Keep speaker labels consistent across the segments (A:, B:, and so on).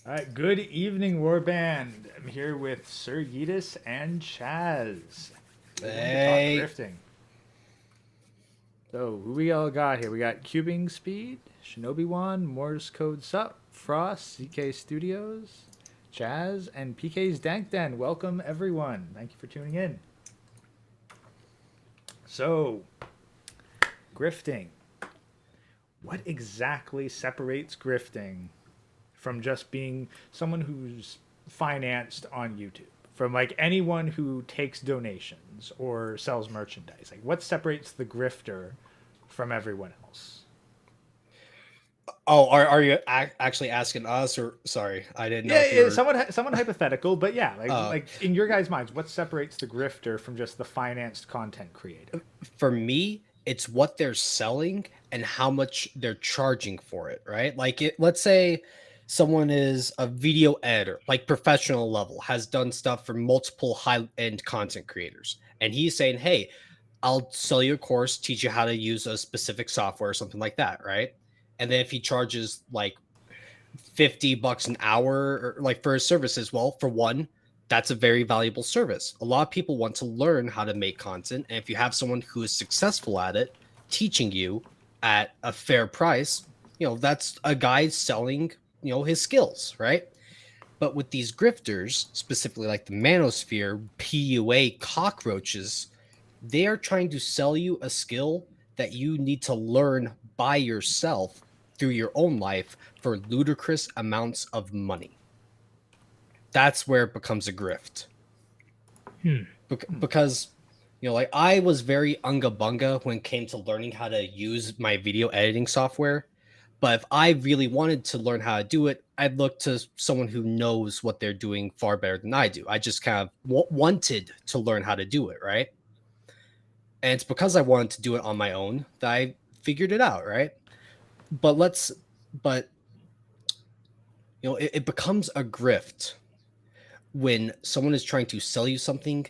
A: All right, good evening, Warband. I'm here with Sir Yeetus and Chaz. We're going to talk
B: Hey,
A: grifting. So, who we all got here? We got Cubing Speed, Shinobi One, Morse Code Sup, Frost, CK Studios, Chaz, and PK's Dank Den. Welcome, everyone. Thank you for tuning in. So, grifting. What exactly separates grifting from just being someone who's financed on YouTube? From like anyone who takes donations or sells merchandise? Like, what separates the grifter from everyone else?
B: oh, are you actually asking us, or sorry, I didn't know
A: Yeah,
B: if you
A: yeah,
B: were.
A: someone hypothetical, but yeah,
B: Uh,
A: like in your guys' minds, what separates the grifter from just the financed content creator?
B: for me, it's what they're selling and how much they're charging for it, right? Let's say someone is a video editor, like professional level, has done stuff for multiple high-end content creators, and he's saying, "Hey, I'll sell you a course, teach you how to use a specific software or something like that," right? And then if he charges like $50 an hour or like for his services, well, for one, that's a very valuable service. A lot of people want to learn how to make content, and if you have someone who is successful at it teaching you at a fair price, that's a guy selling, his skills, right? But with these grifters, specifically like the manosphere PUA cockroaches, they are trying to sell you a skill that you need to learn by yourself through your own life for ludicrous amounts of money. That's where it becomes a grift.
C: Hmm.
B: Because, like I was very unga bunga when it came to learning how to use my video editing software. But if I really wanted to learn how to do it, I'd look to someone who knows what they're doing far better than I do. I just kind of wanted to learn how to do it, right? And it's because I wanted to do it on my own that I figured it out, right? But but it becomes a grift when someone is trying to sell you something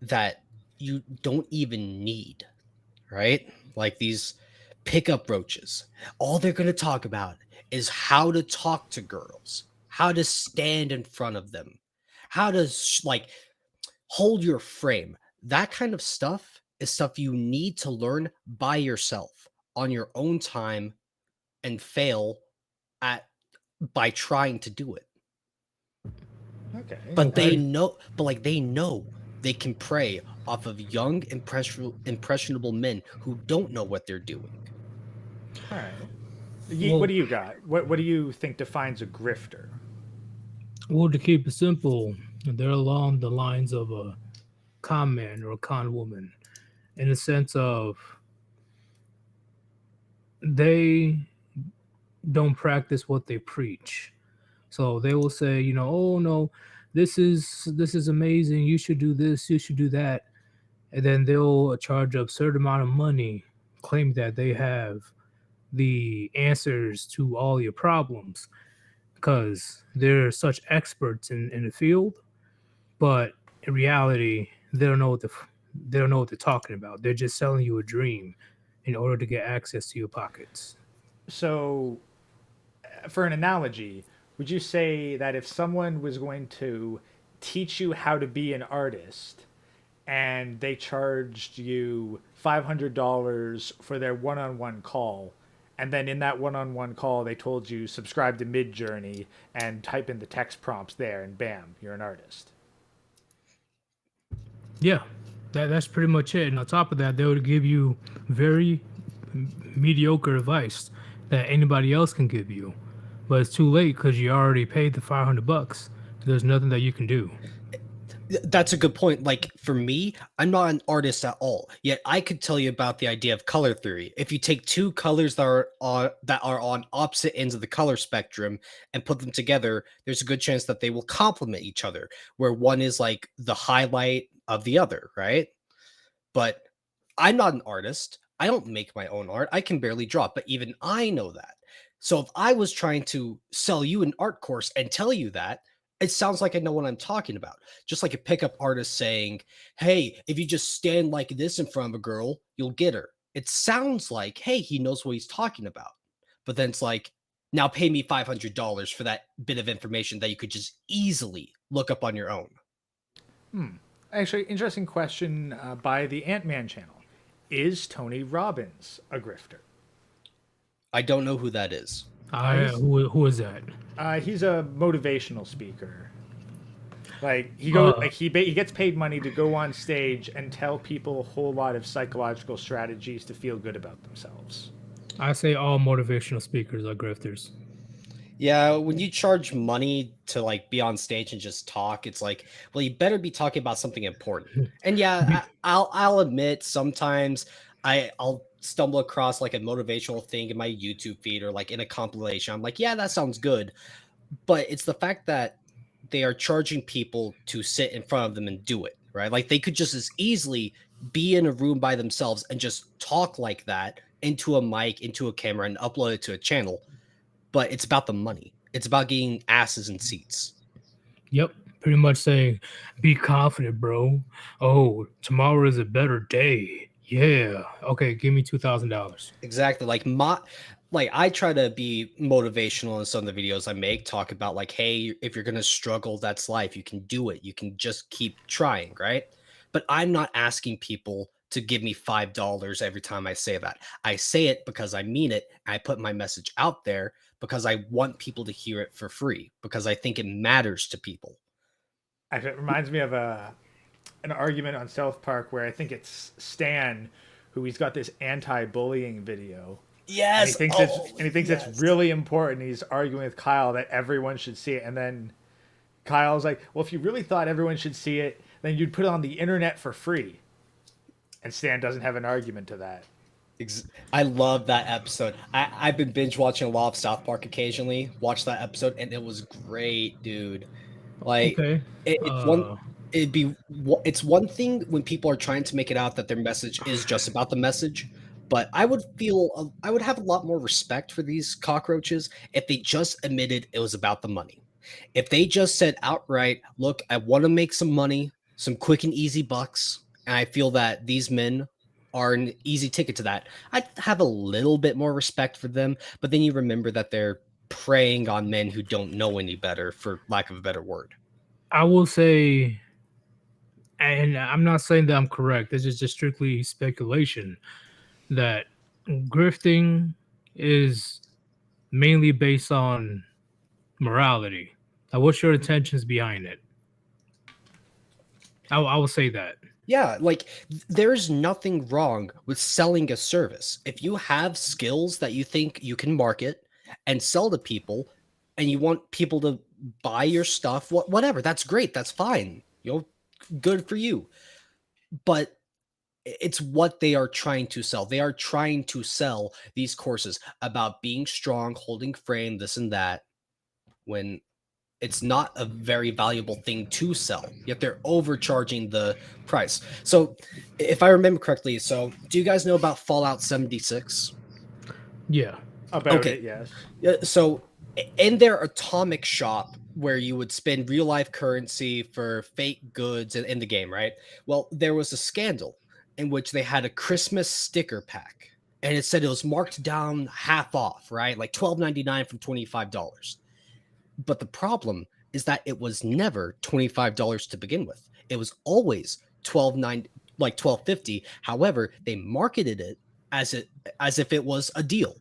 B: that you don't even need, right? Like these pickup roaches. All they're going to talk about is how to talk to girls, how to stand in front of them, how to like hold your frame. That kind of stuff is stuff you need to learn by yourself on your own time and fail at by trying to do it.
A: Okay,
B: But
A: all
B: they
A: right.
C: Okay.
B: know, but like they know they can prey off of young, impressionable men who don't know what they're doing.
A: All right. What
C: Well,
A: do you got? What do you think defines a grifter?
C: well, to keep it simple, they're along the lines of a con man or a con woman, in the sense of they don't practice what they preach. So they will say, oh no, this is amazing. You should do this. You should do that, and then they'll charge a certain amount of money, claim that they have the answers to all your problems because they're such experts in the field, but in reality, they don't know what they're talking about. They're just selling you a dream in order to get access to your pockets.
A: So, for an analogy, would you say that if someone was going to teach you how to be an artist and they charged you $500 for their one-on-one call, and then in that one-on-one call they told you subscribe to Midjourney and type in the text prompts there, and bam, you're an artist?
C: Yeah, that's pretty much it. And on top of that, they would give you very mediocre advice that anybody else can give you, but it's too late because you already paid the $500. There's nothing that you can do.
B: That's a good point. Like for me, I'm not an artist at all. Yet I could tell you about the idea of color theory. If you take two colors that are on opposite ends of the color spectrum and put them together, there's a good chance that they will complement each other, where one is like the highlight of the other, right? But I'm not an artist. I don't make my own art. I can barely draw, but even I know that. So if I was trying to sell you an art course and tell you that, it sounds like I know what I'm talking about. Just like a pickup artist saying, "Hey, if you just stand like this in front of a girl, you'll get her." It sounds like, hey, he knows what he's talking about. But then it's like, Now pay me $500 for that bit of information that you could just easily look up on your own.
A: Actually, interesting question by the Ant-Man channel. Is Tony Robbins a grifter?
B: I don't know who that is.
A: He's
C: Who is that?
A: he's a motivational speaker. Like he goes, like he gets paid money to go on stage and tell people a whole lot of psychological strategies to feel good about themselves.
C: I say all motivational speakers are grifters.
B: Yeah, when you charge money to like be on stage and just talk, it's like, well, you better be talking about something important. And yeah, I'll admit sometimes I'll stumble across like a motivational thing in my YouTube feed or like in a compilation. I'm like, yeah, that sounds good. But it's the fact that they are charging people to sit in front of them and do it, right? Like they could just as easily be in a room by themselves and just talk like that into a mic, into a camera, and upload it to a channel. But it's about the money. It's about getting asses in seats.
C: Yep, pretty much saying, "Be confident, bro. Oh, tomorrow is a better day. Yeah. Okay, give me $2,000."
B: Exactly. Like I try to be motivational in some of the videos I make, talk about like, hey, if you're gonna struggle, that's life. You can do it. You can just keep trying, right? But I'm not asking people to give me $5 every time I say that. I say it because I mean it. I put my message out there because I want people to hear it for free, because I think it matters to people.
A: Actually, it reminds me of an argument on South Park where I think it's Stan, who he's got this anti-bullying video, and he
B: Yes.
A: thinks
B: Oh,
A: it's
B: yes.
A: really important. He's arguing with Kyle that everyone should see it, and then Kyle's like, "Well, if you really thought everyone should see it, then you'd put it on the internet for free." And Stan doesn't have an argument to that.
B: I love that episode. I've been binge watching a lot of South Park occasionally. Watch that episode, and it was great, dude. Like
C: Okay.
B: it's one. It's one thing when people are trying to make it out that their message is just about the message, but I would have a lot more respect for these cockroaches if they just admitted it was about the money. If they just said outright, "Look, I want to make some money, some quick and easy bucks, and I feel that these men are an easy ticket to that," I'd have a little bit more respect for them. But then you remember that they're preying on men who don't know any better, for lack of a better word.
C: I will say, and I'm not saying that I'm correct. This is just strictly speculation, that grifting is mainly based on morality. Now, what's your intentions behind it? I will say that.
B: Yeah, like there's nothing wrong with selling a service. If you have skills that you think you can market and sell to people, and you want people to buy your stuff, whatever, that's great. That's fine. Good for you. But it's what they are trying to sell. They are trying to sell these courses about being strong, holding frame, this and that, when it's not a very valuable thing to sell, yet they're overcharging the price. So if I remember correctly, so do you guys know about Fallout 76?
C: Yeah.
A: About
B: Okay.
A: it, yes.
B: So in their atomic shop, where you would spend real life currency for fake goods in the game, right? Well, there was a scandal in which they had a Christmas sticker pack, and it said it was marked down half off, right? Like $12.99 from $25. But the problem is that it was never $25 to begin with. It was always $12.9, like $12.50. However, they marketed it as if it was a deal.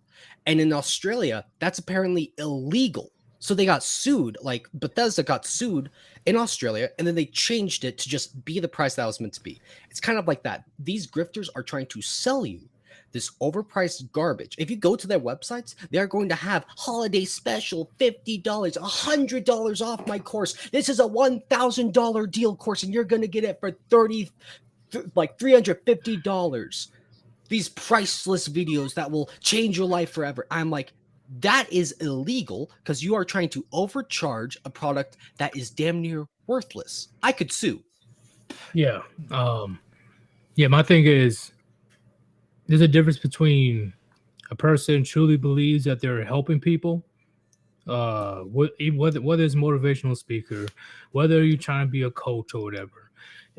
B: And in Australia, that's apparently illegal. So they got sued, like Bethesda got sued in Australia, and then they changed it to just be the price that was meant to be. It's kind of like that. These grifters are trying to sell you this overpriced garbage. If you go to their websites, they are going to have holiday special, $50, $100 off my course. This is a $1,000 deal course, and you're going to get it for $350. These priceless videos that will change your life forever. I'm like, that is illegal, because you are trying to overcharge a product that is damn near worthless. I could sue.
C: Yeah. Yeah, my thing is, there's a difference between a person truly believes that they're helping people, whether it's motivational speaker, whether you're trying to be a coach or whatever.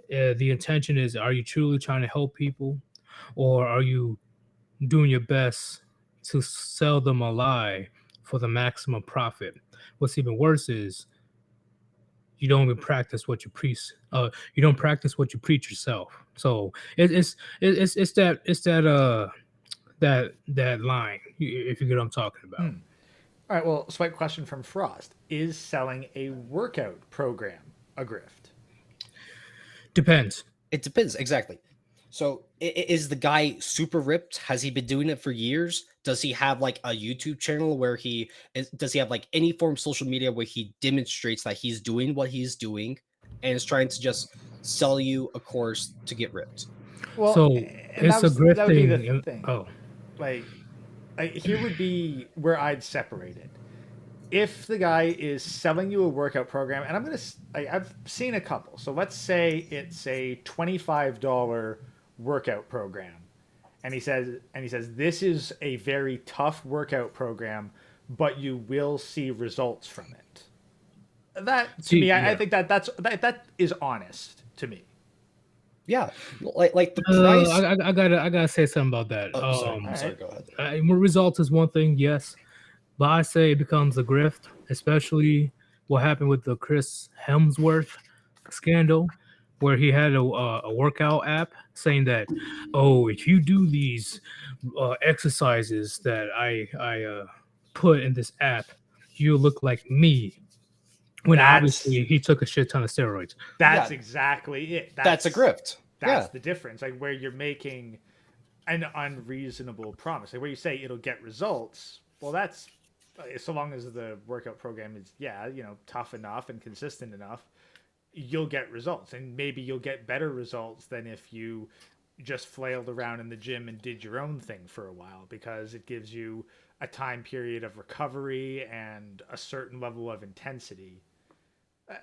C: The intention is, are you truly trying to help people, or are you doing your best to sell them a lie for the maximum profit. What's even worse is you don't even practice what you preach. You don't practice what you preach yourself. So it's that line, if you get what I'm talking about.
A: All right, well, swipe question from Frost. Is selling a workout program a grift?
C: Depends.
B: It depends, exactly. So is the guy super ripped? Has he been doing it for years? Does he have like a YouTube channel where does he have like any form of social media where he demonstrates that he's doing what he's doing and is trying to just sell you a course to get ripped?
A: Well,
C: So
A: and
C: it's a
A: that would be the
C: grifting.
A: thing.
C: Oh,
A: Like, here would be where I'd separate it. If the guy is selling you a workout program, and I've seen a couple. So let's say it's a $25 workout program, and he says this is a very tough workout program, but you will see results from it. That to me, I
C: yeah.
A: think that is honest to me.
B: Yeah, like the price.
C: I gotta say something about that.
B: Oh, sorry,
A: All
B: sorry.
A: right.
B: Go ahead.
C: Results is one thing, yes, but I say it becomes a grift, especially what happened with the Chris Hemsworth scandal, where he had a workout app saying that, oh, if you do these exercises that I put in this app, you look like me. When
A: That's
C: obviously he took a shit ton of steroids.
A: that's
B: Yeah,
A: exactly it.
B: that's a grift.
A: That's
B: Yeah,
A: the difference. Like where you're making an unreasonable promise, like where you say it'll get results. Well, that's so long as the workout program is tough enough and consistent enough, you'll get results, and maybe you'll get better results than if you just flailed around in the gym and did your own thing for a while, because it gives you a time period of recovery and a certain level of intensity.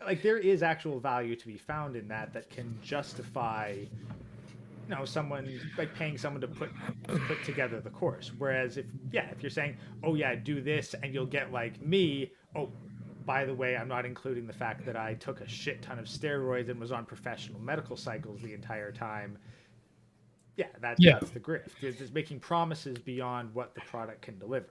A: Like there is actual value to be found in that can justify someone like paying someone to put together the course. Whereas if you're saying, oh yeah, do this and you'll get like me, oh by the way, I'm not including the fact that I took a shit ton of steroids and was on professional medical cycles the entire time. Yeah,
C: Yeah,
A: that's the grift. It's making promises beyond what the product can deliver.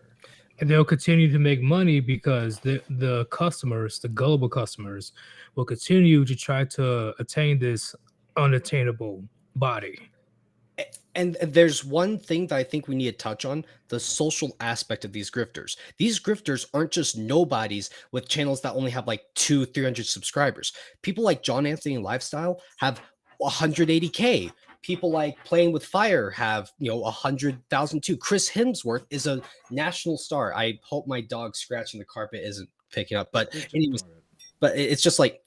C: and they'll continue to make money because the customers, the gullible customers, will continue to try to attain this unattainable body.
B: and there's one thing that I think we need to touch on: the social aspect of these grifters. These grifters aren't just nobodies with channels that only have like 200-300 subscribers. People like John Anthony Lifestyle have 180K. People like Playing with Fire have 100,000 too. Chris Hemsworth is a national star. I hope my dog scratching the carpet isn't picking up, but
A: Just
B: anyways,
A: ignore it.
B: but it's just like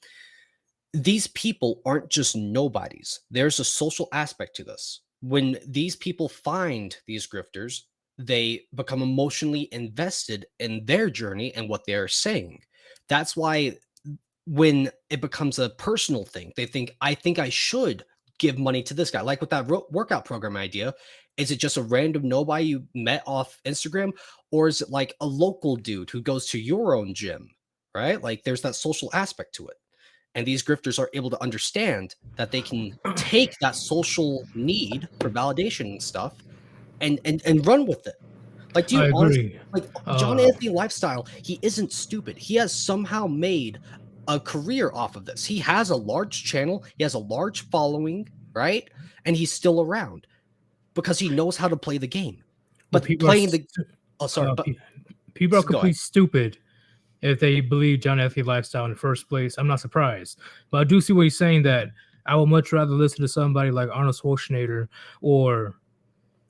B: these people aren't just nobodies. There's a social aspect to this. When these people find these grifters, they become emotionally invested in their journey and what they're saying. That's why when it becomes a personal thing, they think, I think I should give money to this guy. Like with that workout program idea, is it just a random nobody you met off Instagram? Or is it like a local dude who goes to your own gym, right? Like there's that social aspect to it. And these grifters are able to understand that they can take that social need for validation and stuff and run with it. Like, do
C: I
B: you honestly
C: agree.
B: like John
C: Uh,
B: Anthony Lifestyle? He isn't stupid. He has somehow made a career off of this. He has a large channel, he has a large following, right? And he's still around because he knows how to play the game.
C: well,
B: But playing the oh sorry, but
C: people are
B: go ahead.
C: complete stupid if they believe John Anthony Lifestyle in the first place. I'm not surprised, but I do see what he's saying, that I would much rather listen to somebody like Arnold Schwarzenegger or,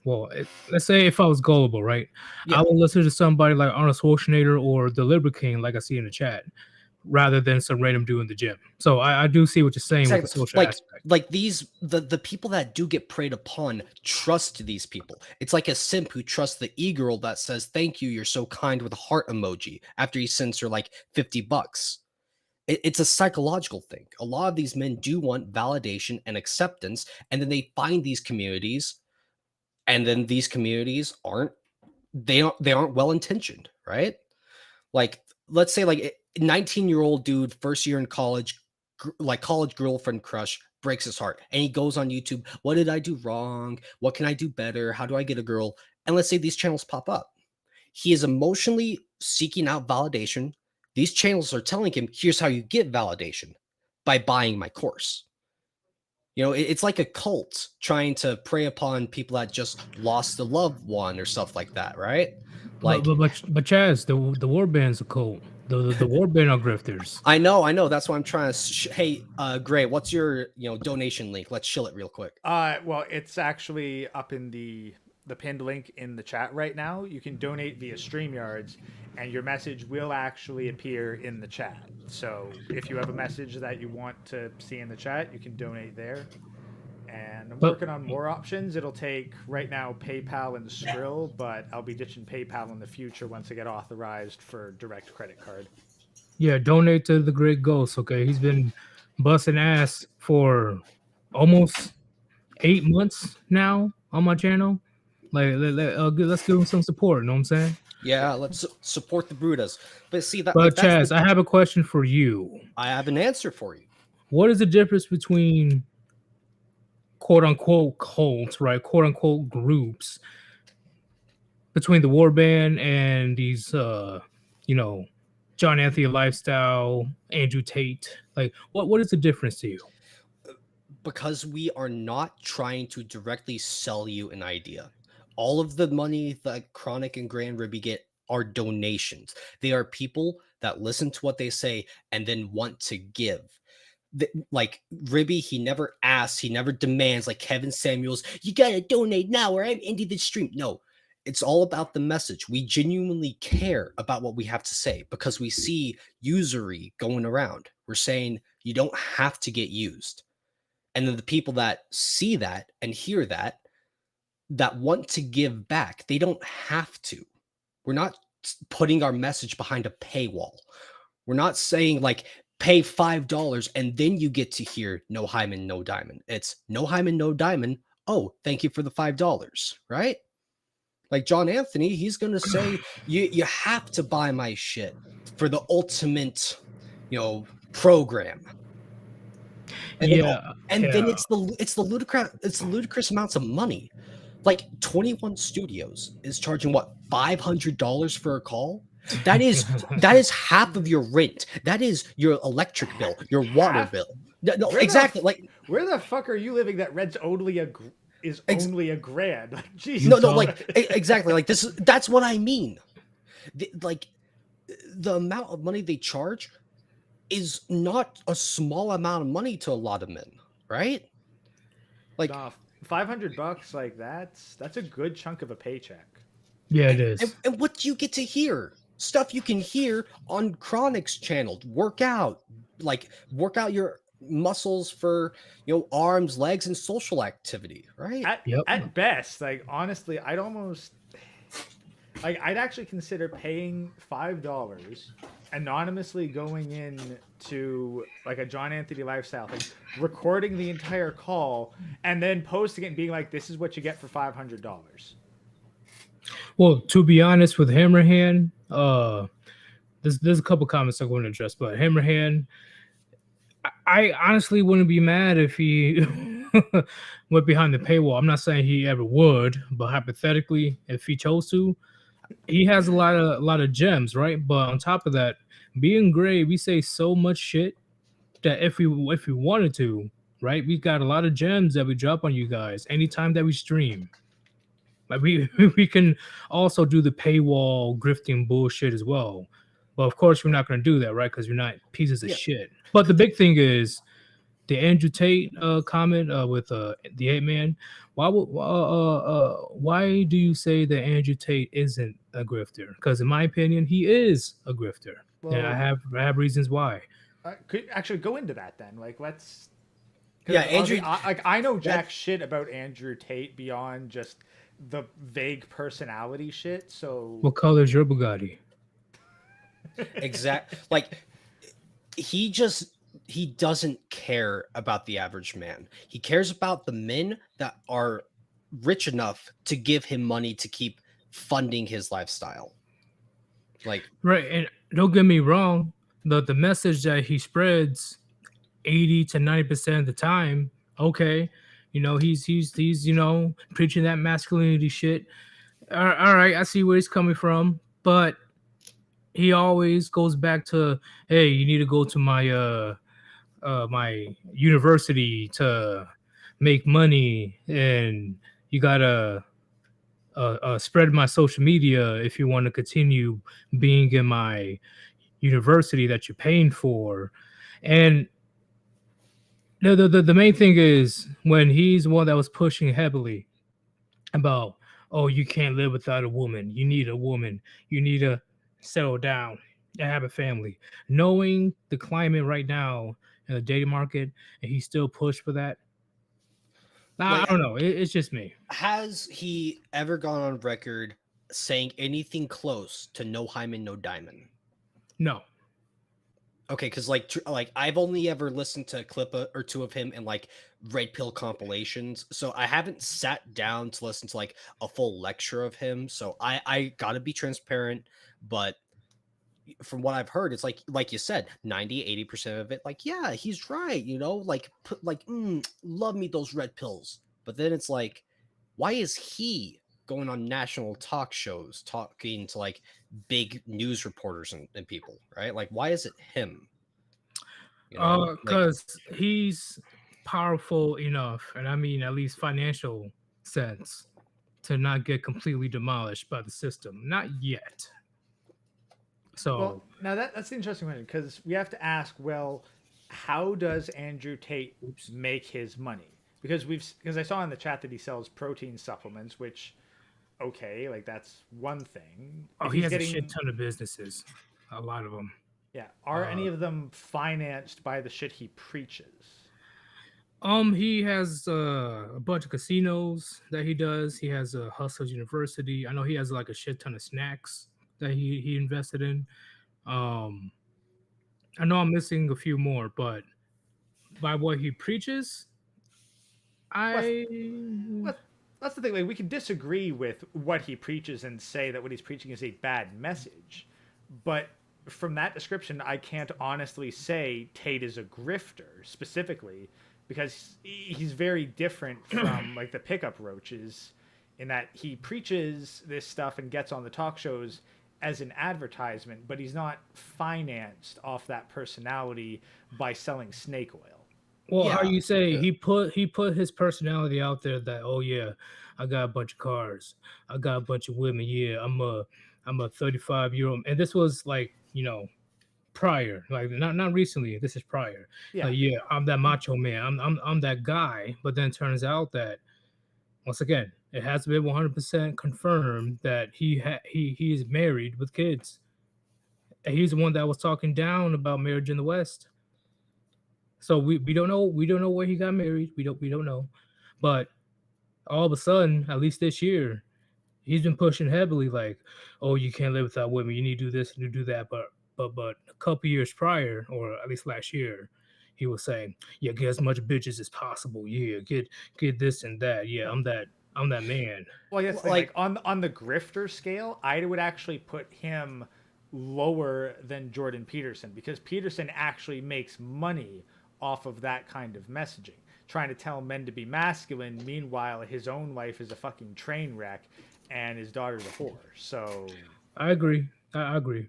C: well, let's say if I was gullible, right? I
B: Yeah.
C: would listen to somebody like Arnold Schwarzenegger or the Liber King, like I see in the chat, rather than some random dude in the gym. So I do see what you're saying with the
B: Exactly.
C: social aspect.
B: Like these the people that do get preyed upon trust these people. It's like a simp who trusts the e-girl that says, "Thank you, you're so kind," with a heart emoji after he sends her like $50. It's a psychological thing. A lot of these men do want validation and acceptance, and then they find these communities, and then these communities aren't well intentioned, right? Like, let's say like 19-year-old dude, first year in college, like college girlfriend crush, breaks his heart, and he goes on YouTube. What did I do wrong? What can I do better? How do I get a girl? And let's say these channels pop up. He is emotionally seeking out validation. These channels are telling him, here's how you get validation, by buying my course. It's like a cult trying to prey upon people that just lost a loved one or stuff like that, right? Like,
C: but Chaz, the warband's a cult. The warband are grifters.
B: I know. That's why I'm trying to. Hey, Gray, what's your donation link? Let's chill it real quick.
A: Well, it's actually up in the pinned link in the chat right now. You can donate via StreamYards, and your message will actually appear in the chat. So if you have a message that you want to see in the chat, you can donate there. And I'm working on more options. It'll take right now PayPal and Skrill, but I'll be ditching PayPal in the future once I get authorized for direct credit card.
C: Yeah, donate to the Great Ghost. Okay, he's been busting ass for almost 8 months now on my channel. Let's give him some support. You know what I'm saying?
B: Yeah, let's support the Brutas. But see that.
C: But Chaz, I have a question for you.
B: I have an answer for you.
C: What is the difference between quote unquote cults, right? Quote unquote groups between the warband and these, John Anthony Lifestyle, Andrew Tate? Like, what is the difference to you?
B: Because we are not trying to directly sell you an idea. All of the money that Chronic and Grand Ribby get are donations. They are people that listen to what they say and then want to give. Like Ribby, he never asks, he never demands, like Kevin Samuels, you gotta donate now or I'm ending the stream. No, it's all about the message. We genuinely care about what we have to say because we see usury going around. We're saying you don't have to get used. And then the people that see that and hear that want to give back, they don't have to. We're not putting our message behind a paywall. We're not saying like, pay $5 and then you get to hear no hymen, no diamond. It's no hymen, no diamond. Oh, thank you for the $5, right? Like John Anthony, he's going to say, you have to buy my shit for the ultimate, program. And then it's the ludicrous amounts of money. Like 21 Studios is charging what, $500 for a call? That is half of your rent. That is your electric bill, your water bill. No, exactly. Like,
A: where the fuck are you living that rent's only a grand? Like, Jesus.
B: No, like exactly. Like that's what I mean. The amount of money they charge is not a small amount of money to a lot of men, right? Like
A: $500, like that's a good chunk of a paycheck.
C: Yeah, it is.
B: And what do you get to hear? Stuff you can hear on Chronic's channel. Work out your muscles for arms, legs, and social activity, right?
A: At best, like honestly, I'd actually consider paying $5 anonymously, going in to like a John Anthony Lifestyle thing, recording the entire call, and then posting it and being like, "This is what you get for $500."
C: Well, to be honest with Hammerhand, there's a couple comments I'm going to address, but Hammerhand, I honestly wouldn't be mad if he went behind the paywall. I'm not saying he ever would, but hypothetically, if he chose to, he has a lot of gems, right? But on top of that, being Gray, we say so much shit that if we wanted to, right, we got a lot of gems that we drop on you guys anytime that we stream. Like we can also do the paywall grifting bullshit as well, but of course we're not going to do that, right? Because we're not pieces of shit. But the big thing is the Andrew Tate comment with the 8-man. Why do you say that Andrew Tate isn't a grifter? Because in my opinion, he is a grifter, and I have reasons why.
A: Could actually go into that then. Like, let's.
B: Yeah, Andrew.
A: I know jack shit about Andrew Tate beyond just the vague personality shit. So
C: what color is your Bugatti?
B: Exact. Like, he doesn't care about the average man. He cares about the men that are rich enough to give him money to keep funding his lifestyle. Like,
C: right, and don't get me wrong, the message that he spreads 80 to 90% of the time, okay, he's preaching that masculinity shit. All right, I see where he's coming from, but he always goes back to, hey, you need to go to my university to make money, and you gotta spread my social media if you want to continue being in my university that you're paying for. And the main thing is when he's the one that was pushing heavily about, oh, you can't live without a woman. You need a woman. You need to settle down and have a family. Knowing the climate right now in the dating market, and he still pushed for that. I
B: Like,
C: don't know. It's just me.
B: has he ever gone on record saying anything close to no hymen, no diamond?
C: No.
B: Okay, because like I've only ever listened to a clip or two of him in like red pill compilations, so I haven't sat down to listen to like a full lecture of him. So I gotta be transparent, but from what I've heard, it's like you said, 90-80% of it, like, yeah, he's right, like put like love me those red pills. But then it's like, why is he going on national talk shows talking to like big news reporters and people, right? Like, why is it him? Like,
C: Because he's powerful enough, and I mean at least financial sense, to not get completely demolished by the system. Not yet. So
A: Well, now that's the interesting one because we have to ask, well, how does Andrew Tate
C: oops.
A: make his money? Because I saw in the chat that he sells protein supplements, which okay, like that's one thing.
C: Oh,
A: If
C: he
A: he's
C: has a
A: getting
C: shit ton of businesses. A lot of them.
A: yeah, are any of them financed by the shit he preaches?
C: He has a bunch of casinos that he does. He has a Hustlers University. I know he has like a shit ton of snacks that he invested in. Um, I know I'm missing a few more, but by what he preaches,
A: Well,
C: I
A: that's, that's the thing. Like we can disagree with what he preaches and say that what he's preaching is a bad message, but from that description, I can't honestly say Tate is a grifter specifically because he's very different from like the pickup roaches in that he preaches this stuff and gets on the talk shows as an advertisement, but he's not financed off that personality by selling snake oil.
C: well, how
B: yeah,
C: you say he put his personality out there that, oh yeah, I got a bunch of cars, I got a bunch of women, yeah, I'm a 35-year-old, and this was like, prior, like not recently. This is prior.
A: Yeah,
C: Like, yeah, I'm that macho man. I'm that guy. But then turns out that once again, it has been 100% confirmed that he is married with kids. And he's the one that was talking down about marriage in the West. So we don't know where he got married. We don't know. But all of a sudden, at least this year, he's been pushing heavily, like, oh, you can't live without women. You need to do this and you do that. But a couple years prior, or at least last year, he was saying, yeah, get as much bitches as possible. Yeah, get this and that. Yeah, I'm that man.
A: well, I guess the thing, like
B: like
A: on the grifter scale, I would actually put him lower than Jordan Peterson because Peterson actually makes money off of that kind of messaging, trying to tell men to be masculine. Meanwhile, his own life is a fucking train wreck, and his daughter's a whore. So,
C: I agree. I agree.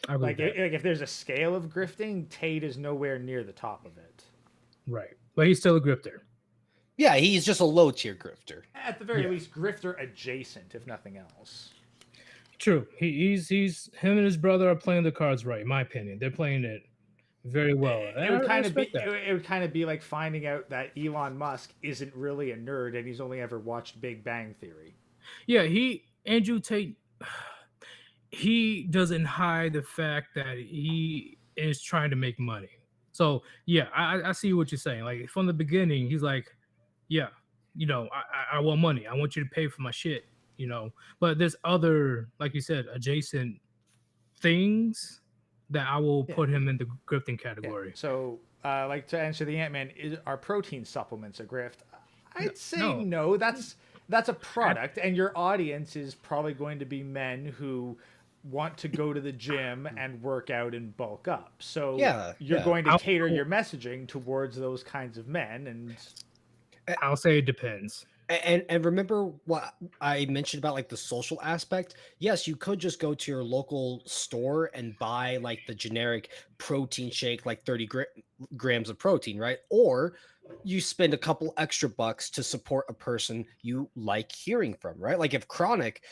C: I agree
A: like,
C: with that.
A: if there's a scale of grifting, Tate is nowhere near the top of it.
C: Right. But he's still a grifter.
B: yeah, he's just a low tier grifter.
A: At the very
C: Yeah.
A: least, grifter adjacent, if nothing else.
C: True. He's him and his brother are playing the cards right, in my opinion. They're playing it very well.
A: It would
C: I
A: kind of be
C: respect that.
A: it would kind of be like finding out that Elon Musk isn't really a nerd and he's only ever watched Big Bang Theory.
C: Yeah, Andrew Tate, he doesn't hide the fact that he is trying to make money. So yeah, I see what you're saying. Like from the beginning, he's like, yeah, I want money. I want you to pay for my shit. But there's other, like you said, adjacent things that I will
A: Yeah.
C: put him in the grifting
A: Yeah.
C: category.
A: So, like to answer the Ant-Man, are protein supplements a grift? I'd say
C: No.
A: no. That's a product, and your audience is probably going to be men who want to go to the gym and work out and bulk up. So
B: Yeah,
A: you're
B: yeah.
A: going to
C: I'll-
A: cater your messaging towards those kinds of men, and
C: I'll say it depends.
B: And remember what I mentioned about like the social aspect? Yes, you could just go to your local store and buy like the generic protein shake, like 30 grams of protein, right? Or you spend a couple extra bucks to support a person you like hearing from, right? Like if Chronic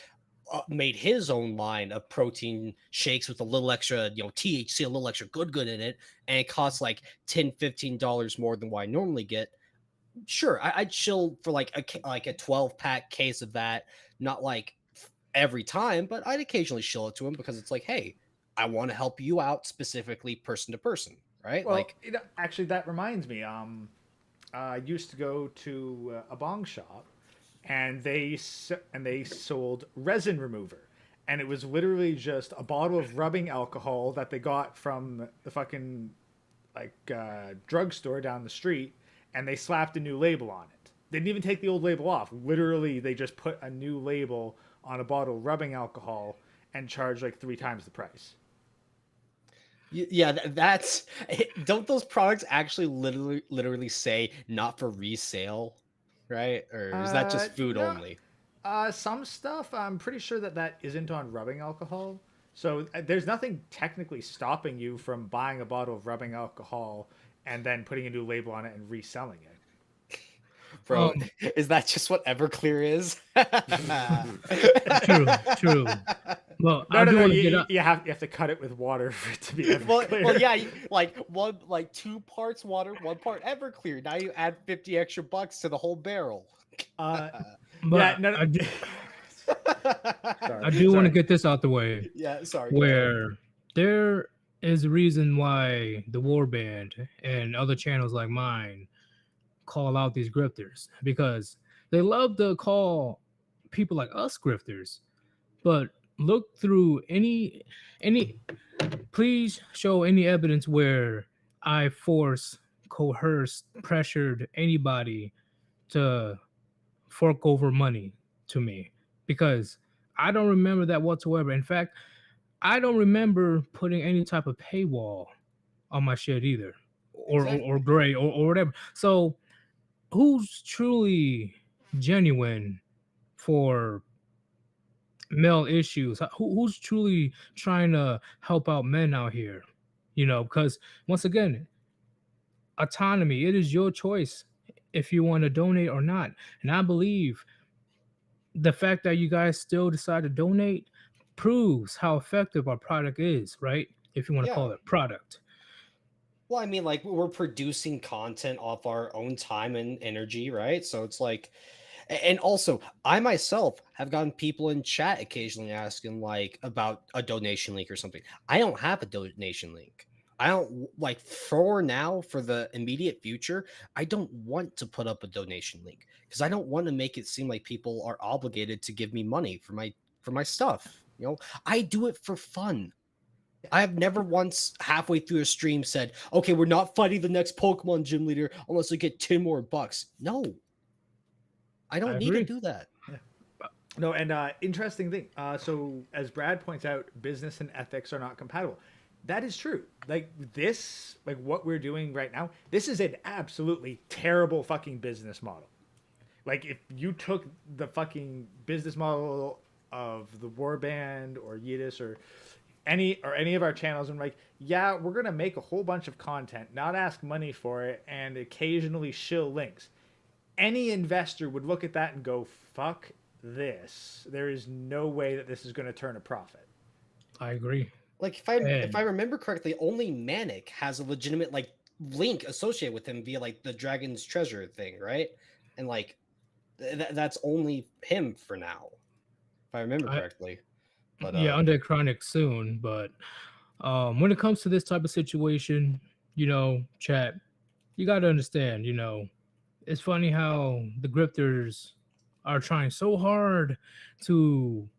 B: made his own line of protein shakes with a little extra, THC, a little extra good in it, and it costs like $10-15 more than what I normally get. Sure, I'd chill for like a 12-pack case of that, not like every time, but I'd occasionally chill it to him because it's like, hey, I want to help you out specifically person to person, right?
A: Well,
B: Like,
A: actually, that reminds me. I used to go to a bong shop, and they sold resin remover, and it was literally just a bottle of rubbing alcohol that they got from the fucking like drugstore down the street, and they slapped a new label on it. They didn't even take the old label off. Literally, they just put a new label on a bottle of rubbing alcohol and charged like 3 times the price.
B: yeah, that's don't those products actually literally say not for resale, right? Or is that just food
A: No,
B: only?
A: some stuff I'm pretty sure that isn't on rubbing alcohol. So there's nothing technically stopping you from buying a bottle of rubbing alcohol and then putting a new label on it and reselling it.
B: Bro,
C: Um,
B: is that just what Everclear is?
C: true. Well,
A: No,
C: I
A: no,
C: do
A: no.
C: want to get up.
A: You have to cut it with water for it to be ever
B: Well,
A: clear.
B: yeah, like 2 parts water, 1 part Everclear. Now you add 50 extra bucks to the whole barrel.
A: Uh, yeah,
C: But
A: no, no.
C: I do want to
A: Sorry.
C: get this out the way,
B: Yeah, sorry. Go ahead.
C: where there is a reason why the Warband and other channels like mine call out these grifters, because they love to call people like us grifters. But look through any please show any evidence where I force, coerced, pressured anybody to fork over money to me, because I don't remember that whatsoever. In fact, I don't remember putting any type of paywall on my shit either, or
B: Exactly.
C: gray or whatever. So who's truly genuine for male issues? Who's truly trying to help out men out here? Because once again, autonomy. It is your choice if you want to donate or not. And I believe the fact that you guys still decide to donate proves how effective our product is, right? If you want to
B: Yeah.
C: call it product.
B: Well, I mean, like we're producing content off our own time and energy, right? So it's like, and also, I myself have gotten people in chat occasionally asking like about a donation link or something. I don't have a donation link. I don't like for now, for the immediate future, I don't want to put up a donation link because I don't want to make it seem like people are obligated to give me money for my stuff. I do it for fun. I have never once halfway through a stream said, okay, we're not fighting the next Pokemon gym leader unless we get 10 more bucks. No, I
C: I
B: don't need to
C: agree.
B: do that.
A: No, and interesting thing. So as Brad points out, business and ethics are not compatible. That is true. Like this, like what we're doing right now, this is an absolutely terrible fucking business model. Like if you took the fucking business model of the Warband or Yeetus or any of our channels and like, yeah, we're gonna make a whole bunch of content, not ask money for it, and occasionally shill links. Any investor would look at that and go, fuck this. There is no way that this is gonna turn a profit.
C: I agree.
B: Like if
C: And
B: I remember correctly, only Manic has a legitimate like link associated with him via like the Dragon's Treasure thing, right? And like that's only him for now, if I remember
C: I,
B: correctly. But
C: yeah, under chronic soon. But when it comes to this type of situation, chat, you got to understand, it's funny how the grifters are trying so hard to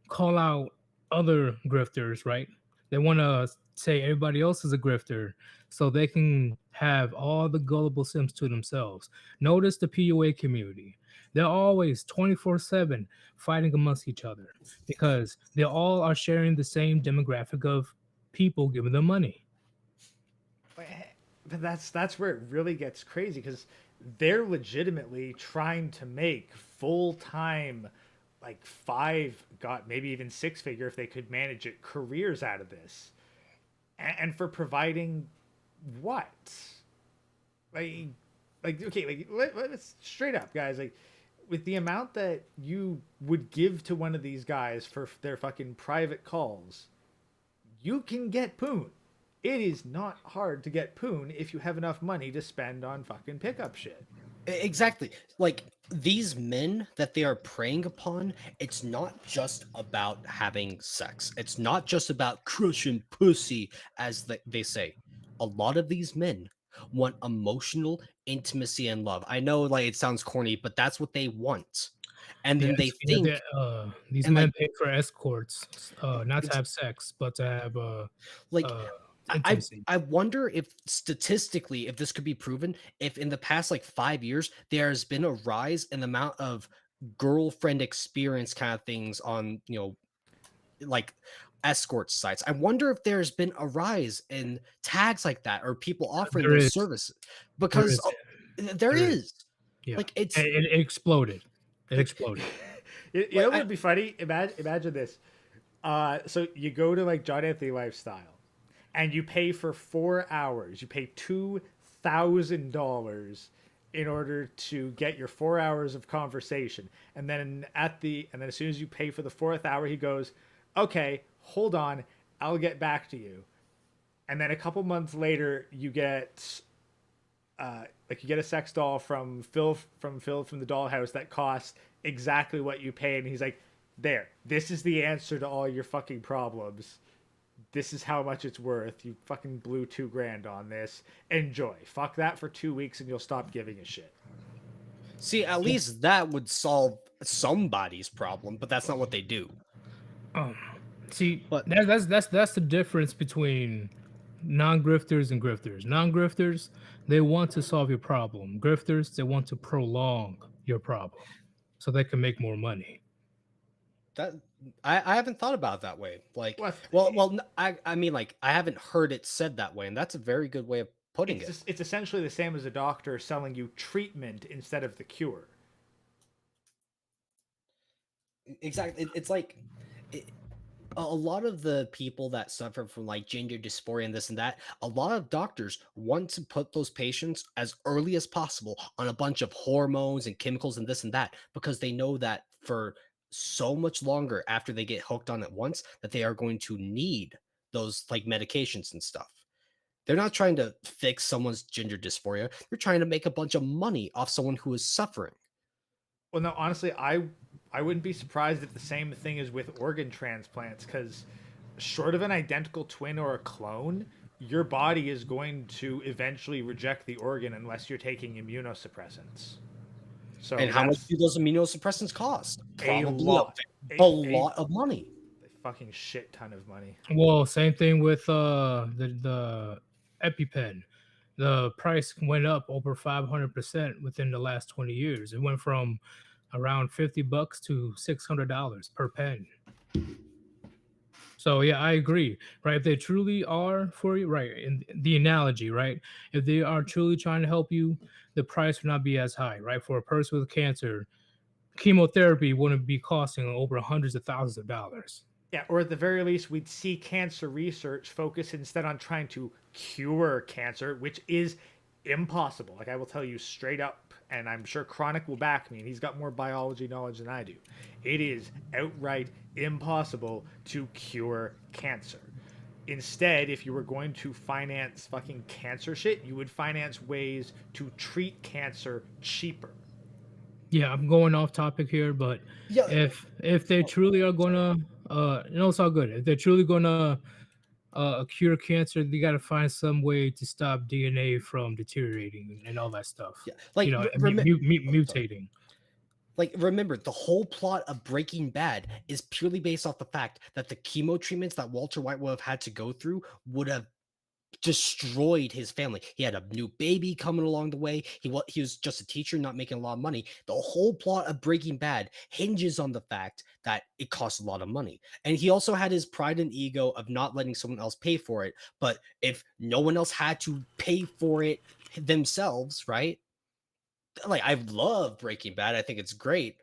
C: call out other grifters, right? They want to say everybody else is a grifter so they can have all the gullible sims to themselves. Notice the PUA community. They're always 24/7 fighting amongst each other because they all are sharing the same demographic of people giving them money.
A: But that's where it really gets crazy because they're legitimately trying to make full-time, like five, got maybe even six-figure if they could manage it, careers out of this. And for providing what? Like, okay, let's straight up, guys. Like, with the amount that you would give to one of these guys for their fucking private calls, you can get poon. It is not hard to get poon if you have enough money to spend on fucking pickup shit.
B: Exactly. Like these men that they are preying upon, it's not just about having sex. It's not just about crushing pussy, as they say. A lot of these men want emotional intimacy and love. I know, like, it sounds corny, but that's what they want. And then they think,
C: these
B: and
C: men
B: like,
C: pay for escorts, not to have sex, but to have
B: like
C: uh,
B: I
C: intimacy.
B: I wonder if statistically, if this could be proven, if in the past like 5 years there has been a rise in the amount of girlfriend experience kind of things on, like escort sites. I wonder if there's been a rise in tags like that or people offering
C: There
B: those
C: is,
B: services,
C: there
B: because
C: is,
B: there
C: there is.
B: is.
C: Yeah,
B: Like it's
C: it exploded. It
A: Like,
C: exploded.
A: you
B: like
A: know what would be funny? Imagine this. So you go to like John Anthony Lifestyle, and you pay for 4 hours. You pay $2,000 in order to get your 4 hours of conversation, and then as soon as you pay for the fourth hour, he goes, "Okay, hold on, I'll get back to you." And then a couple months later, you get like you get a sex doll from Phil from the dollhouse that costs exactly what you pay, and he's like, "There, this is the answer to all your fucking problems. This is how much it's worth. You fucking blew $2,000 on this. Enjoy. Fuck that for 2 weeks, and you'll stop giving a shit."
B: See, at least that would solve somebody's problem, but that's not what they do.
C: Um, See,
B: But
C: that's the difference between non-grifters and grifters. Non-grifters, they want to solve your problem. Grifters, they want to prolong your problem so they can make more money.
B: that I haven't thought about it that way. Like,
A: Well,
B: I mean, like, I haven't heard it said that way, and that's a very good way of putting
A: it's
B: it.
A: just, it's essentially the same as a doctor selling you treatment instead of the cure.
B: Exactly. It's like it, a lot of the people that suffer from like gender dysphoria and this and that, a lot of doctors want to put those patients as early as possible on a bunch of hormones and chemicals and this and that, because they know that for so much longer after they get hooked on it once, that they are going to need those like medications and stuff. They're not trying to fix someone's gender dysphoria. They're trying to make a bunch of money off someone who is suffering.
A: Well, no, honestly, I wouldn't be surprised if the same thing is with organ transplants, because short of an identical twin or a clone, your body is going to eventually reject the organ unless you're taking immunosuppressants.
B: And
A: So
B: how much
A: that's
B: do those immunosuppressants cost?
A: a
B: Probably
A: lot,
B: a
A: a
B: lot of money.
A: fucking shit ton of money.
C: Well, same thing with the EpiPen. The price went up over 500% within the last 20 years. It went from around $50 to $600 per pen. So yeah, I agree. Right, if they truly are for you, right, in the analogy, right, if they are truly trying to help you, the price would not be as high. Right, for a person with cancer, chemotherapy wouldn't be costing over hundreds of thousands of dollars.
A: Yeah, or at the very least, we'd see cancer research focus instead on trying to cure cancer, which is impossible. Like, I will tell you straight up, and I'm sure Chronic will back me, and he's got more biology knowledge than I do. It is outright impossible to cure cancer. Instead, if you were going to finance fucking cancer shit, you would finance ways to treat cancer cheaper.
C: Yeah, I'm going off topic here, but
B: Yeah.
C: if they truly are gonna it's all good. If they're truly gonna cure cancer, they gotta find some way to stop DNA from deteriorating and all that stuff.
B: Yeah. Like
C: And mutating.
B: remember, the whole plot of Breaking Bad is purely based off the fact that the chemo treatments that Walter White would have had to go through would have destroyed his family. He had a new baby coming along the way. He was just a teacher, not making a lot of money. The whole plot of Breaking Bad hinges on the fact that it costs a lot of money. And he also had his pride and ego of not letting someone else pay for it. But if no one else had to pay for it themselves, right? Like, I love Breaking Bad. I think it's great.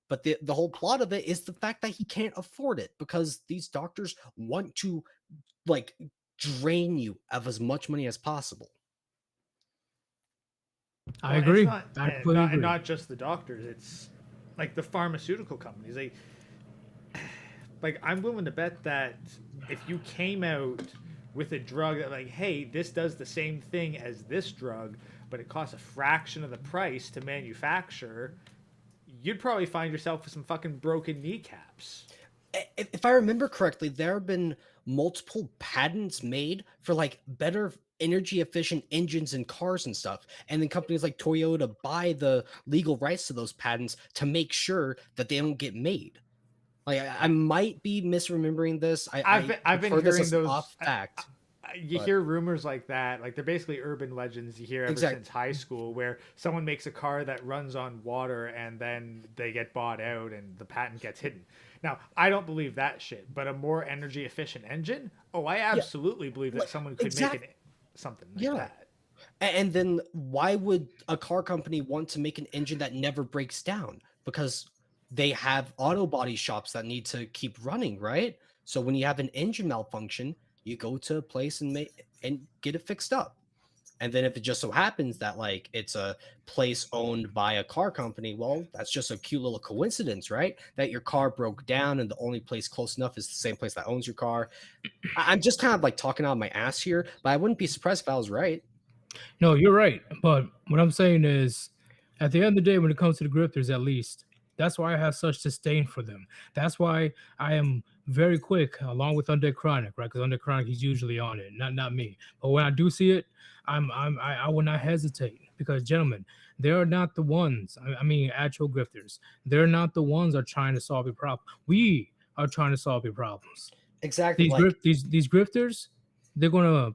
B: But the whole plot of it is the fact that he can't afford it because these doctors want to like drain you of as much money as possible.
C: I
A: Well, and it's
C: agree.
A: not,
C: I
A: and
C: completely
A: not, and
C: agree.
A: not just the doctors. It's like the pharmaceutical companies. Like I'm willing to bet that if you came out with a drug that like, hey, this does the same thing as this drug, but it costs a fraction of the price to manufacture, you'd probably find yourself with some fucking broken kneecaps.
B: If I remember correctly, there have been multiple patents made for like better energy efficient engines and cars and stuff. And then companies like Toyota buy the legal rights to those patents to make sure that they don't get made. Like I might be misremembering this.
A: I've
B: I've
A: been
B: heard this
A: hearing
B: as
A: those.
B: off fact,
A: You
B: but
A: hear rumors like that, like they're basically urban legends you hear ever
B: exactly.
A: since high school, where someone makes a car that runs on water and then they get bought out and the patent gets hidden. Now, I don't believe that shit, but a more energy efficient engine, oh, I
B: Yeah,
A: absolutely believe that
B: like
A: someone could make
B: exact
A: it something like
B: yeah.
A: that.
B: And then why would a car company want to make an engine that never breaks down? Because they have auto body shops that need to keep running, right? So when you have an engine malfunction, you go to a place and get it fixed up. And then if it just so happens that like it's a place owned by a car company, well, that's just a cute little coincidence, right? That your car broke down and the only place close enough is the same place that owns your car. I'm just kind of like talking out of my ass here, but I wouldn't be surprised if I was right.
C: No, you're right. But what I'm saying is, at the end of the day, when it comes to the grifters, at least, that's why I have such disdain for them. That's why I am very quick, along with Undead Chronic, right? Because Undead Chronic, he's usually on it, not me. But when I do see it, I will not hesitate because, gentlemen, they are not the ones. I mean, actual grifters. They're not the ones that are trying to solve your problem. We are trying to solve your problems.
B: Exactly. Like
C: These grifters, they're gonna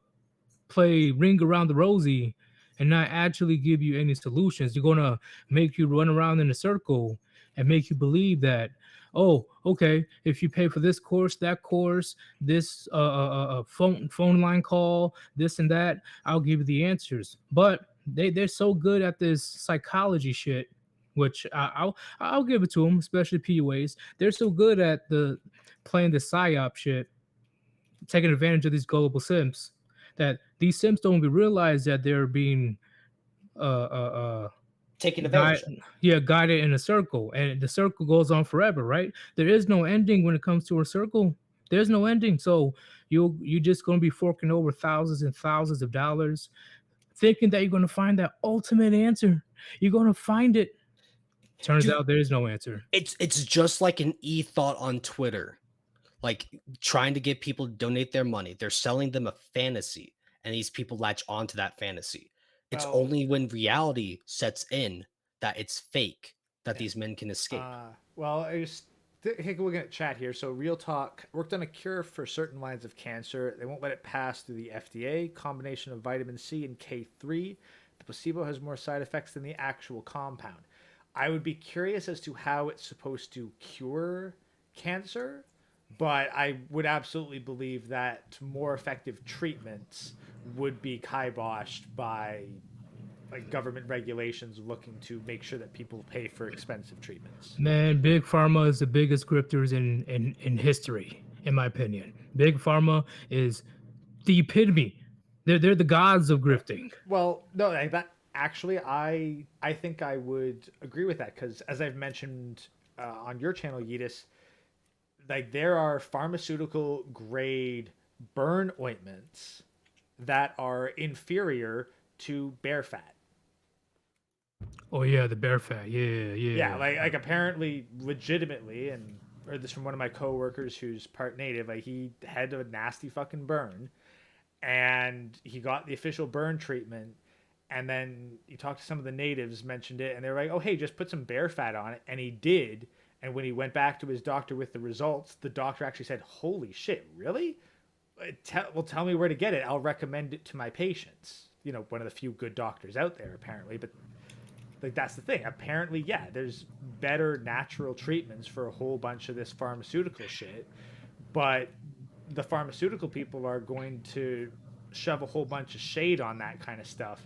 C: play ring around the rosy and not actually give you any solutions. They're gonna make you run around in a circle and make you believe that, oh, okay, if you pay for this course, that course, this phone line call, this and that, I'll give you the answers. But they're so good at this psychology shit, which I'll give it to them, especially PUAs. They're so good at the playing the psyop shit, taking advantage of these gullible simps, that these simps don't even realize that they're being uh uh
B: taking
C: guide,
B: advantage of.
C: yeah, guided in a circle, and the circle goes on forever, right? There is no ending when it comes to a circle. There's no ending. So you're just going to be forking over thousands and thousands of dollars thinking that you're going to find that ultimate answer. You're going to find it. Turns
B: Dude,
C: out there is no answer.
B: it's just like an e-thought on Twitter. Like trying to get people to donate their money. They're selling them a fantasy, and these people latch onto that fantasy. It's
A: Well,
B: only when reality sets in that it's fake that
A: yeah.
B: these men can escape.
A: Well, I just take a look at chat here. So, Real Talk worked on a cure for certain lines of cancer. They won't let it pass through the FDA. Combination of vitamin C and K3. The placebo has more side effects than the actual compound. I would be curious as to how it's supposed to cure cancer, but I would absolutely believe that more effective treatments would be kiboshed by like government regulations looking to make sure that people pay for expensive treatments.
C: Man, big pharma is the biggest grifters in history, in my opinion. Big pharma is the epitome. They're the gods of grifting.
A: Well, no, like that actually, I think I would agree with that because as I've mentioned on your channel, Yeetus, like there are pharmaceutical grade burn ointments that are inferior to bear fat.
C: Oh yeah, the bear fat. Yeah,
A: Yeah,
C: yeah.
A: like apparently, legitimately, and heard this from one of my coworkers who's part native. Like he had a nasty fucking burn, and he got the official burn treatment. And then he talked to some of the natives, mentioned it, and they were like, "Oh, hey, just put some bear fat on it." And he did. And when he went back to his doctor with the results, the doctor actually said, "Holy shit, really? Tell me where to get it. I'll recommend it to my patients." You know, one of the few good doctors out there, apparently. But like that's the thing. Apparently, yeah, there's better natural treatments for a whole bunch of this pharmaceutical shit, but the pharmaceutical people are going to shove a whole bunch of shade on that kind of stuff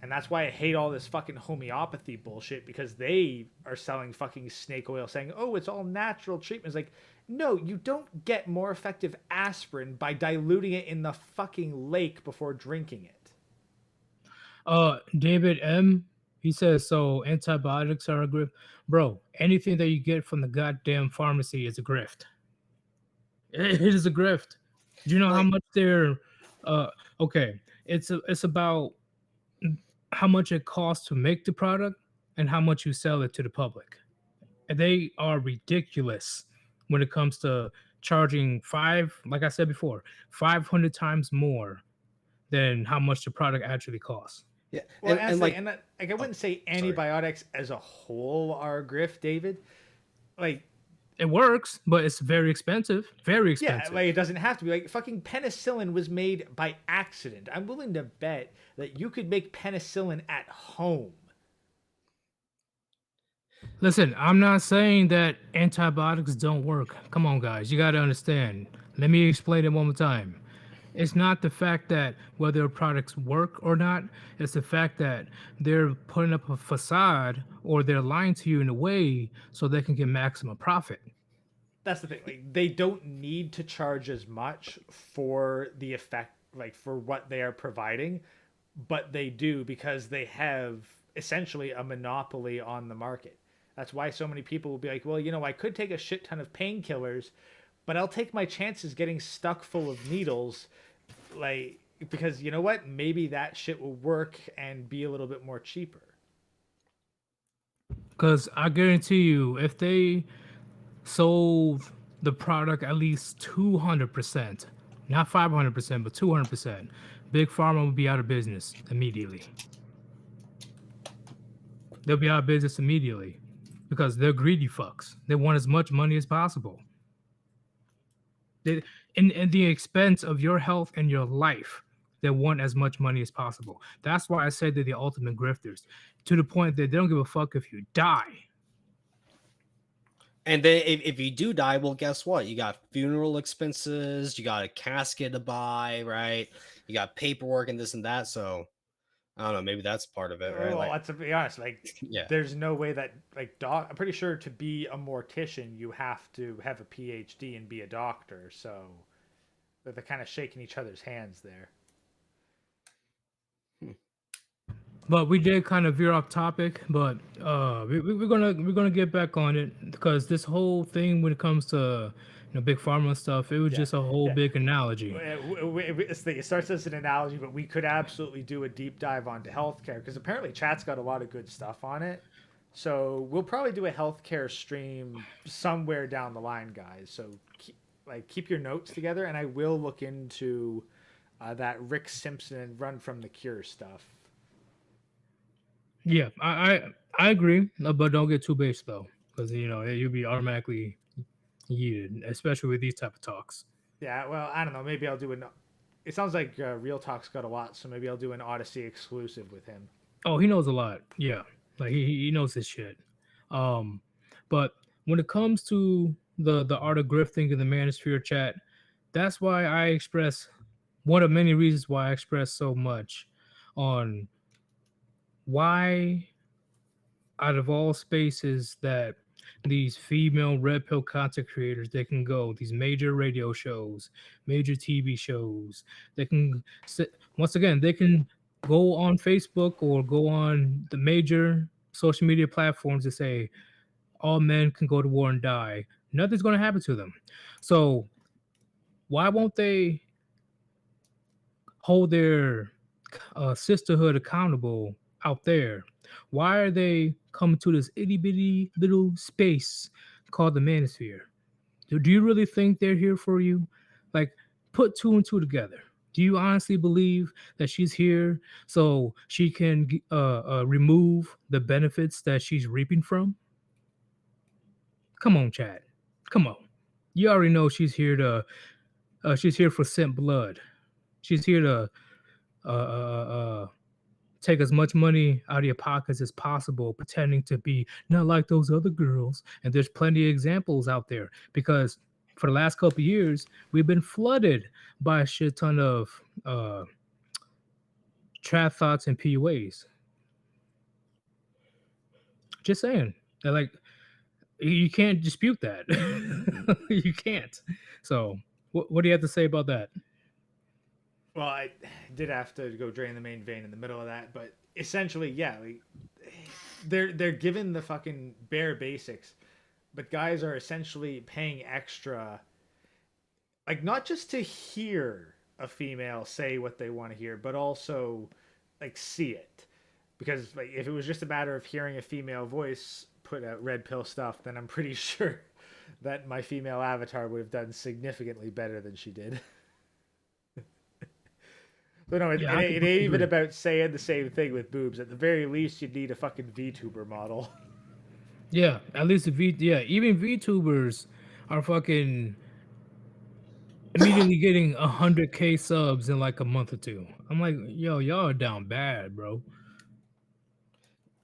A: And that's why I hate all this fucking homeopathy bullshit, because they are selling fucking snake oil saying, oh, it's all natural treatment. It's like, no, you don't get more effective aspirin by diluting it in the fucking lake before drinking it.
C: David M. He says so. Antibiotics are a grift, bro. Anything that you get from the goddamn pharmacy is a grift. It is a grift. Do you know how
B: Like,
C: much they're? Okay, it's about how much it costs to make the product and how much you sell it to the public. And they are ridiculous when it comes to charging like I said before, 500 times more than how much the product actually costs.
B: yeah,
A: Well,
B: and
A: honestly,
B: like,
A: and like I wouldn't say
B: sorry.
A: antibiotics as a whole are a grift, David. Like,
C: It works, but it's very expensive. Very
A: yeah,
C: expensive.
A: like it doesn't have to be. Like, fucking penicillin was made by accident. I'm willing to bet that you could make penicillin at home.
C: Listen, I'm not saying that antibiotics don't work. Come on, guys. You got to understand. Let me explain it one more time. It's not the fact that whether products work or not, it's the fact that they're putting up a facade or they're lying to you in a way so they can get maximum profit.
A: That's the thing. Like, they don't need to charge as much for the effect, like for what they are providing, but they do because they have essentially a monopoly on the market. That's why so many people will be like, well, I could take a shit ton of painkillers, but I'll take my chances getting stuck full of needles, like, because you know what? Maybe that shit will work and be a little bit more cheaper.
C: Because I guarantee you, if they sold the product at least 200%, not 500%, but 200%, Big Pharma would be out of business immediately. They'll be out of business immediately because they're greedy fucks. They want as much money as possible. In the expense of your health and your life, they want as much money as possible. That's why I say they're the ultimate grifters, to the point that they don't give a fuck if you die.
B: And then if you do die, well, guess what? You got funeral expenses, you got a casket to buy, right? You got paperwork and this and that. So I don't know, maybe that's part of it, right?
A: Well,
B: Like,
A: let's be honest. Like,
B: yeah.
A: there's no way that I'm pretty sure to be a mortician, you have to have a PhD and be a doctor. So they're kind of shaking each other's hands there.
C: But we did kind of veer off topic, but we're gonna get back on it because this whole thing when it comes to big pharma and stuff, it was just a whole big analogy.
A: It starts as an analogy, but we could absolutely do a deep dive onto healthcare because apparently chat's got a lot of good stuff on it. So we'll probably do a healthcare stream somewhere down the line, guys. So keep your notes together, and I will look into that Rick Simpson and Run from the Cure stuff.
C: Yeah, I agree, but don't get too based though, because you'll be automatically yeeted, especially with these type of talks.
A: Yeah, well, I don't know. Maybe I'll do it sounds like Real Talk's got a lot, so maybe I'll do an Odyssey exclusive with him.
C: Oh, he knows a lot. Yeah, like he knows his shit. But when it comes to the art of grifting in the manosphere chat, that's why I express one of many reasons why I express so much on why out of all spaces that these female red pill content creators they can go, these major radio shows, major TV shows, they can once again they can go on Facebook or go on the major social media platforms to say all men can go to war and die. Nothing's going to happen to them. So why won't they hold their sisterhood accountable out there? Why are they coming to this itty bitty little space called the manosphere? Do you really think they're here for you? Like, put two and two together. Do you honestly believe that she's here so she can remove the benefits that she's reaping from? Come on, Chad. Come on. You already know she's here to. She's here for scent blood. She's here to take as much money out of your pockets as possible, pretending to be not like those other girls. And there's plenty of examples out there because for the last couple of years, we've been flooded by a shit ton of trap thoughts and PUAs. Just saying. They're like, you can't dispute that. You can't. So, what do you have to say about that?
A: Well, I did have to go drain the main vein in the middle of that, but essentially, yeah, like, they're given the fucking bare basics, but guys are essentially paying extra, like not just to hear a female say what they want to hear, but also like see it. Because like if it was just a matter of hearing a female voice put out red pill stuff, then I'm pretty sure that my female avatar would have done significantly better than she did. But no,
C: Yeah, I
A: it ain't
C: completely
A: even
C: agree.
A: about saying the same thing with boobs. At the very least, you'd need a fucking VTuber model.
C: Yeah, at least the yeah, even VTubers are fucking immediately getting 100K subs in like a month or two. I'm like, yo, y'all are down bad, bro.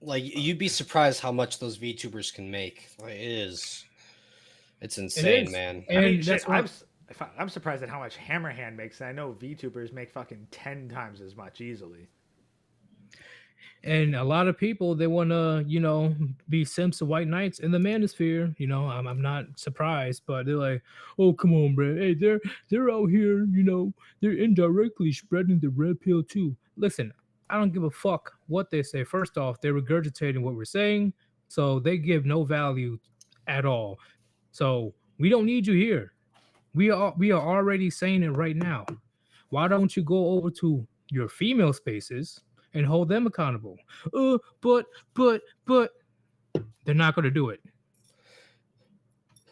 B: Like you'd be surprised how much those VTubers can make. Like, it's
C: It
B: insane,
C: is,
B: man.
A: I mean,
C: and
A: shit.
C: that's what
A: I'm surprised at how much Hammerhand makes. And I know VTubers make fucking 10 times as much easily.
C: and a lot of people they want to be simps of white knights in the manosphere. I'm not surprised, but they're like, oh come on bro, hey, they're out here, they're indirectly spreading the red pill too. Listen, I don't give a fuck what they say. First off, they're regurgitating what we're saying, so they give no value at all. So we don't need you here. We are already saying it right now. Why don't you go over to your female spaces and hold them accountable? But they're not going to do it.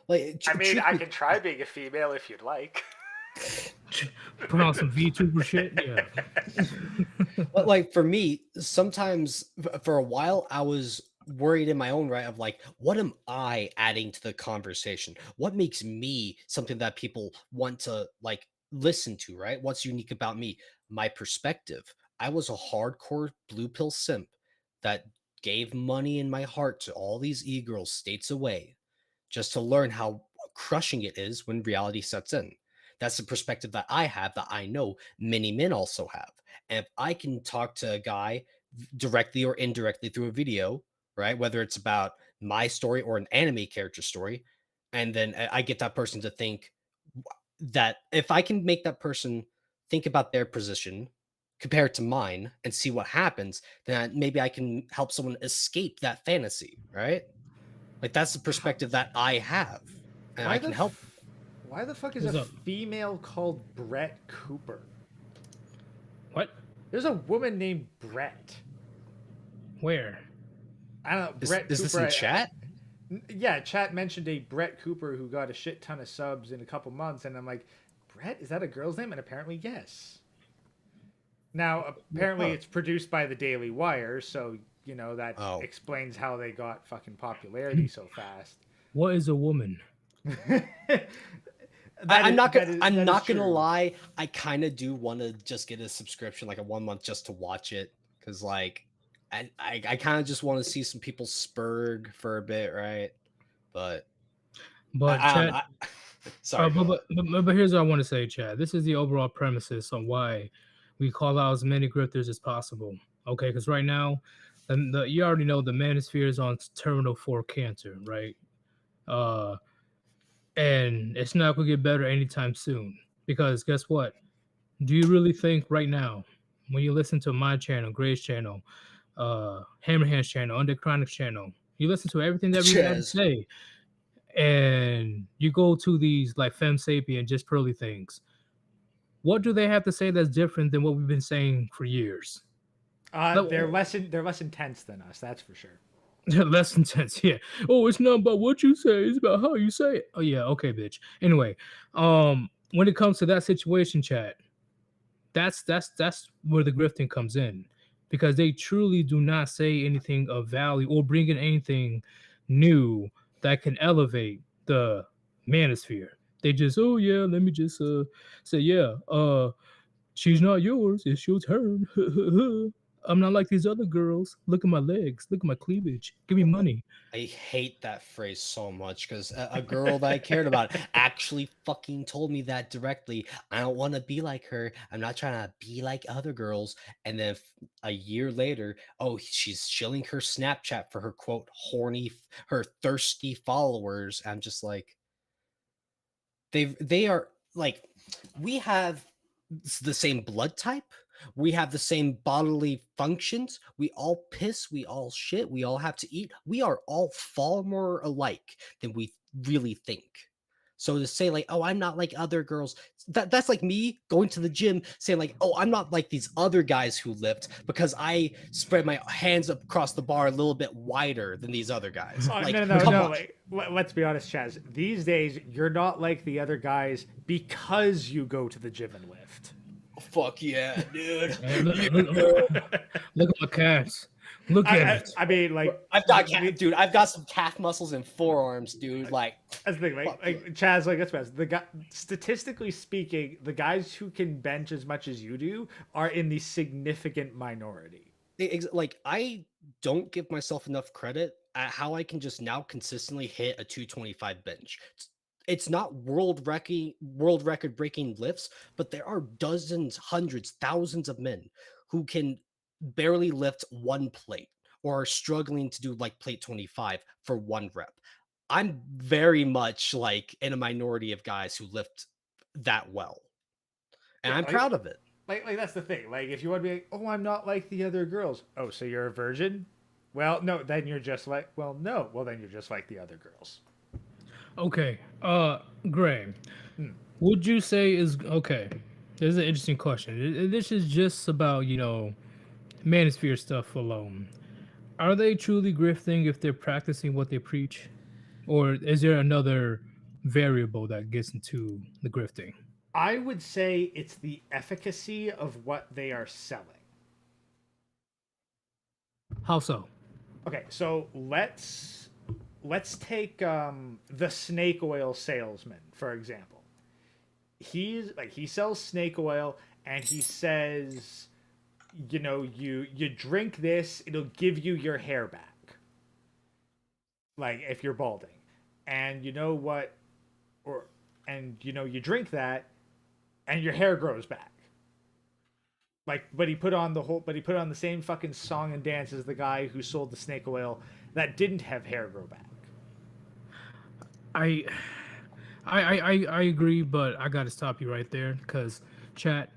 B: Like,
A: I mean, I can try being a female if you'd like.
C: Put on some VTuber shit. Yeah.
B: but like for me, sometimes for a while, I was worried in my own right of like, what am I adding to the conversation? What makes me something that people want to like listen to, right? What's unique about me? My perspective. I was a hardcore blue pill simp that gave money in my heart to all these e-girls states away just to learn how crushing it is when reality sets in. That's the perspective that I have that I know many men also have. And if I can talk to a guy directly or indirectly through a video, right, whether it's about my story or an anime character story, and then I get that person to think that if I can make that person think about their position compared to mine and see what happens, then maybe I can help someone escape that fantasy, right? Like that's the perspective that I have, and I
A: Why
B: can help.
A: why the fuck is a
C: What's up?
A: female called Brett Cooper?
C: What?
A: There's a woman named Brett.
C: Where?
A: I don't know.
B: Is,
A: Brett
B: is
A: Cooper.
B: this in chat?
A: Yeah, chat mentioned a Brett Cooper who got a shit ton of subs in a couple months, and I'm like, Brett, is that a girl's name? And apparently, yes. Now, apparently,
B: Huh.
A: it's produced by the Daily Wire, so that
B: Oh,
A: explains how they got fucking popularity so fast.
C: What is a woman?
B: I'm not gonna. I'm
A: that is
B: not gonna
A: true.
B: lie. I kind of do want to just get a subscription, like a 1 month, just to watch it, because like, I kind of just want to see some people spurg for a bit, right? But
C: But
B: I don't know.
C: chat.
B: Sorry, go on.
C: But here's what I want to say, Chad. This is the overall premises on why we call out as many grifters as possible. Okay, because right now, you already know the manosphere is on terminal 4 cancer, right? Uh, and it's not gonna get better anytime soon. Because guess what? Do you really think right now, when you listen to my channel, Gray's channel, Hammerhand's channel, Under Chronic's channel, you listen to everything that we have to
B: Chaz.
C: say, and you go to these like Fem Sapien, just pearly things. What do they have to say that's different than what we've been saying for years? Like,
A: They're less intense than us, that's for sure.
C: less intense, yeah. Oh, it's not about what you say, it's about how you say it. Oh yeah, okay, bitch. Anyway, when it comes to that situation, chat, that's where the grifting comes in, because they truly do not say anything of value or bring in anything new that can elevate the manosphere. They just, oh yeah, let me just say, yeah, she's not yours, it's your turn. I'm not like these other girls. Look at my legs. Look at my cleavage. Give me money.
B: I hate that phrase so much because a girl that I cared about actually fucking told me that directly. I don't want to be like her. I'm not trying to be like other girls. And then a year later, oh, she's shilling her Snapchat for her quote her thirsty followers. I'm just like, they are like, we have the same blood type. We have the same bodily functions. We all piss. We all shit. We all have to eat. We are all far more alike than we really think. So to say like, oh, I'm not like other girls, that's like me going to the gym saying like, oh, I'm not like these other guys who lift because I spread my hands across the bar a little bit wider than these other guys.
A: Oh,
B: Like,
A: no.
B: come on.
A: Like, let's be honest, Chaz. These days, you're not like the other guys because you go to the gym and lift.
B: Fuck yeah, dude.
C: Hey, look at my calves. Look at it.
A: I mean, like,
B: I've got some calf muscles and forearms, dude. Like,
A: that's the thing. Like
B: fuck yeah.
A: Chaz, like that's best. The guy, statistically speaking, the guys who can bench as much as you do are in the significant minority.
B: Like, I don't give myself enough credit at how I can just now consistently hit a 225 bench. It's not world record breaking lifts, but there are dozens, hundreds, thousands of men who can barely lift one plate or are struggling to do like plate 25 for one rep. I'm very much like in a minority of guys who lift that well. And
A: Yeah,
B: I'm
A: like-
B: proud of it.
A: Like that's the thing. Like if you want to be like, oh, I'm not like the other girls. Oh, so you're a virgin? Well, no. Then you're just like, well, no. Well, then you're just like the other girls.
C: Okay. Gray, would you say is okay? This is an interesting question. This is just about, manosphere stuff alone. Are they truly grifting if they're practicing what they preach? Or is there another variable that gets into the grifting?
A: I would say it's the efficacy of what they are selling.
C: How so?
A: Okay, so let's take the snake oil salesman for example. He sells snake oil and he says, you drink this, it'll give you your hair back. Like if you're balding, and you know what, you drink that, and your hair grows back. Like, but he put on the same fucking song and dance as the guy who sold the snake oil that didn't have hair grow back.
C: I agree, but I gotta stop you right there because chat.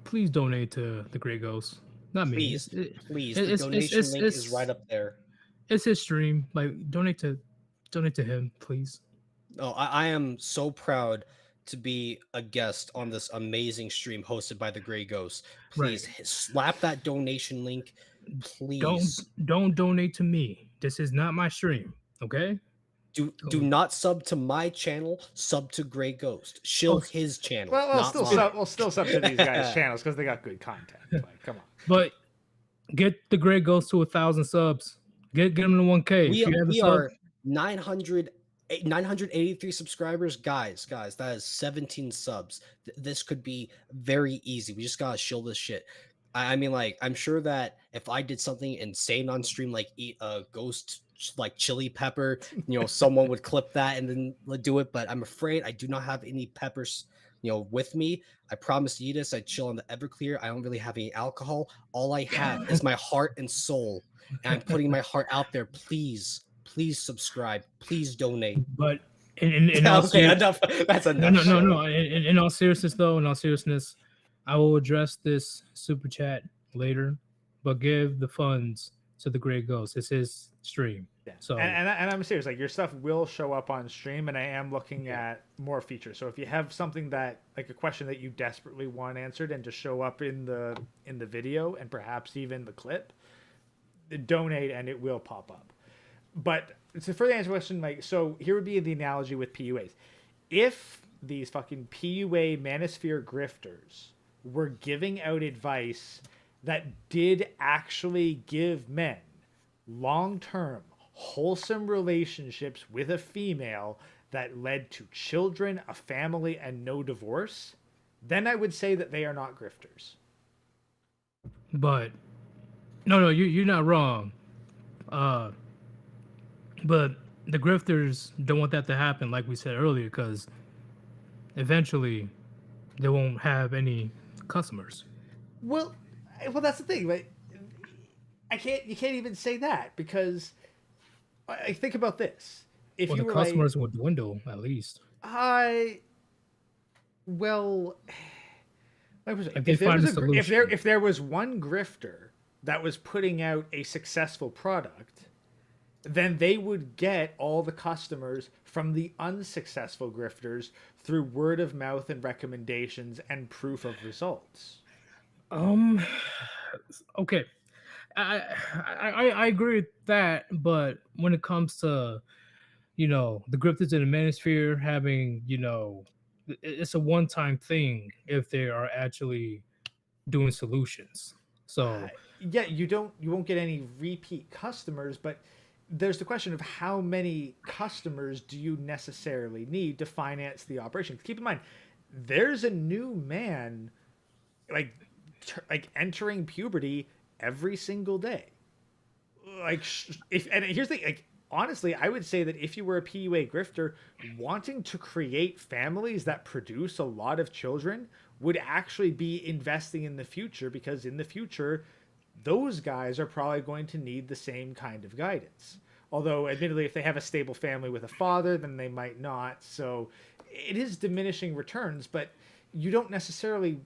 C: Please donate to the Grey Ghost. Not me.
B: Please, please. The
C: it's-
B: donation
C: it's-
B: link
C: it's-
B: is right up there.
C: It's his stream. Like donate to him, please.
B: Oh, I am so proud to be a guest on this amazing stream hosted by the Grey Ghost. Please slap that donation link. Please
C: Don't donate to me. This is not my stream. Okay.
B: do not sub to my channel. Sub to Grey Ghost. Shill his channel.
A: Well,
B: not mine.
A: we'll still sub to these guys' channels because they got good content. Like, come on.
C: But get the Grey Ghost to 1,000 subs. Get him to 1K.
B: We are 983 subscribers, guys. That is 17 subs. This could be very easy. We just gotta shill this shit. I mean, like, I'm sure that if I did something insane on stream, like eat a ghost like chili pepper, someone would clip that and then do it. But I'm afraid I do not have any peppers, with me. I promised Yeetus I'd chill on the Everclear. I don't really have any alcohol. All I have is my heart and soul, and I'm putting my heart out there. Please subscribe. Please donate.
C: But in all
B: enough. That's enough.
C: No. In all seriousness, I will address this super chat later, but give the funds to the Grey Ghost. It's his stream.
A: Yeah.
C: So
A: and I'm serious. Like your stuff will show up on stream, and I am looking at more features. So if you have something that, like a question that you desperately want answered, and to show up in the video and perhaps even the clip, donate and it will pop up. But to further answer the question, like, so here would be the analogy with PUAs. If these fucking PUA manosphere grifters were giving out advice that did actually give men long-term wholesome relationships with a female that led to children, a family, and no divorce, then I would say that they are not grifters.
C: But No, you're not wrong. Uh, but the grifters don't want that to happen, like we said earlier, because eventually they won't have any customers.
A: Well, that's the thing. But I can't. You can't even say that because I think about this. If
C: Well,
A: you
C: the
A: were like,
C: customers would dwindle at least.
A: I well, like I was saying,
C: If they find a solution.
A: if there was one grifter that was putting out a successful product, then they would get all the customers from the unsuccessful grifters through word of mouth and recommendations and proof of results.
C: Um. Okay. I agree with that, but when it comes to the grifters in the manosphere having it's a one-time thing if they are actually doing solutions.
A: Uh,
C: So
A: yeah, you won't get any repeat customers, but there's the question of how many customers do you necessarily need to finance the operation. Keep in mind, there's a new man like like entering puberty every single day. Like if and here's the thing, like honestly, I would say that if you were a PUA grifter wanting to create families that produce a lot of children would actually be investing in the future because in the future those guys are probably going to need the same kind of guidance. Although, admittedly, if they have a stable family with a father, then they might not. So it is diminishing returns, but you don't necessarily.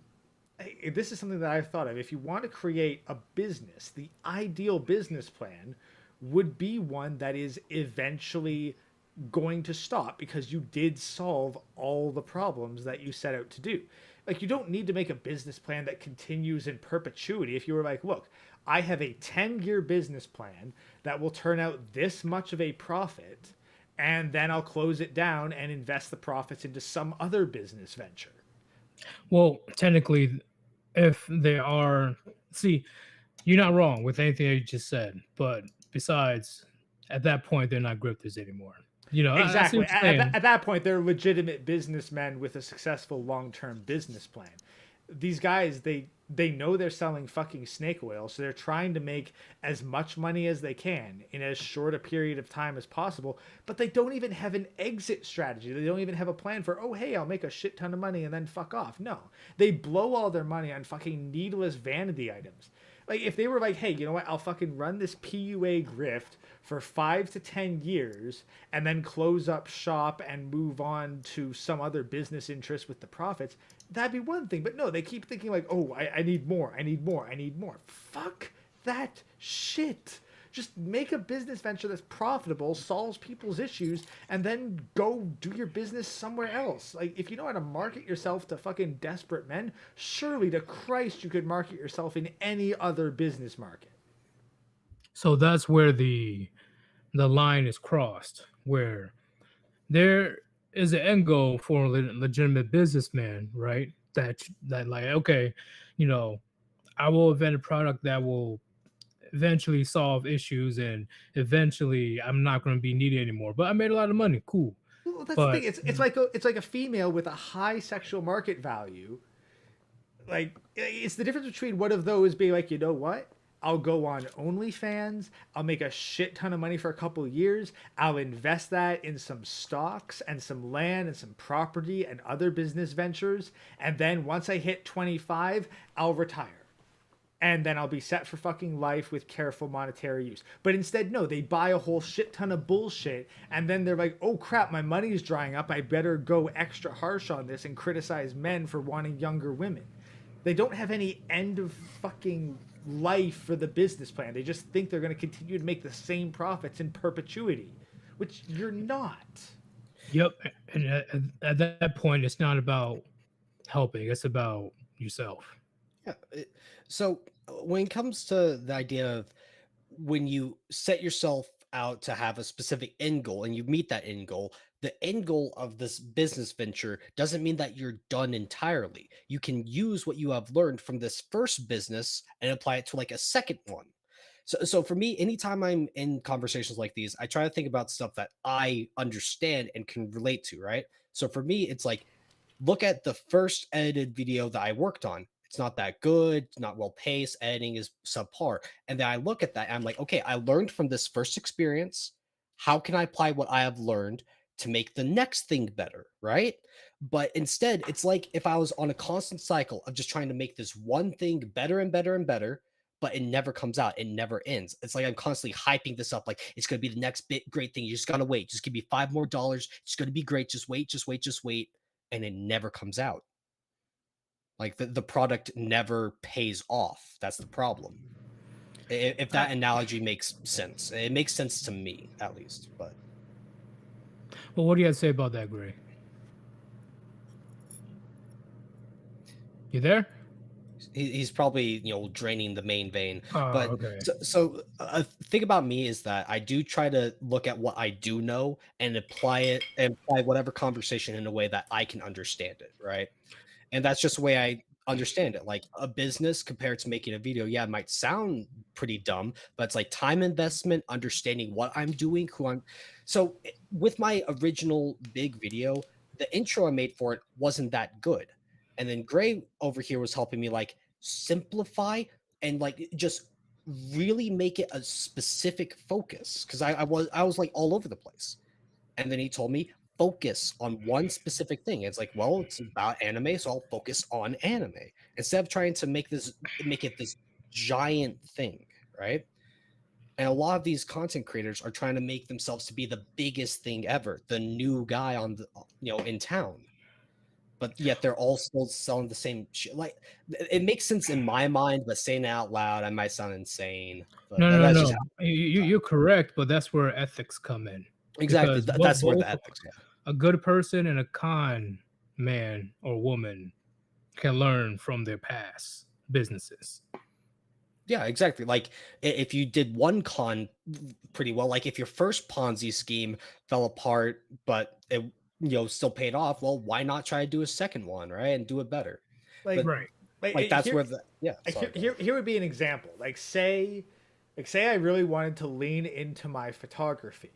A: This is something that I've thought of. If you want to create a business, the ideal business plan would be one that is eventually going to stop because you did solve all the problems that you set out to do. Like, you don't need to make a business plan that continues in perpetuity. If you were like, look, I have a 10-year business plan that will turn out this much of a profit, and then I'll close it down and invest the profits into some other business venture.
C: well, technically, if they are, see, you're not wrong with anything that you just said, but besides, at that point, they're not grifters anymore. I see
A: Exactly.
C: what you're saying.
A: At that point, they're legitimate businessmen with a successful long-term business plan. These guys, they know they're selling fucking snake oil, so they're trying to make as much money as they can in as short a period of time as possible, but they don't even have an exit strategy. They don't even have a plan for, oh, hey, I'll make a shit ton of money and then fuck off. No. They blow all their money on fucking needless vanity items. Like, if they were like, hey, you know what? I'll fucking run this PUA grift for 5 to 10 years and then close up shop and move on to some other business interest with the profits, that'd be one thing. But no, they keep thinking like, oh, I need more, I need more, I need more. Fuck that shit. Just make a business venture that's profitable, solves people's issues, and then go do your business somewhere else. Like, if you know how to market yourself to fucking desperate men, surely to Christ you could market yourself in any other business market.
C: So that's where the line is crossed, where there is an end goal for a legitimate businessman, right? That like, okay, you know, I will invent a product that will eventually solve issues, and eventually I'm not going to be needed anymore. But I made a lot of money, cool.
A: Well, that's the
C: But
A: thing. It's like a female with a high sexual market value. Like, it's the difference between one of those being like, you know what? I'll go on OnlyFans. I'll make a shit ton of money for a couple of years. I'll invest that in some stocks and some land and some property and other business ventures. And then once I hit 25, I'll retire. And then I'll be set for fucking life with careful monetary use. But instead, no, they buy a whole shit ton of bullshit, and then they're like, oh crap, my money's drying up. I better go extra harsh on this and criticize men for wanting younger women. They don't have any end of fucking life for the business plan. They just think they're going to continue to make the same profits in perpetuity, which you're not.
C: yep, and at that point, it's not about helping; it's about yourself.
B: Yeah. So when it comes to the idea of when you set yourself out to have a specific end goal and you meet that the end goal of this business venture doesn't mean that you're done entirely. You can use what you have learned from this first business and apply it to like a second one. So for me, anytime I'm in conversations like these, I try to think about stuff that I understand and can relate to, right? So for me, it's like, look at the first edited video that I worked on. It's not that good, it's not well paced, editing is subpar. And then I look at that, and I'm like, okay, I learned from this first experience. How can I apply what I have learned to make the next thing better? Right. But instead, it's like if I was on a constant cycle of just trying to make this one thing better and better and better, but it never comes out. It never ends. It's like I'm constantly hyping this up, like it's gonna be the next big great thing. You just gotta wait. Just give me $5 more. It's gonna be great. Just wait, just wait, just wait. And it never comes out. Like the product never pays off. That's the problem. If
A: I,
B: that analogy makes sense, it makes sense to me at least. But
C: Well, what do you have to say about that, Gray? You there?
B: he's probably draining the main vein.
C: Oh,
B: But
C: okay.
B: so thing about me is that I do try to look at what I do know and apply it and apply whatever conversation in a way that I can understand it, right? And that's just the way I understand it. Like a business compared to making a video, yeah, it might sound pretty dumb, but it's like time investment, understanding what I'm doing, who I'm. So with my original big video, the intro I made for it wasn't that good. And then Gray over here was helping me like simplify and like just really make it a specific focus because I was like all over the place. And then he told me, focus on one specific thing. It's like, well, it's about anime, so I'll focus on anime instead of trying to make it this giant thing, right? And a lot of these content creators are trying to make themselves to be the biggest thing ever, the new guy on the in town. But yet they're all still selling the same shit. Like it makes sense in my mind, but saying it out loud, I might sound insane. But
C: No, no, no,
B: that's
C: no.
B: just how
C: You're correct, but that's where ethics come in.
B: exactly.
C: Because
B: That's where
C: both
B: the ethics. Yeah.
C: a good person and a con man or woman can learn from their past businesses.
B: Yeah, exactly. Like if you did one con pretty well, like if your first Ponzi scheme fell apart, but it still paid off, well, why not try to do a second one, right? And do it better.
A: like,
B: But
C: Right.
B: like that's
A: here,
B: where the yeah, sorry, go ahead.
A: here would be an example. Say I really wanted to lean into my photography.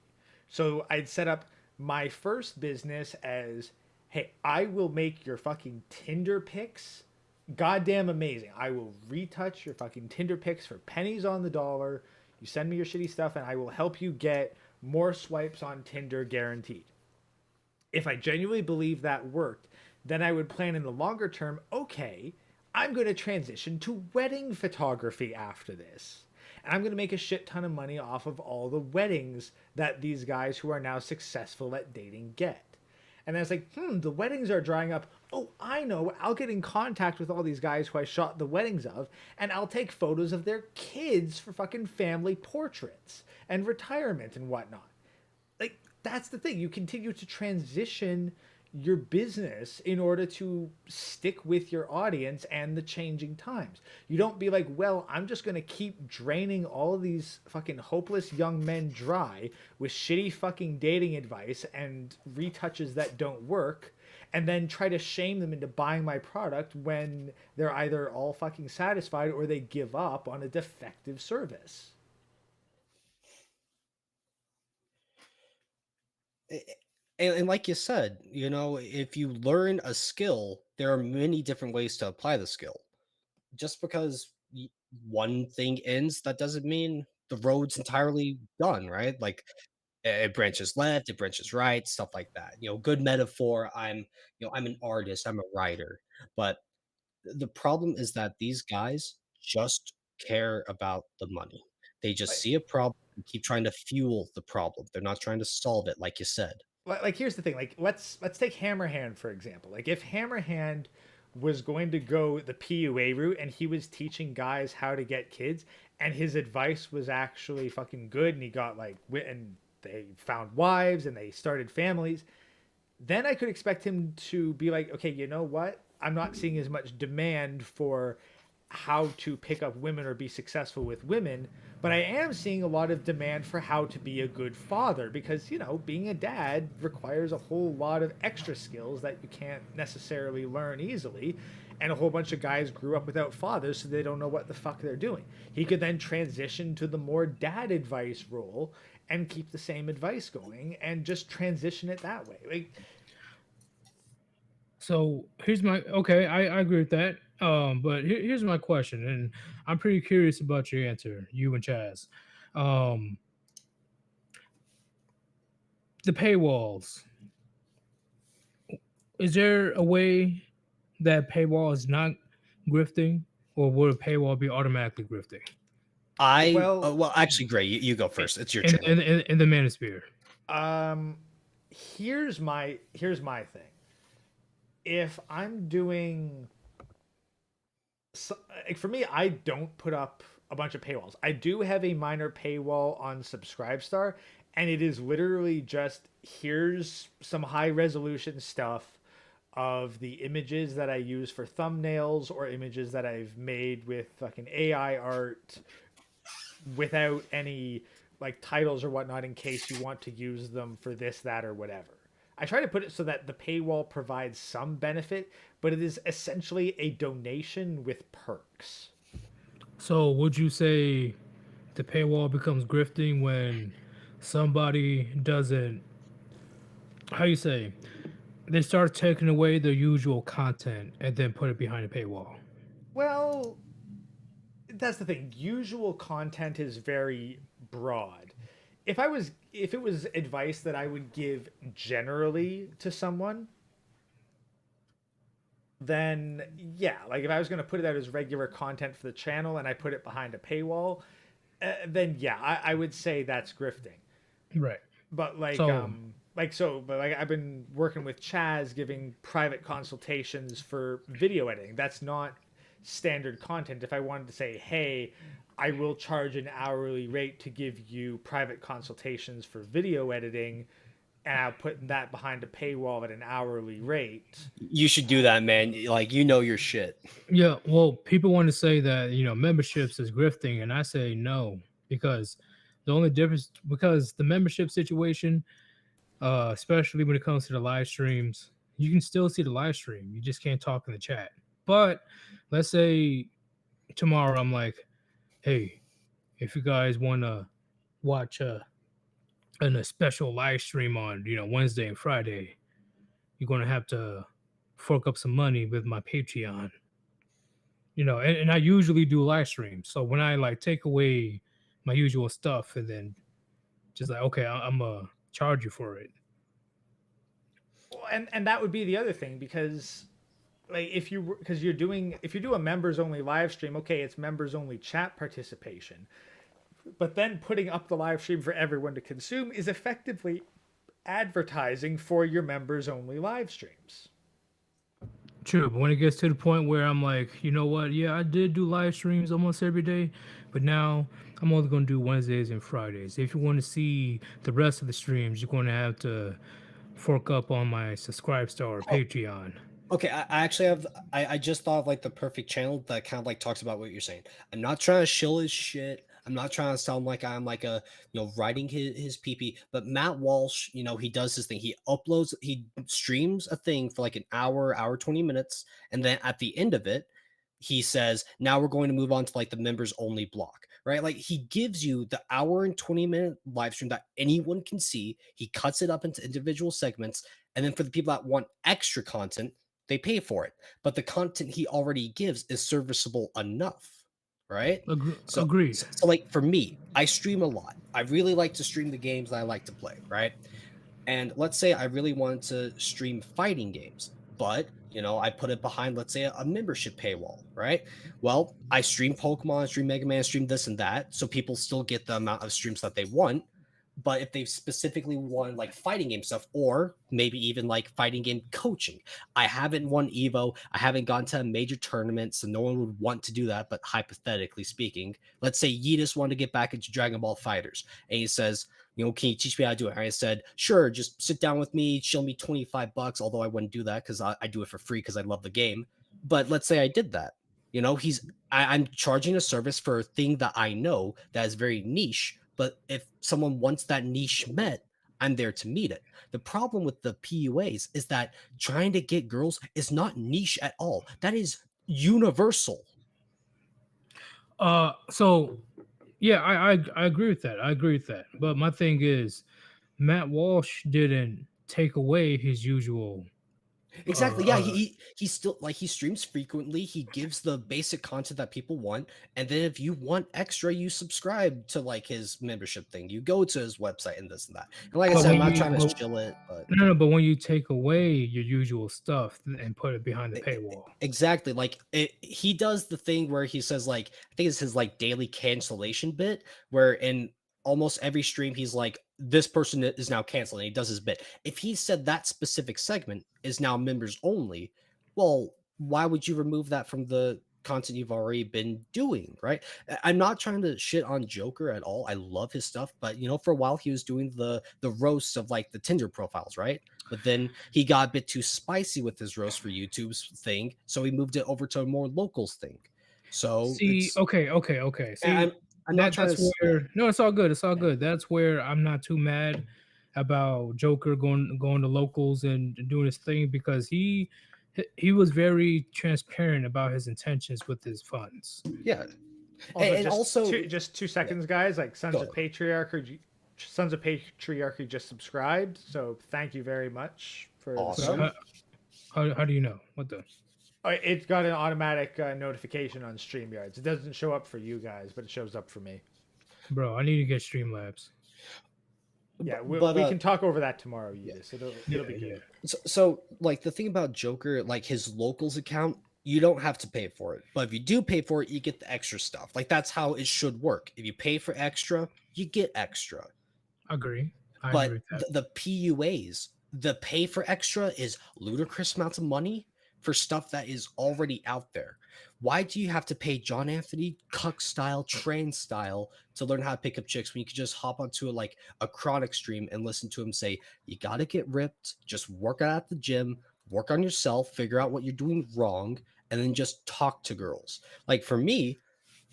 A: So I'd set up my first business as, hey, I will make your fucking Tinder pics goddamn amazing. I will retouch your fucking Tinder pics for pennies on the dollar. You send me your shitty stuff and I will help you get more swipes on Tinder guaranteed. If I genuinely believe that worked, then I would plan in the longer term, okay, I'm going to transition to wedding photography after this. And I'm going to make a shit ton of money off of all the weddings that these guys who are now successful at dating get. And then it's like, the weddings are drying up. Oh, I know. I'll get in contact with all these guys who I shot the weddings of, and I'll take photos of their kids for fucking family portraits and retirement and whatnot. Like, that's the thing. You continue to transition your business in order to stick with your audience and the changing times. You don't be like, well, I'm just going to keep draining all of these fucking hopeless young men dry with shitty fucking dating advice and retouches that don't work, and then try to shame them into buying my product when they're either all fucking satisfied or they give up on a defective service.
B: And like you said, if you learn a skill, there are many different ways to apply the skill. Just because one thing ends, that doesn't mean the road's entirely done, right? Like it branches left, it branches right, stuff like that. Good metaphor. I'm an artist, I'm a writer, but the problem is that these guys just care about the money. They just
A: Like,
B: see a problem and keep trying to fuel the problem. They're not trying to solve it, like you said.
A: here's the thing. Like, let's take Hammerhand for example. Like, if Hammerhand was going to go the PUA route and he was teaching guys how to get kids, and his advice was actually fucking good, and he got like and they found wives and they started families, then I could expect him to be like, okay, you know what? I'm not seeing as much demand for how to pick up women or be successful with women, but I am seeing a lot of demand for how to be a good father because, being a dad requires a whole lot of extra skills that you can't necessarily learn easily. And a whole bunch of guys grew up without fathers, so they don't know what the fuck they're doing. He could then transition to the more dad advice role and keep the same advice going and just transition it that way. Like,
C: So here's my I agree with that. But here's my question, and I'm pretty curious about your answer, you and Chaz. Um, the paywalls. Is there a way that paywall is not grifting, or would a paywall be automatically grifting
A: Well,
B: Well, actually, Gray, you go first. It's your
C: in
B: channel.
C: in the manosphere?
A: um, here's my thing. If I'm doing like for me, I don't put up a bunch of paywalls. I do have a minor paywall on Subscribestar, and it is literally just here's some high resolution stuff of the images that I use for thumbnails or images that I've made with fucking AI art without any like titles or whatnot in case you want to use them for this, that, or whatever. I try to put it so that the paywall provides some benefit, but it is essentially a donation with perks.
C: So would you say the paywall becomes grifting when somebody doesn't, how you say, they start taking away their usual content and then put it behind a paywall?
A: Well, that's the thing. Usual content is very broad. If it was advice that I would give generally to someone, then yeah, like if I was going to put it out as regular content for the channel and I put it behind a paywall, then yeah, I would say that's grifting.
C: Right.
A: But
C: So
A: but like I've been working with Chaz giving private consultations for video editing. That's not standard content. If I wanted to say, hey, I will charge an hourly rate to give you private consultations for video editing, and I'll put that behind a paywall at an hourly rate.
B: You should do that, man. Like, you know your shit.
C: yeah, well, people want to say that memberships is grifting, and I say no, because the only difference, because the membership situation, especially when it comes to the live streams, you can still see the live stream. You just can't talk in the chat. But let's say tomorrow I'm like, hey, if you guys want to watch a special live stream on Wednesday and Friday, you're gonna have to fork up some money with my Patreon. And I usually do live streams. So when I like take away my usual stuff and then just like, okay, I'm gonna charge you for it.
A: And that would be the other thing because like because you're doing if you do a members only live stream, okay, it's members only chat participation, but then putting up the live stream for everyone to consume is effectively advertising for your members only live streams.
C: True, but when it gets to the point where I'm like, you know what? Yeah, I did do live streams almost every day, but now I'm only going to do Wednesdays and Fridays. If you want to see the rest of the streams, you're going to have to fork up on my Subscribestar or Patreon.
B: Okay, I actually have. I just thought of like the perfect channel that kind of like talks about what you're saying. I'm not trying to shill his shit. I'm not trying to sound like I'm like a writing his PP. But Matt Walsh, he does his thing. He streams a thing for like an hour 20 minutes, and then at the end of it, he says, "Now we're going to move on to like the members only block." Right? Like he gives you the hour and 20-minute live stream that anyone can see. He cuts it up into individual segments, and then for the people that want extra content, they pay for it, but the content he already gives is serviceable enough, right? So,
C: Agreed.
B: so like for me, I stream a lot. I really like to stream the games that I like to play, right? And let's say I really wanted to stream fighting games, but I put it behind, let's say, a membership paywall, right? Well, I stream Pokemon, I stream Mega Man, I stream this and that, so people still get the amount of streams that they want. But if they specifically want like fighting game stuff, or maybe even like fighting game coaching, I haven't won Evo. I haven't gone to a major tournament, so no one would want to do that. But hypothetically speaking, let's say Yeetus wanted to get back into Dragon Ball Fighters, and he says, can you teach me how to do it? And I said, sure, just sit down with me, show me $25. Although I wouldn't do that because I do it for free because I love the game. But let's say I did that. I'm charging a service for a thing that I know that is very niche. But if someone wants that niche met, I'm there to meet it. The problem with the PUAs is that trying to get girls is not niche at all. That is universal.
C: So yeah, I agree with that. I agree with that. But my thing is, Matt Walsh didn't take away his usual
B: Exactly. Yeah,
C: uh,
B: he still like he streams frequently. He gives the basic content that people want, and then if you want extra, you subscribe to like his membership thing. You go to his website and this and that. And like I
C: but
B: said,
C: when
B: I'm not
C: you
B: trying to
C: but,
B: shill it, but
C: no, no, but when you take away your usual stuff and put it behind the paywall.
B: exactly. Like he does the thing where he says like I think it's his like daily cancellation bit, where in almost every stream he's like this person is now canceled, and he does his bit. If he said that specific segment is now members only, well, why would you remove that from the content you've already been doing, right? I'm not trying to shit on Joker at all. I love his stuff, but you know, for a while he was doing the roasts of like the Tinder profiles, right? But then he got a bit too spicy with his roast for YouTube's thing, so he moved it over to a more locals thing. So
C: See,
B: it's
C: okay. See,
B: I'm not trying
C: that's
B: to yeah.
C: where no, it's all good. It's all good. That's where I'm not too mad about Joker going to locals and doing his thing because he was very transparent about his intentions with his funds.
B: Yeah.
A: Also,
B: And also
A: just 2 seconds,
B: yeah,
A: guys. Like
B: go on.
A: Sons of Patriarchy just subscribed, so thank you very much for the
B: Awesome.
A: sub.
C: How do you know? What the?
A: It got an automatic notification on StreamYards. It doesn't show up for you guys, but it shows up for me.
C: Bro, I need to get Streamlabs.
A: Yeah, we
B: But
A: can talk over that tomorrow, Yeetus. It'll be good.
B: so like the thing about Joker, like his locals account, you don't have to pay for it. But if you do pay for it, you get the extra stuff. Like that's how it should work. If you pay for extra, you get extra.
C: Agree. I agree
B: But
C: with that.
B: the PUAs, the pay for extra is ludicrous amounts of money for stuff that is already out there. Why do you have to pay John Anthony Cuck style, train style to learn how to pick up chicks when you could just hop onto a chronic stream and listen to him say, you got to get ripped, just work out at the gym, work on yourself, figure out what you're doing wrong, and then just talk to girls. Like for me,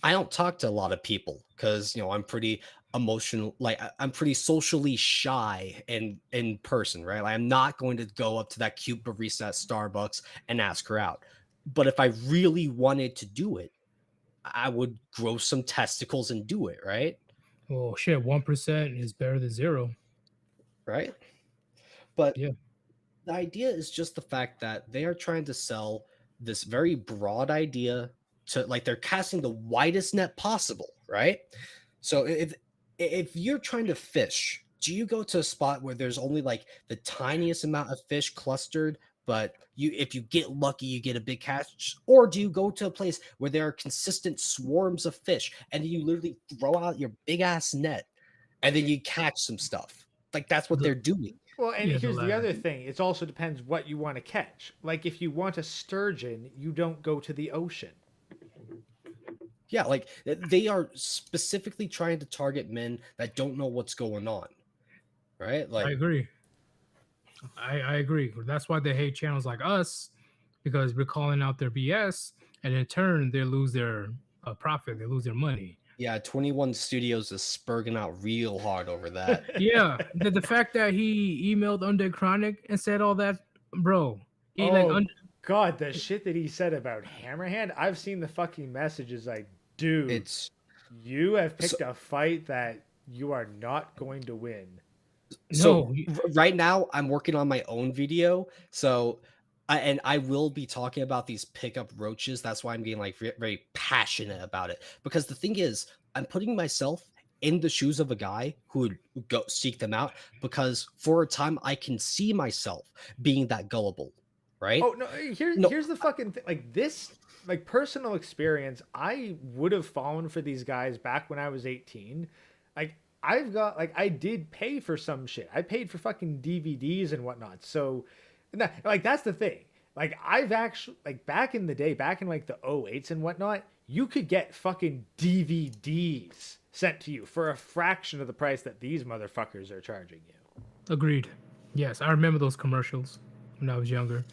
B: I don't talk to a lot of people because you know I'm pretty emotional, like I'm pretty socially shy in person, right? Like I'm not going to go up to that cute barista at Starbucks and ask her out. But if I really wanted to do it, I would grow some testicles and do it, right?
C: Well, shit, 1% is better than zero.
B: Right? But
C: Yeah.
B: the idea is just the fact that they are trying to sell this very broad idea to like they're casting the widest net possible, right? So if you're trying to fish, do you go to a spot where there's only like the tiniest amount of fish clustered, but you if you get lucky you get a big catch, or do you go to a place where there are consistent swarms of fish and you literally throw out your big ass net and then you catch some stuff? Like that's what
C: The,
B: they're doing.
A: Well, and
C: yeah, the
A: here's the
C: latter.
A: other thing. It also depends what you want to catch. Like if you want a sturgeon, you don't go to the ocean.
B: Yeah, like they are specifically trying to target men that don't know what's going on, right?
C: I
B: Like,
C: agree. I agree. That's why they hate channels like us because we're calling out their BS, and in turn they lose their profit. They lose their money.
B: yeah, 21 Studios is spurging out real hard over that.
C: Yeah, the fact that he emailed Undead Chronic and said all that, bro. He like
A: Oh God, the shit that he said about Hammerhand. I've seen the fucking messages. Like, dude,
B: It's
A: you have
B: so,
A: picked a fight that you are not going to win.
B: so
C: no.
B: right now I'm working on my own video. So I will be talking about these pickup roaches. That's why I'm getting like very passionate about it. Because the thing is, I'm putting myself in the shoes of a guy who would go seek them out because for a time I can see myself being that gullible, right?
A: Oh no,
B: No,
A: here's the fucking thing. Like this, like personal experience. I would have fallen for these guys back when I was 18. Like I did pay for some shit. I paid for fucking DVDs and whatnot. So, like that's the thing. Like I've actually like back in the day, back in like the 08s and whatnot, you could get fucking DVDs sent to you for a fraction of the price that these motherfuckers are charging you.
C: Agreed. Yes, I remember those commercials when I was younger.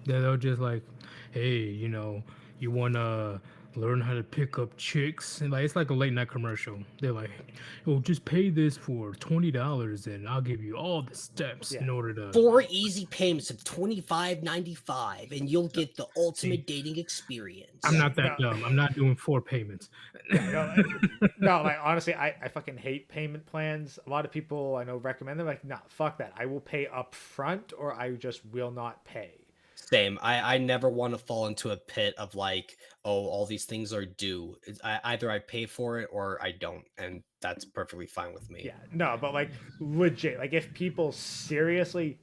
C: They were just like, hey, you wanna learn how to pick up chicks, and like it's like a late night commercial. They're like, oh, just pay this for $20 and I'll give you all the steps
A: Yeah.
C: in order to
B: 4 easy payments of $25.95 and you'll get the
C: see.
B: ultimate dating experience.
C: I'm not that
A: No,
C: dumb. I'm not doing 4 payments.
A: yeah, no, like honestly, I fucking hate payment plans. A lot of people I know recommend them. Like, nah, fuck that. I will pay up front or I just will not pay.
B: Same. I never want to fall into a pit of like, oh, all these things are due. Either I pay for it or I don't, and that's perfectly fine with me.
A: Yeah, no, but like legit, like if people seriously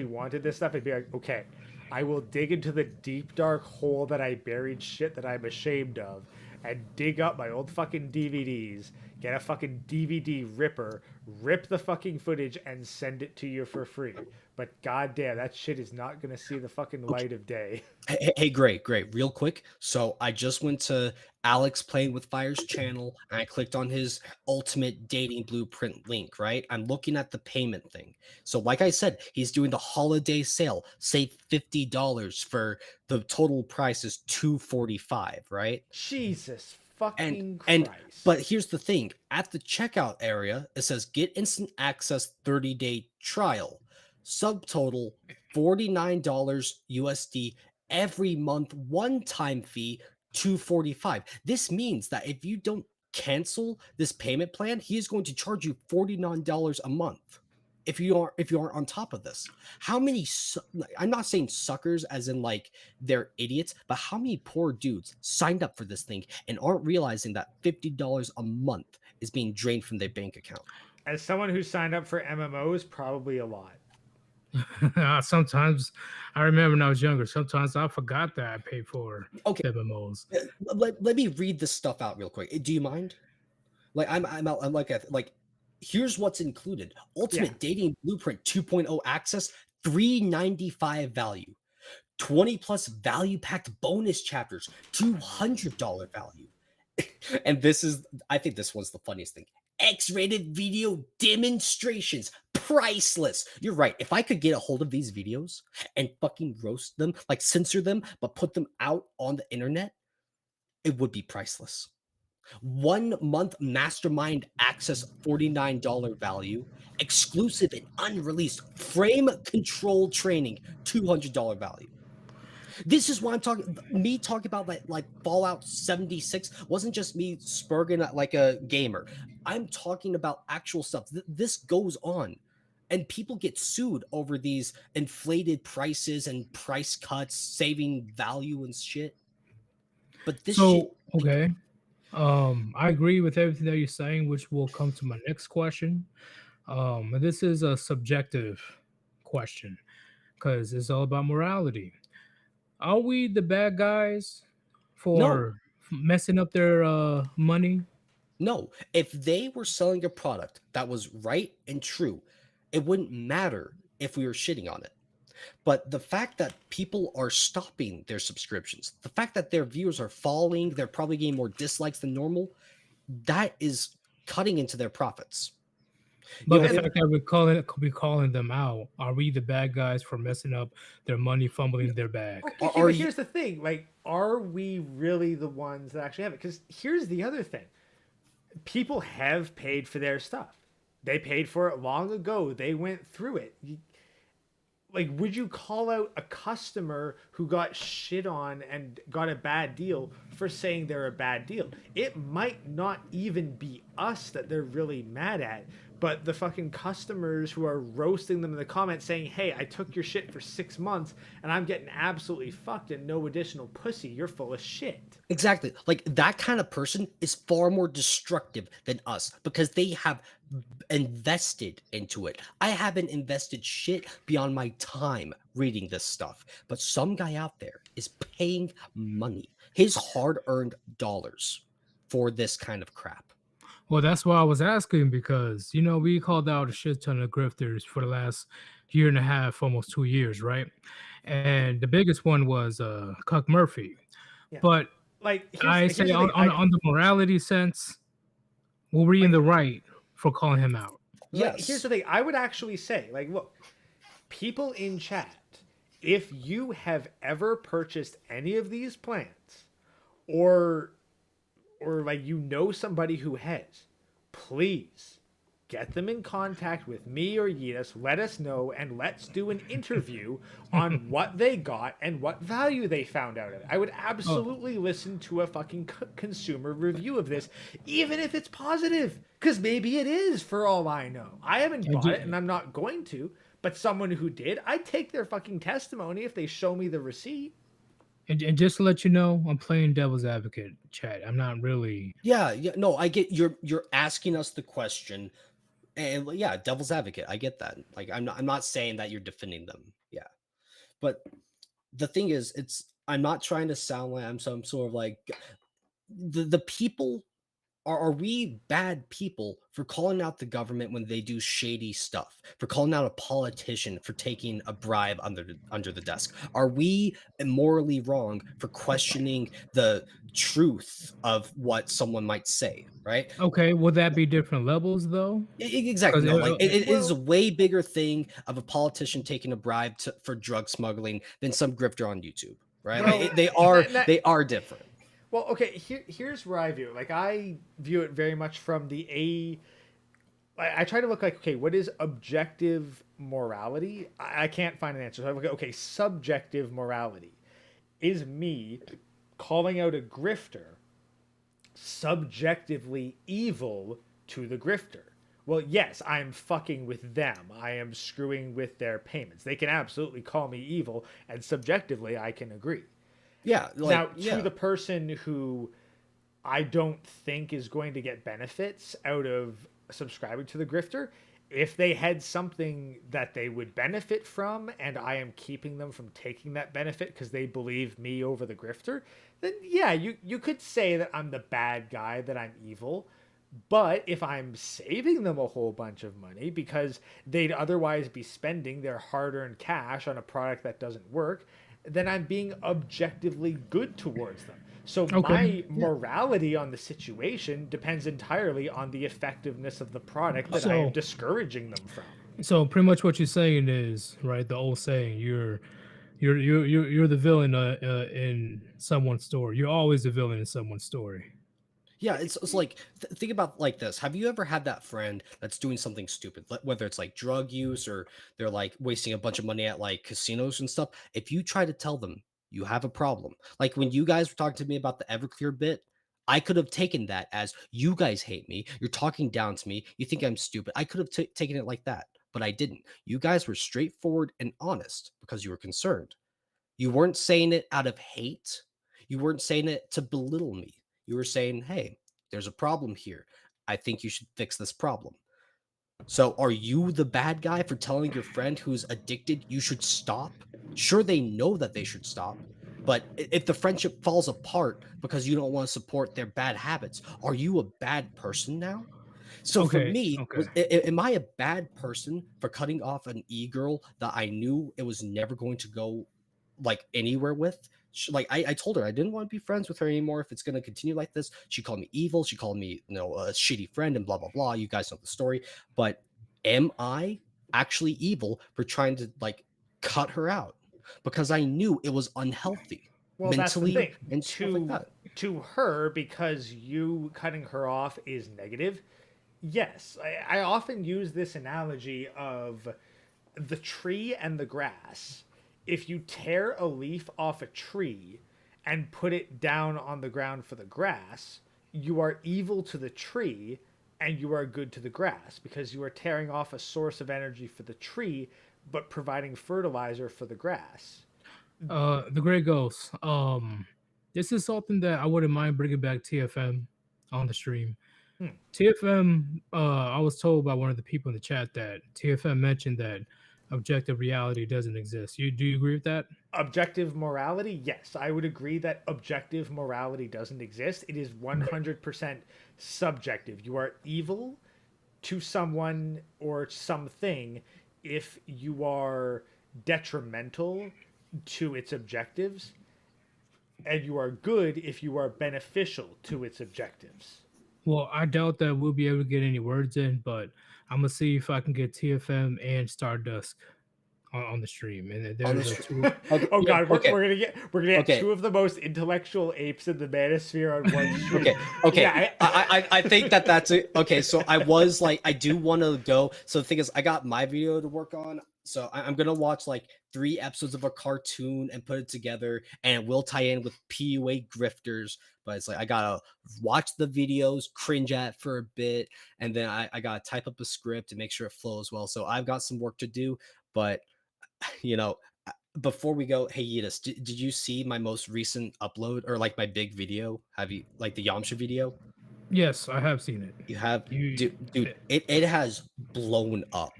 A: wanted this stuff, it'd be like, okay, I will dig into the deep dark hole that I buried shit that I'm ashamed of, and dig up my old fucking DVDs, get a fucking DVD ripper, rip the fucking footage, and send it to you for free. But goddamn, that shit is not gonna see the fucking light of day.
B: Hey, great. Real quick. So I just went to Alex Playing with Fire's channel and I clicked on his ultimate dating blueprint link, right? I'm looking at the payment thing. So, like I said, he's doing the holiday sale, save $50 for the total price is $245, right?
A: Jesus
B: And
A: fucking
B: and
A: Christ.
B: but here's the thing. At the checkout area, it says get instant access 30-day trial. Subtotal $49 USD every month, one-time fee 245. This means that if you don't cancel this payment plan, he is going to charge you $49 a month. If you aren't on top of this, how many I'm not saying suckers as in like they're idiots, but how many poor dudes signed up for this thing and aren't realizing that $50 a month is being drained from their bank account?
A: As someone who signed up for MMOs, probably a lot.
C: Sometimes I remember when I was younger. Sometimes I forgot that I paid for
B: Okay,
C: MMOs.
B: let me read this stuff out real quick. Do you mind? Like I'm like here's what's included.
A: Yeah.
B: Ultimate Dating Blueprint 2.0 access, 395 value. 20 plus value packed bonus chapters, $200 value. And I think this was the funniest thing. X-rated video demonstrations, priceless. You're right. If I could get a hold of these videos and fucking roast them, like censor them, but put them out on the internet, it would be priceless. 1 month mastermind access, $49 value, exclusive and unreleased frame control training, $200 value. This is why I'm talking. Me talking about like Fallout 76 wasn't just me spurging at like a gamer. I'm talking about actual stuff. This goes on, and people get sued over these inflated prices and price cuts, saving value and shit. But this shit,
C: So, okay. I agree with everything that you're saying, which will come to my next question. And this is a subjective question because it's all about morality. Are we the bad guys
B: no,
C: for messing up their money?
B: no. If they were selling a product that was right and true, it wouldn't matter if we were shitting on it. But the fact that people are stopping their subscriptions, the fact that their viewers are falling, they're probably getting more dislikes than normal, that is cutting into their profits.
C: But the
B: And
C: fact that we're calling them out, are we the bad guys for messing up their money, fumbling their bag?
A: Okay,
B: are
A: but
B: you
A: here's the thing. Like, are we really the ones that actually have it? Because here's the other thing. People have paid for their stuff. They paid for it long ago. They went through it. Like, would you call out a customer who got shit on and got a bad deal for saying they're a bad deal? It might not even be us that they're really mad at, but the fucking customers who are roasting them in the comments saying, hey, I took your shit for 6 months and I'm getting absolutely fucked and no additional pussy. You're full of shit.
B: exactly like that kind of person is far more destructive than us because they have invested into it. I haven't invested shit beyond my time reading this stuff, but some guy out there is paying money, his hard-earned dollars for this kind of crap.
C: Well, that's why I was asking because we called out a shit ton of grifters for the last year and a half, almost 2 years, right? And the biggest one was Cuck Murphy.
A: Yeah.
C: But
A: Like,
C: I
A: here's
C: say
A: the
C: on,
A: thing.
C: on the morality sense, were we in
A: Like,
C: the right for calling him out?
A: here's
B: Yes.
A: the thing. I would actually say, like, look, people in chat, if you have ever purchased any of these plans, or like somebody who has, please get them in contact with me or Yeetus, let us know, and let's do an interview on what they got and what value they found out of it. I would
C: Oh,
A: absolutely listen to a fucking consumer review of this, even if it's positive, because maybe it is for all I know. I haven't
C: and,
A: bought it
C: ju-
A: and I'm not going to, but someone who did, I'd take their fucking testimony if they show me the receipt.
C: and just to let you know, I'm playing devil's advocate, chat. I'm not really.
B: Yeah, yeah, no, I get you're asking us the question, and yeah, devil's advocate. I get that. Like, I'm not saying that you're defending them. Yeah, but the thing is, I'm not trying to sound like I'm some sort of like the people. Are we bad people for calling out the government when they do shady stuff? For calling out a politician for taking a bribe under the desk? Are we morally wrong for questioning the truth of what someone might say? Right?
C: Okay, will that be different levels though?
B: Exactly.
C: Because
B: No, like it is a
A: Well,
B: way bigger thing of a politician taking a bribe for drug smuggling than some grifter on YouTube. Right? Like
A: well,
B: they are different.
A: well, okay. Here's where I view it. Like I view it very much from the I try to look like, okay, what is objective morality? I can't find an answer. So I look at, okay, subjective morality is me calling out a grifter subjectively evil to the grifter. Well, yes, I'm fucking with them. I am screwing with their payments. They can absolutely call me evil, and subjectively, I can agree.
B: Yeah,
A: Now,
B: like
A: to
B: yeah.
A: the person who I don't think is going to get benefits out of subscribing to the grifter, if they had something that they would benefit from and I am keeping them from taking that benefit because they believe me over the grifter, then yeah, you could say that I'm the bad guy, that I'm evil. But if I'm saving them a whole bunch of money because they'd otherwise be spending their hard earned cash on a product that doesn't work, then I'm being objectively good towards them. So
C: okay,
A: my morality on the situation depends entirely on the effectiveness of the product that I am
C: so
A: discouraging them from.
C: pretty much what you're saying is right. The old saying, you're the villain in someone's story. You're always the villain in someone's story.
B: Yeah, it's like think about like this. Have you ever had that friend that's doing something stupid, whether it's like drug use or they're like wasting a bunch of money at like casinos and stuff? If you try to tell them you have a problem, like when you guys were talking to me about the Everclear bit, I could have taken that as you guys hate me. You're talking down to me. You think I'm stupid. I could have taken it like that, but I didn't. You guys were straightforward and honest because you were concerned. You weren't saying it out of hate. You weren't saying it to belittle me. You were saying, hey, there's a problem here. I think you should fix this problem. So are you the bad guy for telling your friend who's addicted you should stop? Sure, they know that they should stop. But if the friendship falls apart because you don't want to support their bad habits, are you a bad person now? So for
C: Okay,
B: me,
C: okay.
B: am I a bad person for cutting off an e-girl that I knew it was never going to go like anywhere with? Like I told her I didn't want to be friends with her anymore if it's going to continue like this. She called me evil. She called me, a shitty friend and blah blah blah. You guys know the story. But am I actually evil for trying to like cut her out because I knew it was unhealthy
A: Well, that's the
B: mentally
A: thing.
B: and stuff like
A: To
B: that?
A: to her, because you cutting her off is negative. Yes, I often use this analogy of the tree and the grass. If you tear a leaf off a tree and put it down on the ground for the grass, you are evil to the tree and you are good to the grass because you are tearing off a source of energy for the tree but providing fertilizer for the grass.
C: The Great Ghost. This is something that I wouldn't mind bringing back TFM on the stream.
A: Hmm.
C: TFM. I was told by one of the people in the chat that TFM mentioned that objective reality doesn't exist. Do you agree with that?
A: Objective morality, yes, I would agree that objective morality doesn't exist. It is 100% subjective. You are evil to someone or something if you are detrimental to its objectives, and you are good if you are beneficial to its objectives.
C: Well, I doubt that we'll be able to get any words in, but I'm gonna see if I can get TFM and Stardust on the stream, and
B: On the
C: there's a
B: stream.
C: two.
B: Okay,
A: Oh
B: yeah,
A: God,
B: okay,
A: we're gonna get
B: okay.
A: two of the most intellectual apes in the manosphere on one stream.
B: Okay.
A: Yeah,
B: I think that's it. Okay, so I was like, I do want to go. So the thing is, I got my video to work on. So I'm gonna watch like 3 episodes of a cartoon and put it together, and it will tie in with PUA grifters. But it's like I gotta watch the videos, cringe at for a bit, and then I gotta type up a script and make sure it flows well. So I've got some work to do, but you know, before we go, hey Yeetus, did you see my most recent upload or like my big video? Have you like the Yamcha video?
C: Yes, I have seen it.
B: You have,
C: You,
B: dude, it has blown up.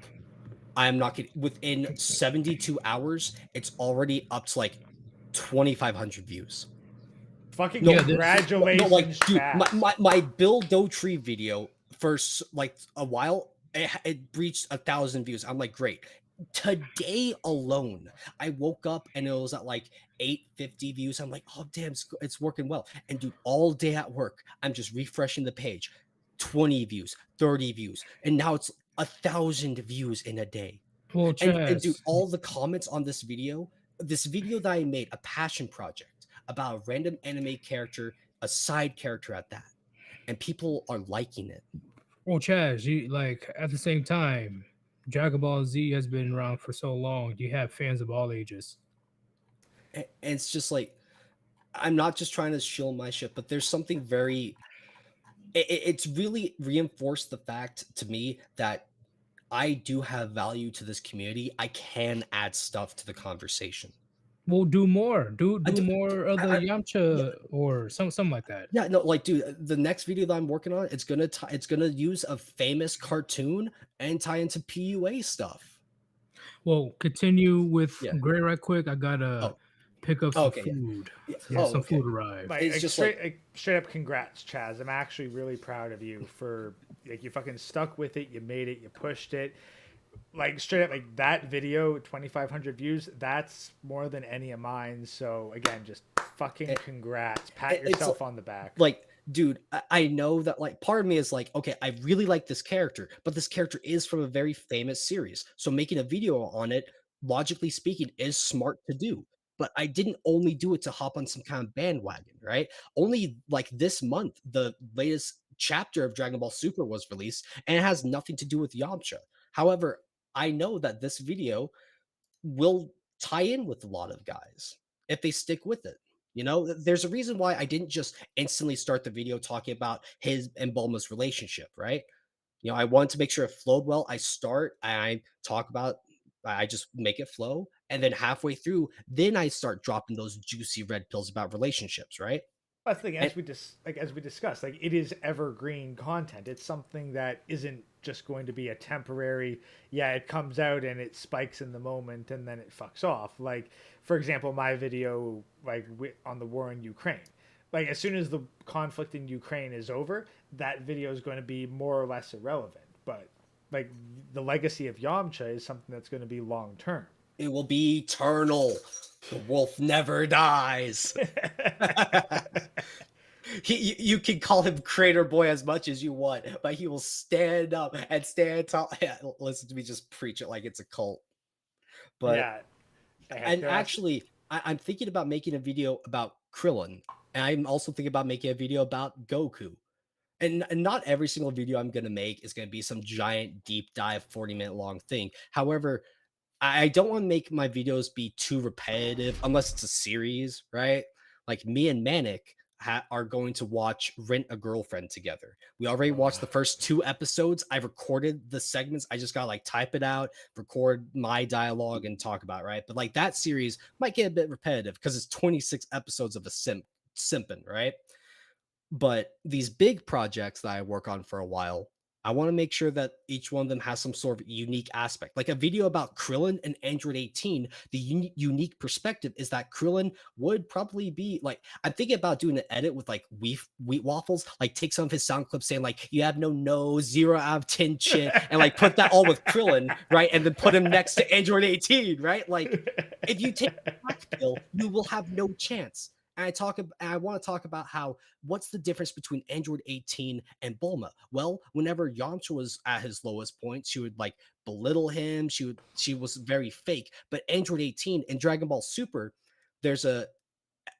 B: I'm not kidding. Within 72 hours, it's already up to like 2,500 views.
A: fucking
B: No,
C: Yeah,
A: congratulations,
B: No, like, dude,
A: Chaz.
B: my Bill Dotree video for like a while, it breached 1,000 views. I'm like, great. Today alone, I woke up and it was at like 850 views. I'm like, oh damn, it's working well. And dude, all day at work, I'm just refreshing the page, 20 views, 30 views, and now it's 1,000 views in a day.
C: well,
B: And dude,
C: Chaz,
B: all the comments on this video that I made, a passion project about a random anime character, a side character at that, and people are liking it.
C: well, Chaz, you like at the same time, Dragon Ball Z has been around for so long. You have fans of all ages.
B: And it's just like, I'm not just trying to shill my shit, but there's something very, it's really reinforced the fact to me that I do have value to this community. I can add stuff to the conversation.
C: Well, do more. Do
B: I do-
C: more of the Yamcha or something like that.
B: Yeah, no, like, dude, the next video that I'm working on, it's gonna use a famous cartoon and tie into PUA stuff.
C: Well, continue with
B: Yeah.
C: Gray right quick. I gotta pick up some
B: Okay, yeah.
C: food.
B: Yeah.
C: Yeah,
B: Oh,
C: some
B: okay.
C: food arrived.
A: Like,
B: It's just
A: straight up congrats, Chaz. I'm actually really proud of you for like you fucking stuck with it, you made it, you pushed it. Like straight up, like that video, 2,500 views. That's more than any of mine. So again, just fucking congrats. Pat yourself on the back.
B: Like, dude, I know that like part of me is like, okay, I really like this character, but this character is from a very famous series. So making a video on it, logically speaking, is smart to do. But I didn't only do it to hop on some kind of bandwagon, right? Only like this month, the latest chapter of Dragon Ball Super was released, and it has nothing to do with Yamcha. However, I know that this video will tie in with a lot of guys if they stick with it. You know, there's a reason why I didn't just instantly start the video talking about his and Bulma's relationship, right? You know, I wanted to make sure it flowed well. I start, I talk about, I just make it flow, and then halfway through, then I start dropping those juicy red pills about relationships, right?
A: That's the thing,
B: And
A: as we discussed, like it is evergreen content. It's something that isn't just going to be a temporary. Yeah, it comes out and it spikes in the moment and then it fucks off. Like for example, my video on the war in Ukraine. Like as soon as the conflict in Ukraine is over, that video is going to be more or less irrelevant. But like the legacy of Yamcha is something that's going to be long term.
B: it will be eternal. The wolf never dies. You can call him Crater Boy as much as you want, but he will stand up and stand tall. Yeah, listen to me just preach it like it's a cult. But
A: yeah,
B: and actually, I'm thinking about making a video about Krillin, and I'm also thinking about making a video about Goku. And not every single video I'm going to make is going to be some giant deep dive 40-minute long thing. However, I don't want to make my videos be too repetitive unless it's a series, right? Like me and Manic are going to watch Rent a Girlfriend together. We already watched the first 2 episodes. I've recorded the segments. I just got to like type it out, record my dialogue and talk about it, right? But like that series might get a bit repetitive because it's 26 episodes of a simping, right? But these big projects that I work on for a while, I want to make sure that each one of them has some sort of unique aspect. Like a video about Krillin and Android 18, the unique perspective is that Krillin would probably be like, I'm thinking about doing an edit with like wheat waffles, like take some of his sound clips saying like, you have no nose, 0 out of 10 chin, and like put that all with Krillin, right? And then put him next to Android 18, right? Like if you take a black pill, you will have no chance. And I want to talk about what's the difference between Android 18 and Bulma. Well, whenever Yamcha was at his lowest point, she would like belittle him. She was very fake. But Android 18 in Dragon Ball Super, there's a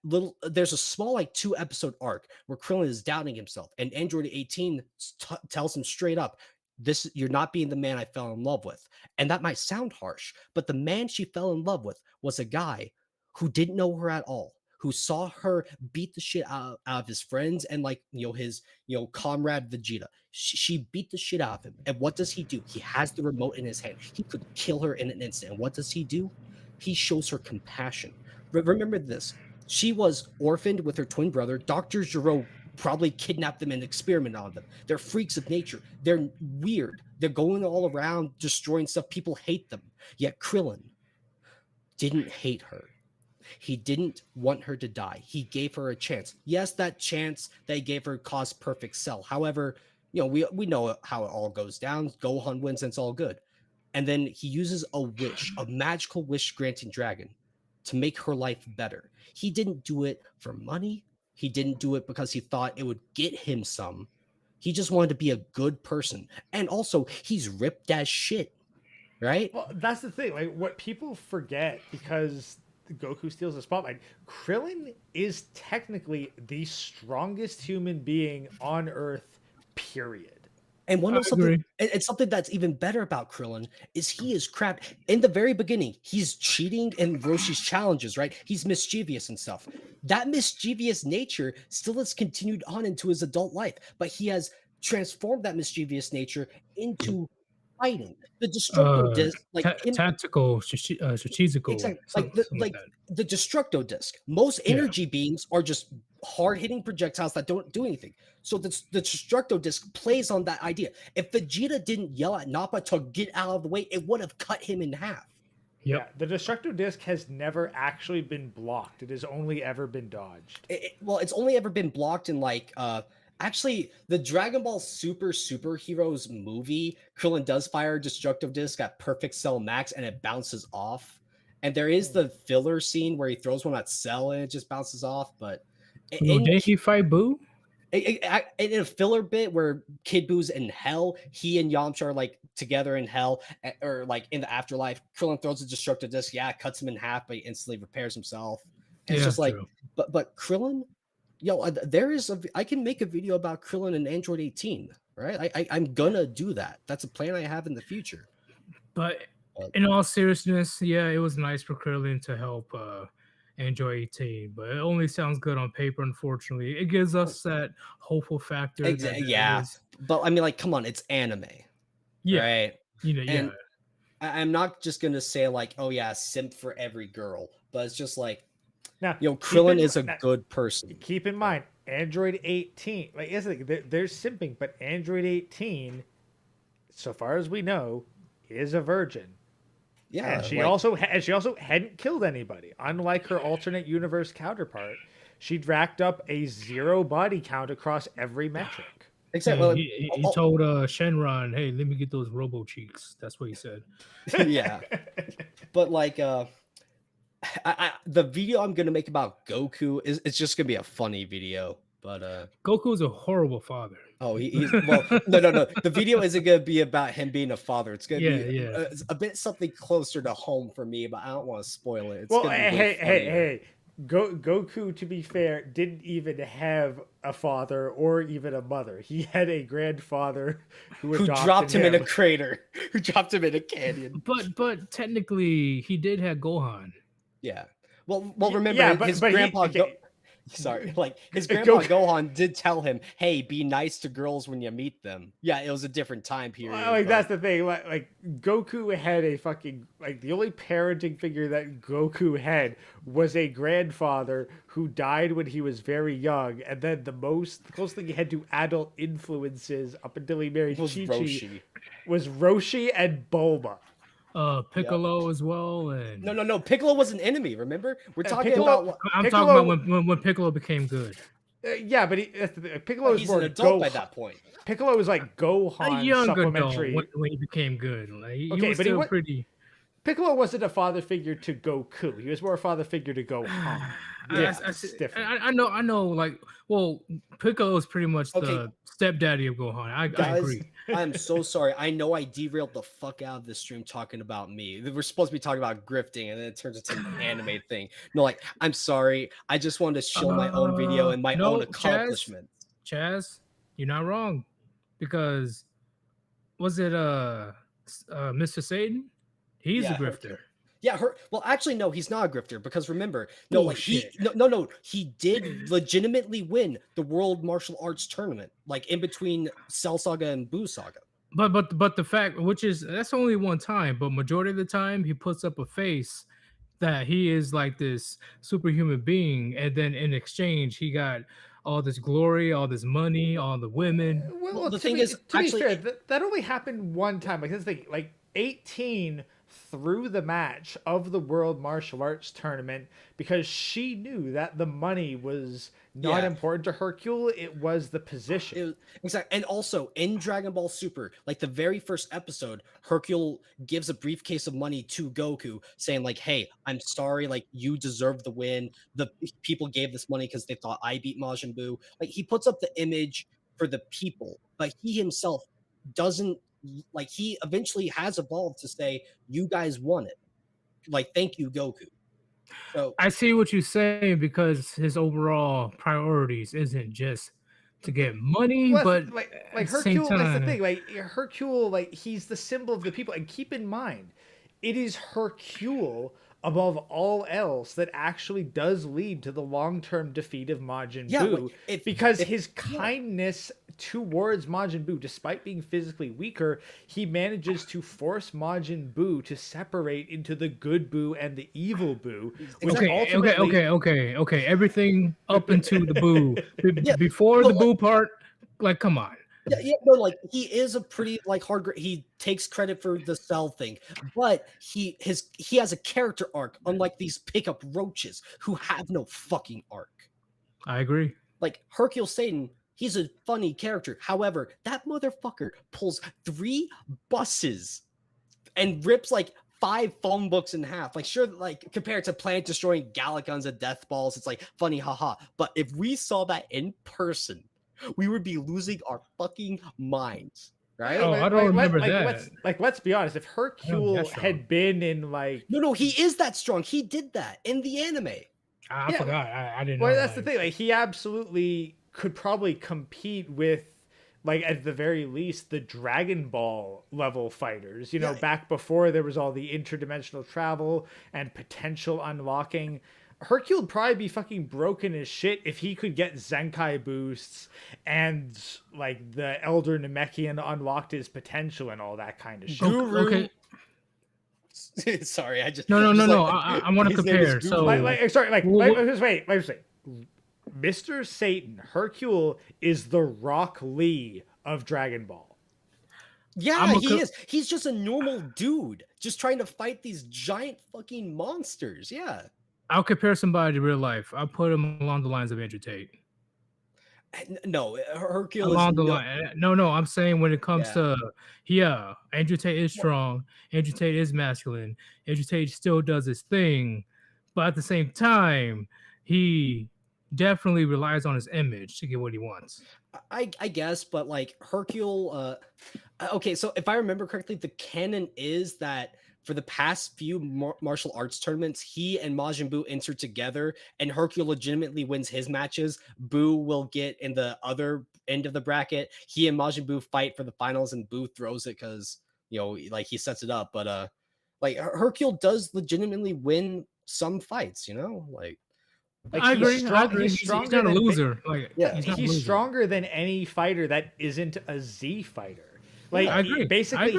B: there's a small like 2 episode arc where Krillin is doubting himself, and Android 18 tells him straight up, "This you're not being the man I fell in love with." And that might sound harsh, but the man she fell in love with was a guy who didn't know her at all, who saw her beat the shit out of his friends and like his comrade Vegeta. She beat the shit out of him. And what does he do? He has the remote in his hand. He could kill her in an instant. And what does he do? He shows her compassion. Remember this. She was orphaned with her twin brother. Dr. Gero probably kidnapped them and experimented on them. They're freaks of nature. They're weird. They're going all around destroying stuff. People hate them. Yet Krillin didn't hate her. He didn't want her to die. He gave her a chance. Yes, that chance they gave her caused Perfect Cell. However, we know how it all goes down. Gohan wins and it's all good. And then he uses a wish, a magical wish granting dragon, to make her life better. He didn't do it for money. He didn't do it because he thought it would get him some. He just wanted to be a good person. And also, he's ripped as shit, right?
A: Well, that's the thing. Like, what people forget, because Goku steals the spotlight, Krillin is technically the strongest human being on Earth, period.
B: And it's something that's even better about Krillin is he is crap. In the very beginning, he's cheating in Roshi's challenges, right? He's mischievous and stuff. That mischievous nature still has continued on into his adult life, but he has transformed that mischievous nature into fighting. The Destructo disc,
C: tactical, strategical,
B: exactly, the Destructo disc. Most energy beams are just hard-hitting projectiles that don't do anything. So the Destructo disc plays on that idea. If Vegeta didn't yell at Nappa to get out of the way, it would have cut him in half.
A: Yep. Yeah, the Destructo disc has never actually been blocked. It has only ever been dodged.
B: It's only ever been blocked in like actually, the Dragon Ball Superheroes movie, Krillin does fire a Destructo disc at Perfect Cell Max and it bounces off. And there is the filler scene where he throws one at Cell and it just bounces off. But
C: did he fight Boo?
B: In a filler bit where Kid Boo's in hell, he and Yamcha are like together in hell, or like in the afterlife. Krillin throws a Destructo disc, cuts him in half, but he instantly repairs himself. And it's just like, but Krillin, I can make a video about Krillin and Android 18, right? I'm gonna do that. That's a plan I have in the future.
C: But in all seriousness, it was nice for Krillin to help Android 18, but it only sounds good on paper, unfortunately. It gives us that hopeful factor.
B: But I mean, like, come on, it's anime. Right?
C: And
B: I'm not just gonna say like, oh yeah, simp for every girl, but it's just like,
A: now,
B: Krillin is a good person.
A: Keep in mind, Android 18, like, there's simping, but Android 18, so far as we know, is a virgin. Yeah, and she also hadn't killed anybody. Unlike her alternate universe counterpart, she'd racked up a 0 body count across every metric.
C: Exactly. He told Shenron, "Hey, let me get those robo cheeks." That's what he said.
B: Yeah, but like, the video I'm gonna make about Goku it's just gonna be a funny video. But
C: Goku is a horrible father.
B: Oh, he's no. The video isn't gonna be about him being a father. It's gonna be a bit something closer to home for me, but I don't want to spoil it. It's
A: hey, Goku, to be fair, didn't even have a father or even a mother. He had a grandfather who
B: dropped him in a crater, who dropped him in a canyon.
C: But technically, he did have Gohan.
B: Yeah. Well, remember his grandpa. Sorry, like his grandpa Gohan did tell him, "Hey, be nice to girls when you meet them." Yeah, it was a different time period.
A: That's the thing. Like Goku had a fucking the only parenting figure that Goku had was a grandfather who died when he was very young, and then the closest thing he had to adult influences up until he married Chi-Chi was Roshi and Bulma.
C: Piccolo as well, and
B: no. Piccolo was an enemy. Remember, we're talking about.
C: I'm talking about when Piccolo became good.
A: But Piccolo is more
B: an adult by that point.
A: Piccolo was like Gohan
C: a young
A: supplementary
C: adult when he became good. Like, he was
A: but
C: still pretty.
A: Piccolo wasn't a father figure to Goku. He was more a father figure to Gohan. Yeah, it's different.
C: I know. Like, well, Piccolo is pretty much
B: Okay.
C: the stepdaddy of Gohan. I
B: Guys,
C: agree.
B: I'm so sorry. I know I derailed the fuck out of this stream talking about me. We're supposed to be talking about grifting, and then it turns into an anime thing. No, like, I'm sorry. I just wanted to show my own video and my own accomplishments.
C: Chaz, you're not wrong, because was it Mr. Satan? He's a grifter.
B: Yeah, well, actually, no, he's not a grifter, because remember, no, like he did legitimately win the World Martial Arts Tournament, like in between Cell Saga and Buu Saga.
C: But the fact, which is that's only one time, but majority of the time he puts up a face that he is like this superhuman being, and then in exchange he got all this glory, all this money, all the women.
A: Well, the thing is, to be fair, that only happened one time. Like this thing, like 18 through the match of the World Martial Arts Tournament because she knew that the money was not important to Hercule. It was the position.
B: Exactly. And also in Dragon Ball Super, like the very first episode, Hercule gives a briefcase of money to Goku saying like, hey, I'm sorry, like you deserve the win. The people gave this money because they thought I beat Majin Buu. Like he puts up the image for the people, but he himself doesn't. Like he eventually has evolved to say, you guys won it. Like, thank you, Goku. So
C: I see what you're saying, because his overall priorities isn't just to get money, but
A: like Hercule, that's the thing. Like Hercule, like he's the symbol of the people. And keep in mind, it is Hercule above all else that actually does lead to the long-term defeat of Majin Buu, because his kindness towards Majin Buu, despite being physically weaker, he manages to force Majin Buu to separate into the good Buu and the evil Buu.
C: Okay. Everything up into the Buu. Before the Buu part, like, come on.
B: No, like he is a pretty like hard. He takes credit for the Cell thing, but he has a character arc, unlike these pickup roaches who have no fucking arc.
C: I agree.
B: Like Hercule Satan, he's a funny character. However, that motherfucker pulls 3 buses and rips like 5 phone books in half. Like, sure, like compared to planet destroying Galacons and Death Balls, it's like funny, haha. But if we saw that in person, we would be losing our fucking minds, right?
C: Oh, I don't remember that.
A: Let's be honest. If Hercule had been in like...
B: No, he is that strong. He did that in the anime.
C: I forgot. I didn't know.
A: Well, that's the thing. Like, he absolutely could probably compete with, like, at the very least, the Dragon Ball level fighters. You know, back before there was all the interdimensional travel and potential unlocking. Hercule would probably be fucking broken as shit if he could get Zenkai boosts and like the Elder Namekian unlocked his potential and all that kind of shit.
C: Okay.
B: Sorry, I just
C: no. I want to compare. So
A: wait. Mr. Satan, Hercule is the Rock Lee of Dragon Ball.
B: Yeah, he is. He's just a normal dude, just trying to fight these giant fucking monsters. Yeah.
C: I'll compare somebody to real life. I'll put him along the lines of Andrew Tate.
B: No, Hercule
C: along the line. No. I'm saying when it comes to Andrew Tate is strong. Andrew Tate is masculine. Andrew Tate still does his thing, but at the same time, he definitely relies on his image to get what he wants.
B: I guess, but like Hercule. Okay, so if I remember correctly, the canon is that for the past few martial arts tournaments, he and Majin Buu enter together, and Hercule legitimately wins his matches. Buu will get in the other end of the bracket. He and Majin Buu fight for the finals, and Buu throws it because, you know, like he sets it up. But like Hercule does legitimately win some fights, you know, like
C: I agree. He's not a loser.
A: He's stronger than any fighter that isn't a Z fighter. Like, I agree. Basically,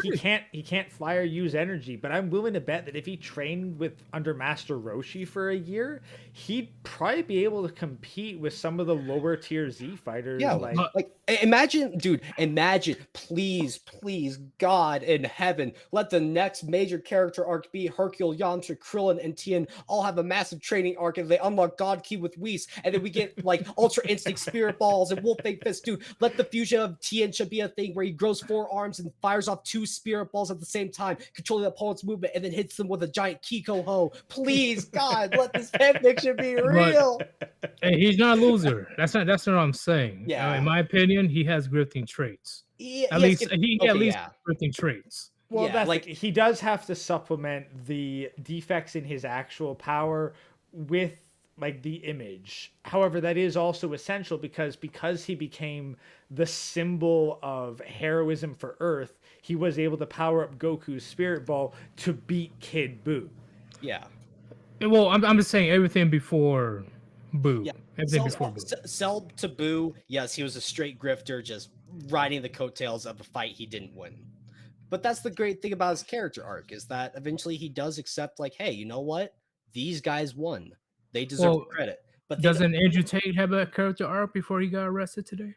A: he can't fly or use energy, but I'm willing to bet that if he trained under Master Roshi for a year, he'd probably be able to compete with some of the lower tier Z fighters.
B: Yeah, like Imagine, dude, imagine, please, God in heaven, let the next major character arc be Hercule, Yamcha, Krillin, and Tien all have a massive training arc, and they unlock God Key with Whis, and then we get like Ultra Instinct Spirit Balls and Wolfang Fist, dude. Let the fusion of Tien should be a thing where he grows 4 arms and fires off 2 Spirit Balls at the same time, controlling the opponent's movement, and then hits them with a giant Kiko Ho. Please, God, let this fanfiction be real.
C: Hey, he's not a loser. That's not what I'm saying.
B: Yeah.
C: In my opinion, he has grifting traits.
B: Yeah,
C: At least he at least has grifting traits.
A: Well,
B: Yeah,
A: that's
B: like-
A: he does have to supplement the defects in his actual power with like the image. However, that is also essential because he became the symbol of heroism for Earth, he was able to power up Goku's Spirit Ball to beat Kid Buu.
B: Yeah.
C: Well, I'm just saying everything before Buu.
B: Yeah.
C: Everything before Buu.
B: Cell to Buu, yes, he was a straight grifter, just riding the coattails of a fight he didn't win. But that's the great thing about his character arc, is that eventually he does accept, like, hey, you know what? These guys won. They deserve credit. But
C: doesn't Andrew Tate have a character arc before he got arrested today?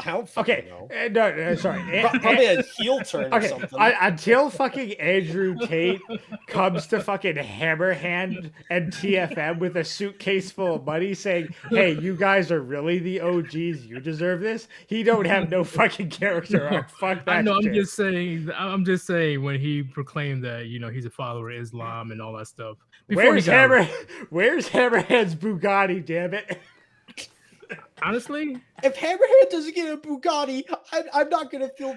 B: I don't fucking know.
A: No, sorry.
B: Probably a heel turn or something.
A: Until fucking Andrew Tate comes to fucking Hammerhand and TFM with a suitcase full of money saying, hey, you guys are really the OGs, you deserve this, he don't have no fucking character arc. Fuck that. I know,
C: shit. I'm just saying when he proclaimed that, he's a follower of Islam and all that stuff.
A: Where's Hammerhand's Bugatti, damn it?
C: Honestly,
B: if Hammerhead doesn't get a Bugatti, I'm not gonna feel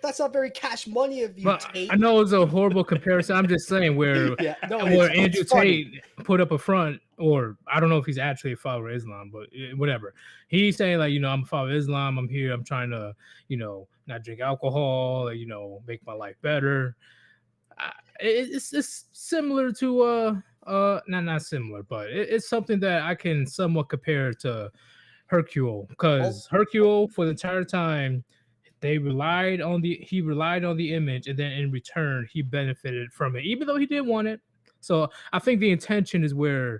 B: that's not very cash money of you,
C: but
B: Tate.
C: I know it's a horrible comparison. I'm just saying where Andrew Tate put up a front, or I don't know if he's actually a follower of Islam, but whatever. He's saying like, I'm a follower of Islam. I'm here. I'm trying to, not drink alcohol. Make my life better. It's similar to not similar, but it's something that I can somewhat compare to Hercule, because Hercule for the entire time he relied on the image, and then in return he benefited from it, even though he didn't want it. So I think the intention is where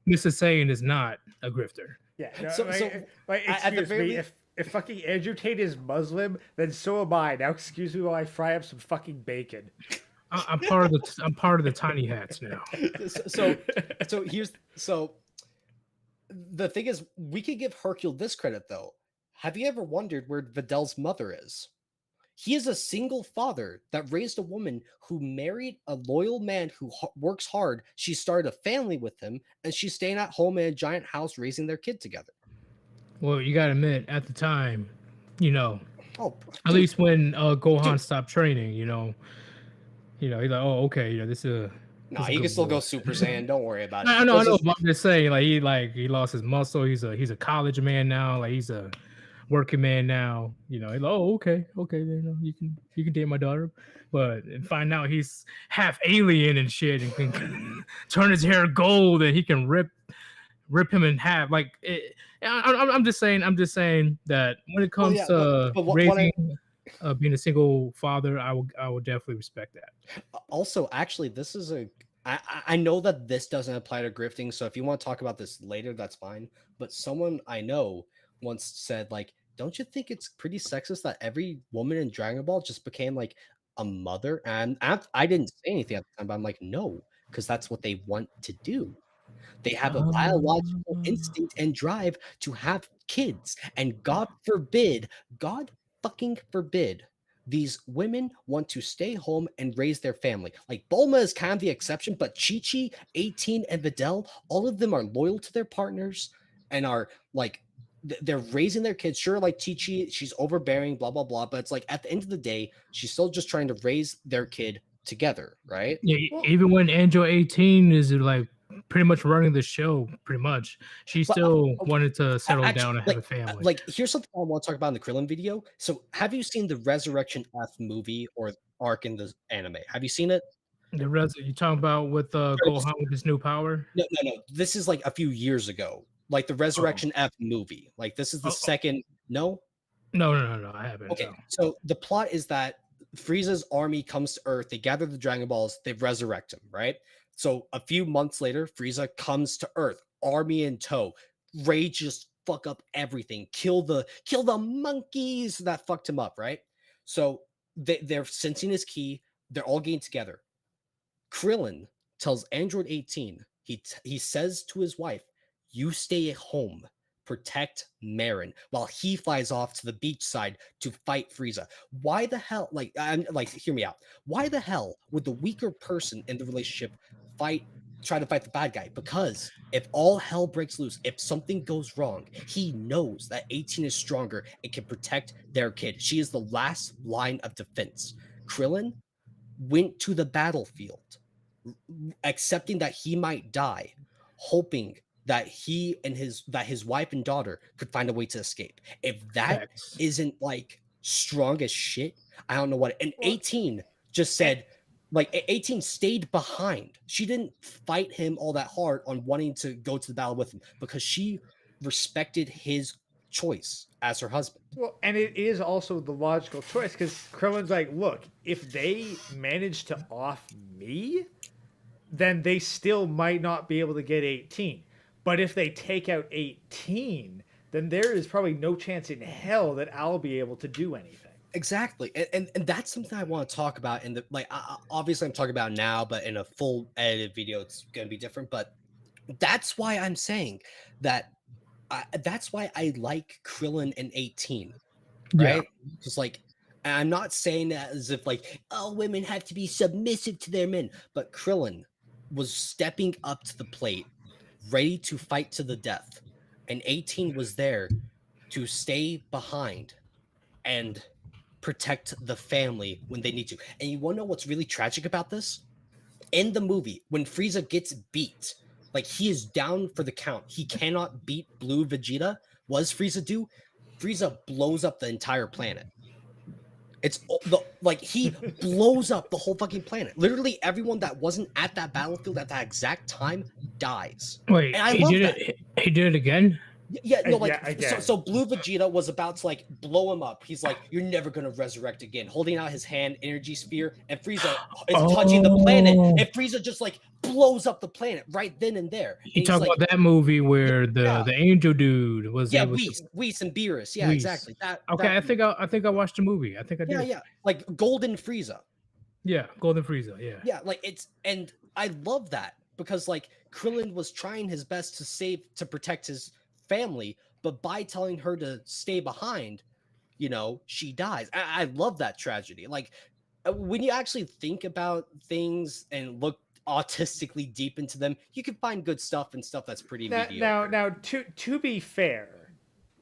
C: Mr. Saiyan is not a grifter.
A: Yeah. No, excuse me, if fucking Andrew Tate is Muslim, then so am I. Now excuse me while I fry up some fucking bacon.
C: I'm part of the tiny hats now.
B: So the thing is, we could give Hercule this credit though. Have you ever wondered where Vidal's mother is? He is a single father that raised a woman who married a loyal man who works hard. She started a family with him, and she's staying at home in a giant house raising their kid together.
C: Well, you gotta admit, at the time, at least when Gohan stopped training, he's like, oh, okay, this is a...
B: No, he can still go Super Saiyan. Don't worry about it.
C: I know. I'm just saying, he lost his muscle. He's a college man now. Like, he's a working man now. He's like, oh, okay, you can date my daughter, but find out he's half alien and shit, and can turn his hair gold, and he can rip him in half. Like, I'm just saying that when it comes to raising. Being a single father, I will definitely respect that.
B: Also, actually, this is I know that this doesn't apply to grifting, so if you want to talk about this later, that's fine. But someone I know once said, like, don't you think it's pretty sexist that every woman in Dragon Ball just became like a mother? And I didn't say anything at the time, but I'm like, no, because that's what they want to do. They have a biological instinct and drive to have kids, and God fucking forbid these women want to stay home and raise their family. Like, Bulma is kind of the exception, but Chi-Chi, 18, and Videl, all of them are loyal to their partners and are like, they're raising their kids. Sure, like Chi-Chi, she's overbearing, blah, blah, blah. But it's like, at the end of the day, she's still just trying to raise their kid together, right?
C: Yeah, even when Angel 18 is like pretty much running the show, pretty much, she still wanted to settle down and have a family.
B: Like, here's something I want to talk about in the Krillin video. So have you seen the Resurrection F movie or arc in the anime? Have you seen it?
C: You talking about with Gohan with his new power?
B: No. This is like a few years ago. Like the Resurrection F movie. Like, this is the second. No,
C: I haven't.
B: Okay, so the plot is that Frieza's army comes to Earth. They gather the Dragon Balls. They resurrect him, right? So a few months later, Frieza comes to Earth, army in tow. Rage just fuck up everything, kill the monkeys that fucked him up, right? So they're sensing his ki. They're all getting together. Krillin tells Android 18, he says to his wife, "You stay at home, protect Marin," while he flies off to the beach side to fight Frieza. Why the hell? Like, I'm like, hear me out. Why the hell would the weaker person in the relationship try to fight the bad guy? Because if all hell breaks loose, if something goes wrong, he knows that 18 is stronger and can protect their kid. She is the last line of defense. Krillin went to the battlefield accepting that he might die, hoping that his wife and daughter could find a way to escape. If that
C: Facts.
B: isn't like strong as shit, I don't know what. And
A: Well,
B: 18 just said, like, 18 stayed behind. She didn't fight him all that hard on wanting to go to the battle with him because she respected his choice as her husband.
A: Well, and it is also the logical choice because Krillin's like, look, if they manage to off me, then they still might not be able to get 18. But if they take out 18, then there is probably no chance in hell that I'll be able to do anything.
B: Exactly, and that's something I want to talk about. In the like, obviously, I'm talking about now, but in a full edited video, it's going to be different. But that's why I'm saying that. That's why I like Krillin and 18,
C: Yeah.
B: right? Because like, and I'm not saying that as if like all women have to be submissive to their men, but Krillin was stepping up to the plate, ready to fight to the death, and 18 was there to stay behind and protect the family when they need to. And you want to know what's really tragic about this? In the movie, when Frieza gets beat, like he is down for the count, he cannot beat Blue Vegeta. What does Frieza do? Frieza blows up the entire planet. He blows up the whole fucking planet. Literally everyone that wasn't at that battlefield at that exact time dies.
C: Wait,
B: And I
C: he
B: love
C: did
B: that.
C: it. He did it again.
B: Yeah, no, like
A: Yeah, again.
B: so Blue Vegeta was about to like blow him up. He's like, "You're never gonna resurrect again," holding out his hand, energy sphere, and Frieza is touching the planet,
C: Oh.
B: and Frieza just like blows up the planet right then and there. And
C: You
B: he's
C: talk
B: like,
C: about that movie where
B: yeah.
C: the angel dude was
B: yeah,
C: able
B: Whis and Beerus. Yeah,
C: Whis.
B: exactly.
C: Okay, I think I watched the movie. I think I did.
B: Yeah, like Golden Frieza.
C: Yeah, Golden Frieza. Yeah.
B: Yeah, like and I love that because like Krillin was trying his best to protect his family, but by telling her to stay behind, she dies. I love that tragedy. Like when you actually think about things and look autistically deep into them, you can find good stuff and stuff that's pretty mediocre.
A: Now, to be fair,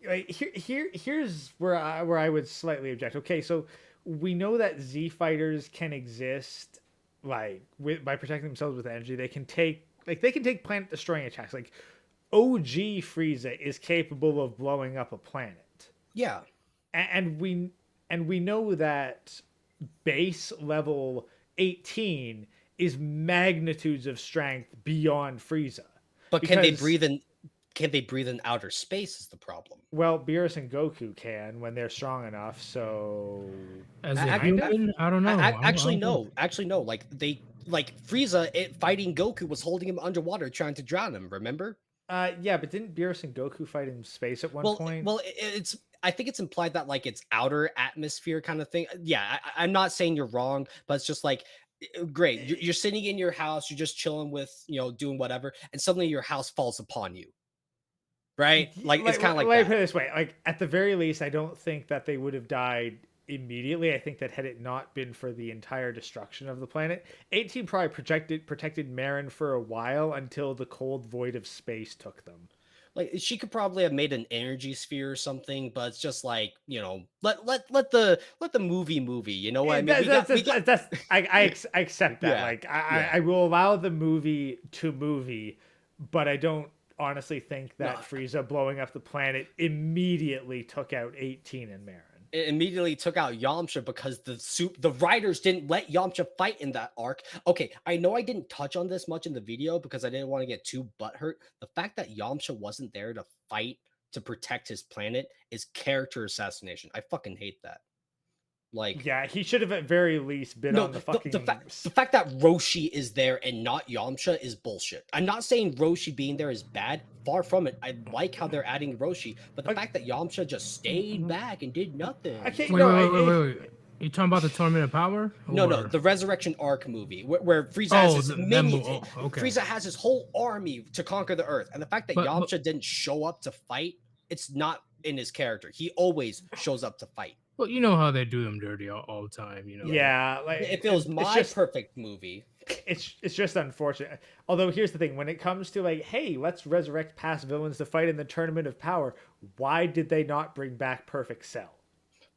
A: like, here's where I would slightly object. Okay, so we know that Z fighters can exist like by protecting themselves with energy. They can take planet destroying attacks. Like OG Frieza is capable of blowing up a planet.
B: Yeah.
A: And we know that base level 18 is magnitudes of strength beyond Frieza.
B: But can they breathe in outer space is the problem.
A: Well, Beerus and Goku can when they're strong enough. So
C: as a human, I don't know.
B: Actually, no. Like Frieza fighting Goku was holding him underwater, trying to drown him. Remember?
A: Yeah, but didn't Beerus and Goku fight in space at one point?
B: Well, I think it's implied that like it's outer atmosphere kind of thing. Yeah, I'm not saying you're wrong, but it's just like great. You're sitting in your house, you're just chilling with doing whatever, and suddenly your house falls upon you. Right? Like it's kind of like
A: let me
B: that.
A: put it this way: like at the very least, I don't think that they would have died immediately. I think that had it not been for the entire destruction of the planet, 18 probably protected Marin for a while until the cold void of space took them.
B: Like she could probably have made an energy sphere or something, but it's just like let the movie. You know what I mean?
A: I accept that.
B: Yeah,
A: like I will allow the movie to movie, but I don't honestly think that Frieza blowing up the planet immediately took out 18 and Marin.
B: It immediately took out Yamcha because the writers didn't let Yamcha fight in that arc. Okay, I know I didn't touch on this much in the video because I didn't want to get too butthurt. The fact that Yamcha wasn't there to fight to protect his planet is character assassination. I fucking hate that. Like,
A: Yeah, he should have at very least been
B: no,
A: on the fucking.
B: the fact that Roshi is there and not Yamcha is bullshit. I'm not saying Roshi being there is bad. Far from it. I like how they're adding Roshi, but the fact that Yamcha just stayed back and did nothing.
A: I can't.
C: Wait,
A: No,
C: wait. You talking about the Tournament of Power?
B: No,
C: Or-
B: the Resurrection Arc movie where Frieza has his
C: that
B: minions.
C: okay.
B: Frieza has his whole army to conquer the Earth, and the fact that Yamcha didn't show up to fight, it's not in his character. He always shows up to fight.
C: Well, you know how they do them dirty all the time, you know.
A: Yeah, like
B: If it was my perfect movie,
A: it's just unfortunate. Although here's the thing: when it comes to like, hey, let's resurrect past villains to fight in the Tournament of Power, why did they not bring back Perfect Cell?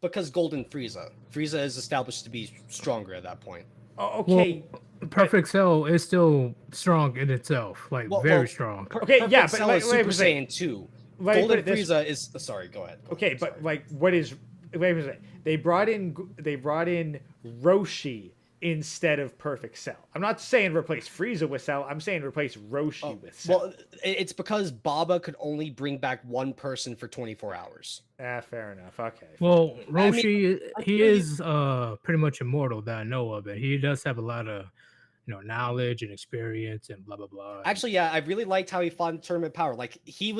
B: because Golden Frieza is established to be stronger at that point.
A: Oh, okay.
C: Well, Perfect Cell is still strong in itself, like very strong.
A: Okay,
B: Perfect
A: yeah, but
B: Cell
A: like,
B: is Super Saiyan 2. Golden Frieza is sorry. Go ahead.
A: Okay, but like, what is? Wait a minute. They brought in Roshi instead of Perfect Cell. I'm not saying replace Frieza with Cell. I'm saying replace Roshi with Cell.
B: Well, it's because Baba could only bring back one person for 24 hours.
A: Fair enough. Okay.
C: Well, Roshi, he is pretty much immortal that I know of, and he does have a lot of knowledge and experience and blah blah blah.
B: Actually, yeah, I really liked how he fought in Tournament Power. Like he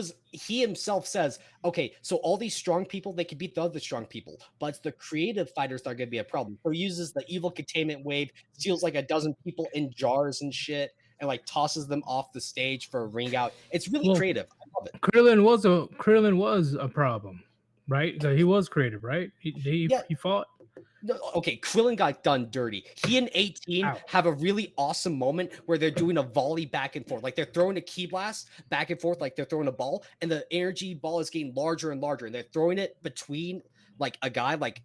B: himself says, okay, so all these strong people, they can beat the other strong people, but it's the creative fighters that are going to be a problem. So he uses the evil containment wave, steals like a dozen people in jars and shit, and like tosses them off the stage for a ring out. It's really creative. I love it.
C: Krillin was a problem, right? So he was creative, right? He fought.
B: No, okay, Krillin got done dirty. He and 18 have a really awesome moment where they're doing a volley back and forth. Like they're throwing a ki blast back and forth like they're throwing a ball, and the energy ball is getting larger and larger, and they're throwing it between like a guy, like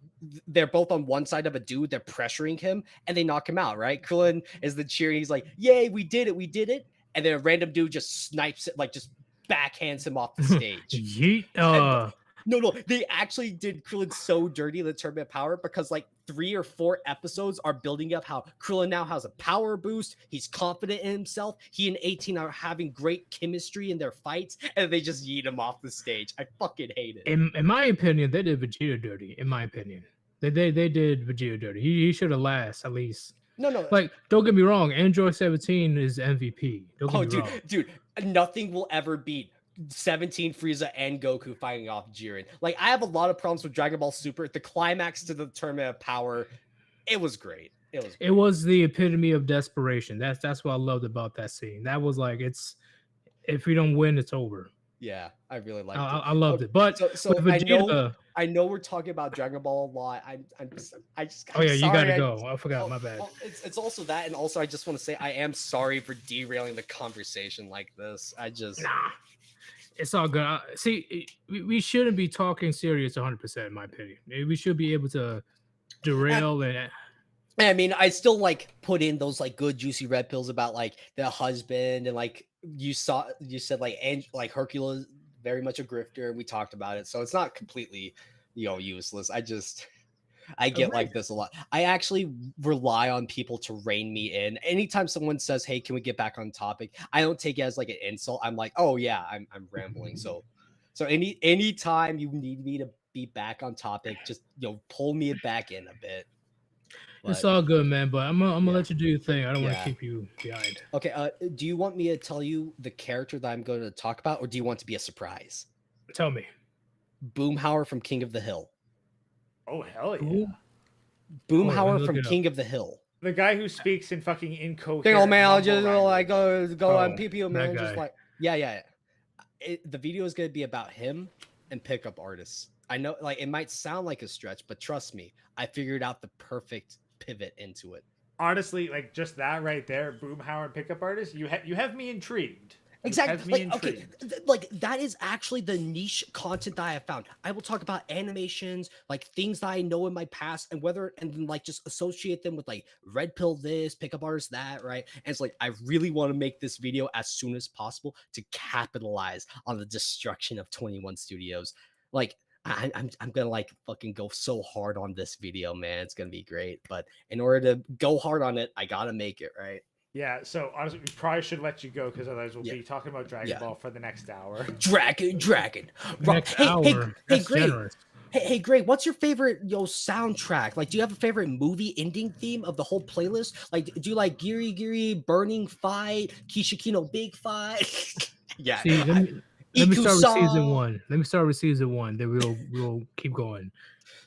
B: they're both on one side of a dude, they're pressuring him, and they knock him out, right? Krillin is the cheer, and he's like, yay, we did it. And then a random dude just snipes it, like just backhands him off the stage.
C: Yeet.
B: No, they actually did Krillin so dirty in the Tournament of Power because like 3 or 4 episodes are building up how Krillin now has a power boost. He's confident in himself. He and 18 are having great chemistry in their fights, and they just yeet him off the stage. I fucking hate it.
C: In my opinion, they did Vegeta dirty. In my opinion, they did Vegeta dirty. He should have last at least.
B: No.
C: Like, don't get me wrong. Android 17 is MVP. Don't get me wrong.
B: Dude, nothing will ever beat 17 Frieza and Goku fighting off Jiren. Like, I have a lot of problems with Dragon Ball Super. The climax to the Tournament of Power, it was great. It
C: was the epitome of desperation. That's what I loved about that scene. That was like, it's if we don't win, it's over.
B: Yeah, I really liked it.
C: I loved it. But
B: so
C: Vegeta,
B: I know we're talking about Dragon Ball a lot. I just
C: oh yeah, you gotta go. I forgot. My bad.
B: It's also that, and also I just want to say I am sorry for derailing the conversation like this.
C: It's all good. See, we shouldn't be talking serious 100%, in my opinion. We should be able to derail and.
B: I mean, I still like put in those like good juicy red pills about like the husband and like you said like Hercules very much a grifter, and we talked about it, so it's not completely useless. I get like this a lot. I actually rely on people to rein me in. Anytime someone says, "Hey, can we get back on topic?" I don't take it as like an insult. I'm like, "Oh yeah, I'm rambling." So anytime you need me to be back on topic, just pull me back in a bit.
C: It's all good, man. But I'm gonna let you do your thing. I don't want to keep you behind.
B: Okay. Do you want me to tell you the character that I'm going to talk about, or do you want it to be a surprise?
C: Tell me.
B: Boomhauer from King of the Hill.
A: Oh hell yeah!
B: Boomhauer from King of the Hill.
A: The guy who speaks in fucking incoherent.
B: Dang, man, I'll just like go on PPO, man. Just like yeah. The video is going to be about him and pickup artists. I know, like, it might sound like a stretch, but trust me, I figured out the perfect pivot into it.
A: Honestly, like just that right there, Boomhauer and pickup artist, you have me intrigued.
B: Exactly. Like that is actually the niche content that I have found. I will talk about animations, like things that I know in my past, and then like just associate them with like red pill this, pickup artist that, right? And it's like I really want to make this video as soon as possible to capitalize on the destruction of 21 Studios. Like I'm gonna like fucking go so hard on this video, man. It's gonna be great. But in order to go hard on it, I gotta make it right.
A: Yeah, so honestly, we probably should let you go because otherwise we'll be talking about Dragon Ball for the next hour.
B: Dragon.
C: Next hour.
B: Hey, great. Hey, Greg, what's your favorite soundtrack? Like, do you have a favorite movie ending theme of the whole playlist? Like, do you like Giri Giri, Burning Fight, Kishikino Big Fight? Yeah,
C: See, let me start with season
B: Ikusa.
C: one. Let me start with season one. Then we'll keep going.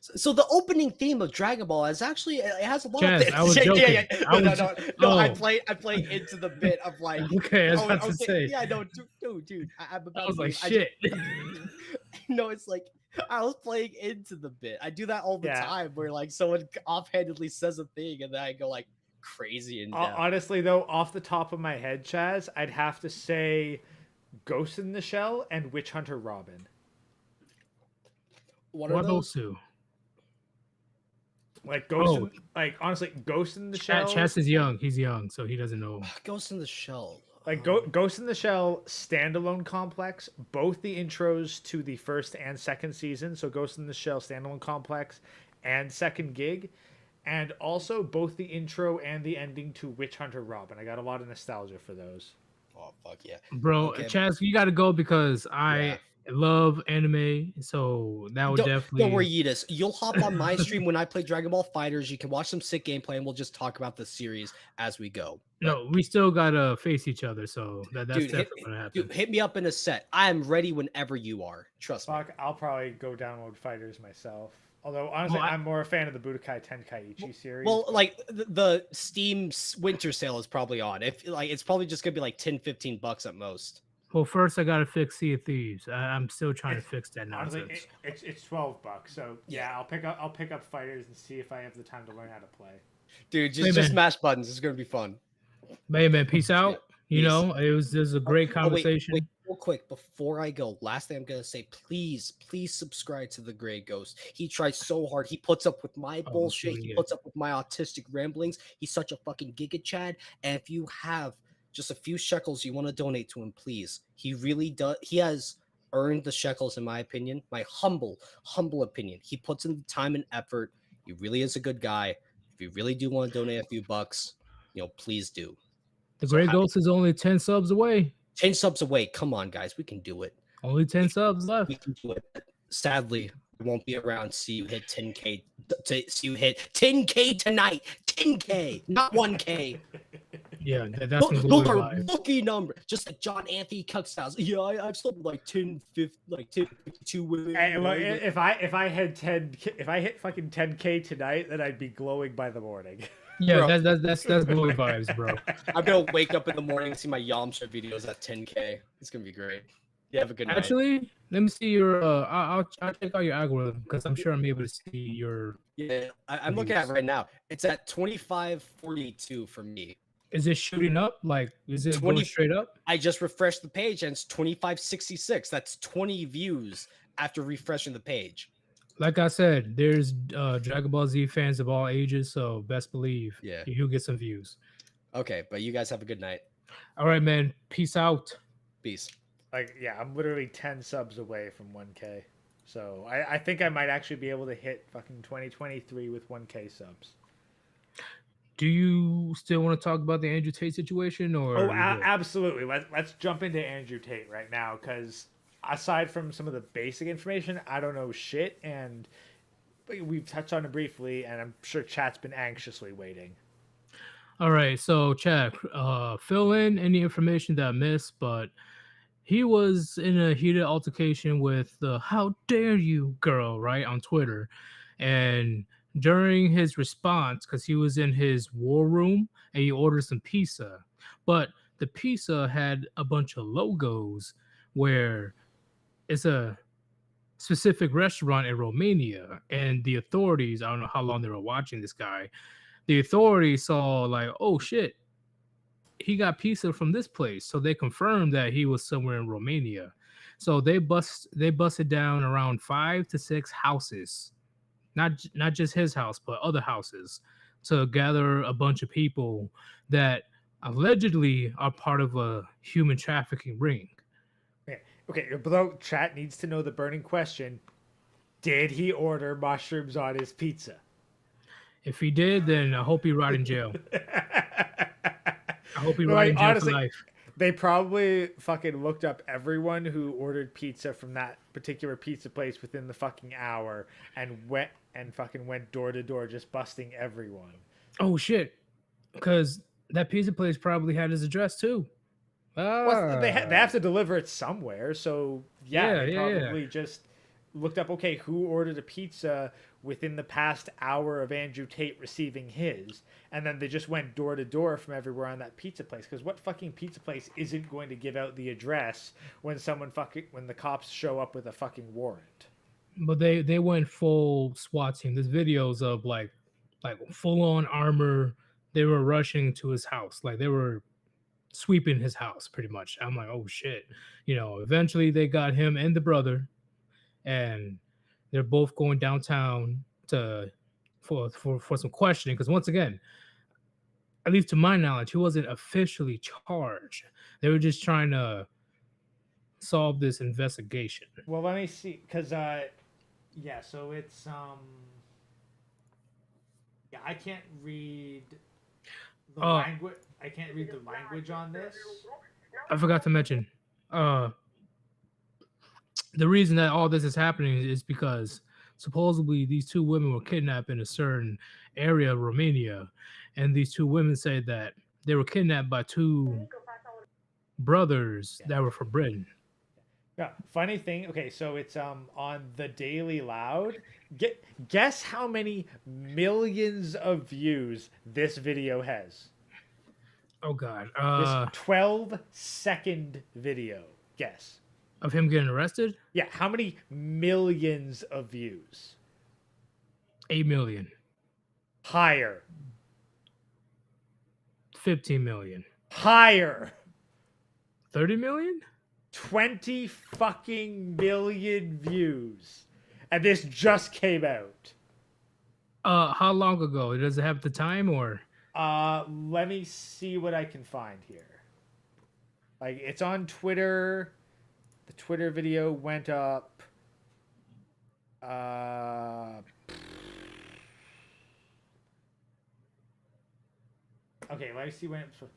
B: So the opening theme of Dragon Ball is actually it has a lot of
C: Chaz, I was
B: things.
C: joking.
B: No,
C: I
B: no,
C: was
B: no, no. I
C: oh
B: play into the bit of like,
C: okay. I was
B: oh,
C: about to
B: okay,
C: say.
B: yeah, no, dude, I'm
C: I
B: about
C: was
B: to
C: like,
B: leave.
C: shit.
B: No, it's like I was playing into the bit. I do that all the
A: Yeah.
B: time, where like someone offhandedly says a thing, and then I go like crazy in depth.
A: Honestly, though, off the top of my head, Chaz, I'd have to say Ghost in the Shell and Witch Hunter Robin.
B: What
C: What
B: are
C: are those
B: those?
C: two?
A: Like
C: Oh,
A: honestly, Ghost in the Shell.
C: Chaz is young. He's young, so he doesn't know.
B: Ghost in the Shell.
A: Like Ghost in the Shell standalone complex, both the intros to the first and second season, so Ghost in the Shell standalone complex and second gig, and also both the intro and the ending to Witch Hunter Robin. I got a lot of nostalgia for those.
B: Oh fuck yeah,
C: Bro,
B: okay.
C: Chaz, you got to go because
B: Yeah.
C: I love anime, so that would definitely.
B: Don't worry, Yeetus. You'll hop on my stream when I play Dragon Ball Fighters. You can watch some sick gameplay, and we'll just talk about the series as we go. But,
C: No, we still gotta face each other, so that's
B: dude,
C: definitely gonna happen.
B: dude, hit me up in a set. I am ready whenever you are. Trust me.
A: Fuck, I'll probably go download Fighters myself. Although honestly,
C: Well,
A: I'm more a fan of the Budokai Tenkaichi series.
B: Well, like the Steam winter sale is probably on. If like it's probably just gonna be like 10-15 bucks at most.
C: Well, first I gotta fix Sea of Thieves. I'm still trying to fix that
A: honestly,
C: nonsense.
A: it's $12. So yeah, I'll pick up Fighters and see if I have the time to learn how to play.
B: Dude,
C: Hey,
B: just
C: man.
B: smash buttons. It's gonna be fun.
C: Hey man, peace out. You
B: Peace.
C: know, this was a great conversation.
B: Wait, real quick before I go. Last thing I'm gonna say, please subscribe to the Gray Ghost. He tries so hard. He puts up with my bullshit. He puts up with my autistic ramblings. He's such a fucking giga Chad. And if you have just a few shekels you want to donate to him, please. He really does. He has earned the shekels, in my opinion. My humble opinion. He puts in the time and effort. He really is a good guy. If you really do want to donate a few bucks, please do.
C: The Gray Ghost is only 10 subs away.
B: 10 subs away. Come on, guys. We can do it.
C: Only 10 subs left.
B: We can do it. Sadly, we won't be around to see you hit 10K. To see you hit 10K tonight. 10K, not 1K.
C: Yeah, that's
B: Those are rookie numbers. Just like John Anthony Cuckstyles. Yeah, I've sold like 1052 women.
A: Hey, look, if I hit fucking 10K tonight, then I'd be glowing by the morning.
C: Yeah, that's glory vibes, bro.
B: I'm gonna wake up in the morning and see my Yamcha videos at 10K. It's gonna be great. You have a good night.
C: Actually, let me see your. I'll check out your algorithm because I'm sure I'm able to see your.
B: Yeah, I'm looking at it right now. It's at 2542 for me.
C: Is it shooting up? Like, is it going straight up?
B: I just refreshed the page and it's 2566. That's 20 views after refreshing the page.
C: Like I said, there's Dragon Ball Z fans of all ages, so best believe you'll get some views.
B: Okay, but you guys have a good night.
C: All right, man. Peace out.
B: Peace.
A: Like, yeah, I'm literally 10 subs away from 1K. So I think I might actually be able to hit fucking 2023 with 1K subs.
C: Do you still want to talk about the Andrew Tate situation, or?
A: Oh, absolutely. Let's jump into Andrew Tate right now, because aside from some of the basic information, I don't know shit, and we've touched on it briefly, and I'm sure chat's been anxiously waiting.
C: All right, so chat, fill in any information that I missed, but he was in a heated altercation with the "How dare you" girl, right, on Twitter, and during his response, because he was in his war room and he ordered some pizza, but the pizza had a bunch of logos where it's a specific restaurant in Romania, and the authorities, I don't know how long they were watching this guy, the authorities saw like, oh shit, he got pizza from this place, so they confirmed that he was somewhere in Romania. So they busted down around 5 to 6 houses, not just his house, but other houses, to gather a bunch of people that allegedly are part of a human trafficking ring.
A: Okay, but chat needs to know the burning question: did he order mushrooms on his pizza?
C: If he did, then I hope he rot in jail. I hope he rot in jail for life.
A: They probably fucking looked up everyone who ordered pizza from that particular pizza place within the fucking hour and went door to door just busting everyone.
C: Oh shit! Because that pizza place probably had his address too.
A: Well, they
C: Ah,
A: have to deliver it somewhere, so yeah,
C: yeah,
A: they
C: yeah, yeah.
A: probably just looked up, okay, who ordered a pizza within the past hour of Andrew Tate receiving his, and then they just went door to door from everywhere on that pizza place. Because what fucking pizza place isn't going to give out the address when when the cops show up with a fucking warrant?
C: But they went full SWAT team. There's videos of like full on armor. They were rushing to his house. Like they were sweeping his house pretty much. I'm like, oh shit. Eventually they got him and the brother, and they're both going downtown to for some questioning. Because once again, at least to my knowledge, he wasn't officially charged. They were just trying to solve this investigation.
A: Well, let me see, because yeah, so it's yeah, I can't read the
C: Uh,
A: language. I can't read the language on this.
C: I forgot to mention, uh, the reason that all this is happening is because supposedly these two women were kidnapped in a certain area of Romania, and these two women said that they were kidnapped by two brothers that were from Britain.
A: Yeah, funny thing. Okay, so it's on the Daily Loud. Guess how many millions of views this video has?
C: Oh God,
A: This 12-second video. Guess.
C: of him getting arrested,
A: Yeah, how many millions of views?
C: 8 million,
A: Higher.
C: 15 million,
A: Higher.
C: 30 million.
A: 20 fucking million views. And this just came out.
C: How long ago? Does it have the time or?
A: Let me see what I can find here. Like, it's on Twitter. The Twitter video went up. Okay, let me see when it was.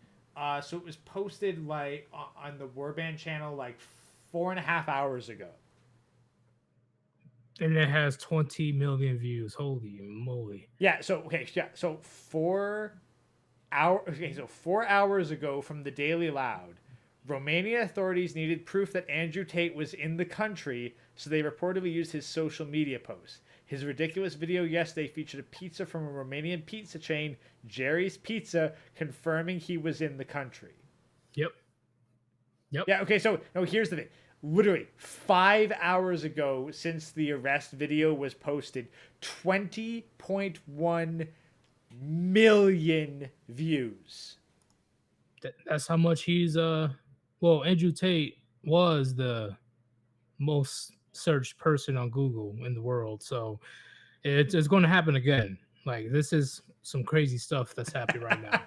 A: So it was posted like on the Warband channel like 4.5 hours ago.
C: And it has 20 million views. Holy moly!
A: Yeah. So okay. Yeah. So 4 hours ago from the Daily Loud, Romania authorities needed proof that Andrew Tate was in the country, so they reportedly used his social media posts. His ridiculous video yesterday featured a pizza from a Romanian pizza chain, Jerry's Pizza, confirming he was in the country.
C: Yep.
A: Yeah, okay, so no, here's the thing. Literally 5 hours ago since the arrest video was posted, 20.1 million views.
C: That's how much he's well, Andrew Tate was the most searched person on Google in the world. So it's going to happen again. Like this is some crazy stuff that's happening right now.